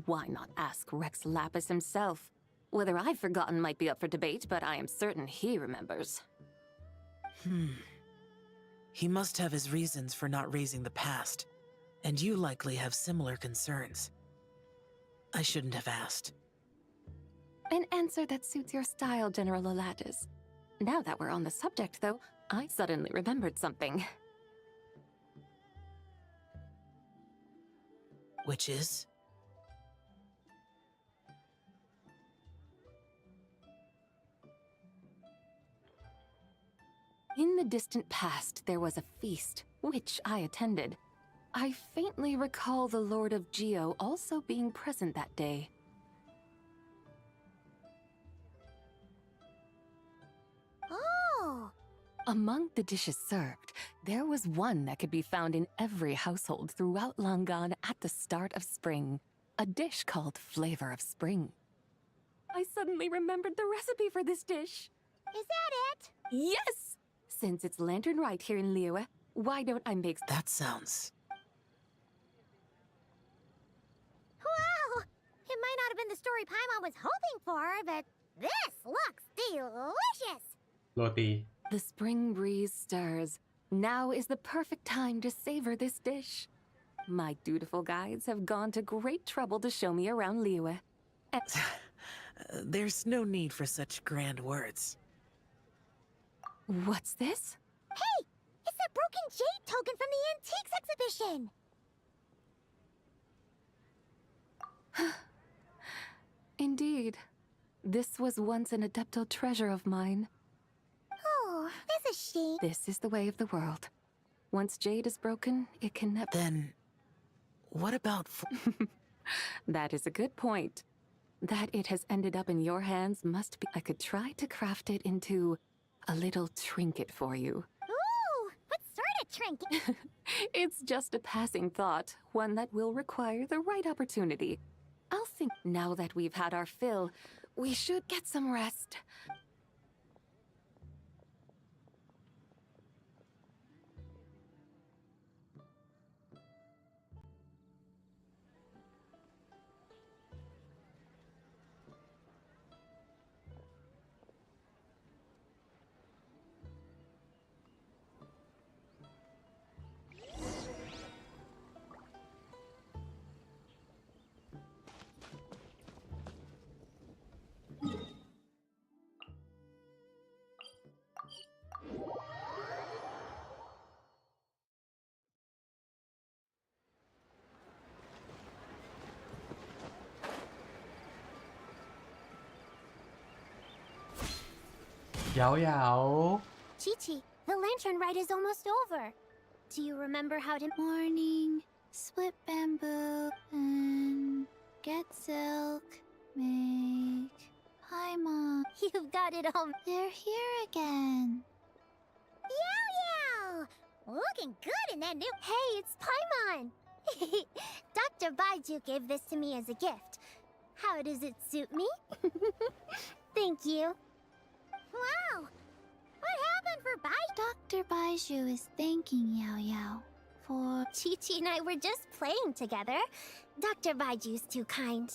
Why not ask Rex Lapis himself? Whether I've forgotten might be up for debate, but I am certain he remembers. He must have his reasons for not raising the past, and you likely have similar concerns. I shouldn't have asked. An answer that suits your style, General Elatis. Now that we're on the subject, though, I suddenly remembered something. Which is? In the distant past, there was a feast, which I attended. I faintly recall the Lord of Geo also being present that day. Oh! Among the dishes served, there was one that could be found in every household throughout Langan at the start of spring. A dish called Flavor of Spring. I suddenly remembered the recipe for this dish. Is that it? Yes! Since it's Lantern Right here in Liyue, why don't I make... That sounds... Wow! It might not have been the story Paimon was hoping for, but this looks delicious! Roti. The spring breeze stirs, Now is the perfect time to savor this dish. My dutiful guides have gone to great trouble to show me around Liyue. There's no need for such grand words. What's this? Hey! It's that broken jade token from the antiques exhibition! Indeed. This was once an adeptal treasure of mine. Oh, that's a shame. This is the way of the world. Once jade is broken, it can never... Then, what about... That is a good point. That it has ended up in your hands must be... I could try to craft it into a little trinket for you. Ooh! What sort of trinket? It's just a passing thought, one that will require the right opportunity. I'll think now that we've had our fill, we should get some rest. Chi-Chi, the lantern ride is almost over. Do you remember how to... Morning, split bamboo, and get silk, make Paimon. You've got it all. They're here again. Yow! Looking good in that new... Hey, it's Paimon! Dr. Baiju gave this to me as a gift. How does it suit me? Thank you. Wow! What happened for Dr. Baiju is thanking Yao Yao for... Chi-Chi and I were just playing together. Dr. Baiju's too kind.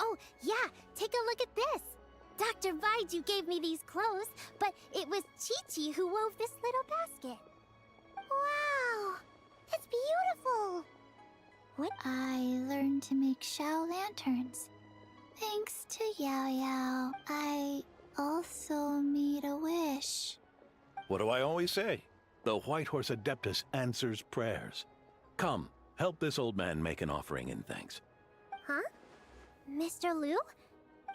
Oh, yeah, take a look at this. Dr. Baiju gave me these clothes, but it was Chi-Chi who wove this little basket. Wow! That's beautiful! What? I learned to make Shao lanterns. Thanks to Yao Yao, I also made a wish. What do I always say? The White Horse Adeptus answers prayers. Come, help this old man make an offering in thanks. Huh? Mr. Liu?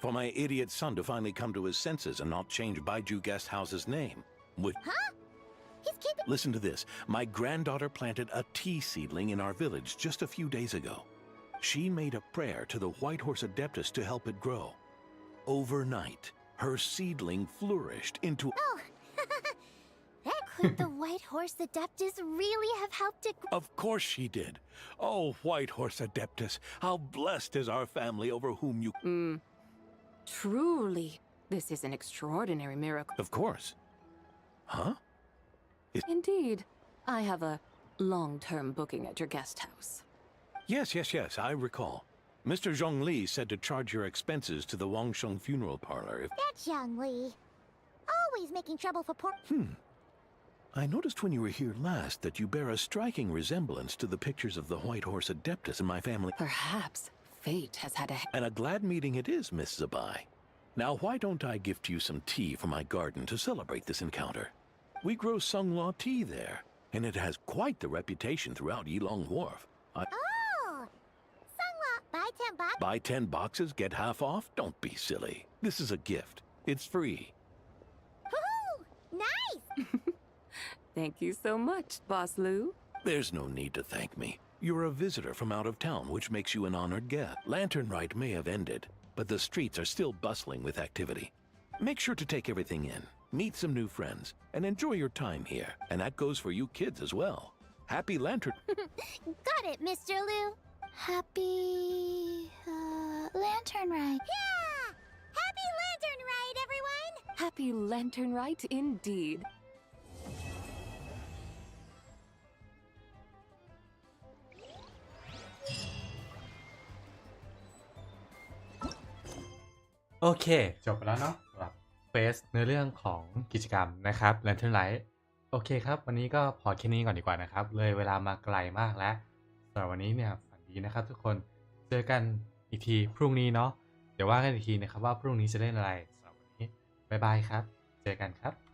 For my idiot son to finally come to his senses and not change Baiju Guest House's name. Huh? He's keeping... Listen to this. My granddaughter planted a tea seedling in our village just a few days ago. She made a prayer to the White Horse Adeptus to help it grow. Overnight, her seedling flourished into... Oh! Could the White Horse Adeptus really have helped it? Of course she did. Oh, White Horse Adeptus, how blessed is our family over whom you... Truly, this is an extraordinary miracle. Of course. Huh? Indeed. I have a long-term booking at your guest house. Yes, I recall. Mr. Zhongli said to charge your expenses to the Wangsheng Funeral Parlor if... That's Zhongli. Always making trouble for poor... I noticed when you were here last that you bear a striking resemblance to the pictures of the White Horse Adeptus in my family. Perhaps fate has had a... And a glad meeting it is, Miss Zabai. Now, why don't I gift you some tea from my garden to celebrate this encounter? We grow Sunglaw tea there, and it has quite the reputation throughout Yilong Wharf. Oh! Sunglaw, buy 10 bucks? Buy 10 boxes, get half off? Don't be silly. This is a gift. It's free. Woohoo! Nice! Thank you so much, Boss Liu. There's no need to thank me. You're a visitor from out of town, which makes you an honored guest. Lantern Rite may have ended, but the streets are still bustling with activity. Make sure to take everything in, meet some new friends, and enjoy your time here. And that goes for you kids as well. Happy Lantern... Got it, Mr. Liu. Happy... Lantern Rite. Yeah! Happy Lantern Rite, everyone! Happy Lantern Rite indeed.โอเคจบไปแล้วเนาะสำหรับเควสเนื้อเรื่องของกิจกรรมนะครับ Lantern Light โอเคครับวันนี้ก็พอแค่นี้ก่อนดีกว่านะครับเลยเวลามาไกลมากแล้วสำหรับวันนี้เนี่ยฝันดีนะครับทุกคนเจอกันอีกทีพรุ่งนี้เนาะเดี๋ยวว่ากันอีกทีนะครับว่าพรุ่งนี้จะเล่นอะไรสำหรับวันนี้บ๊ายบายครับเจอกันครับ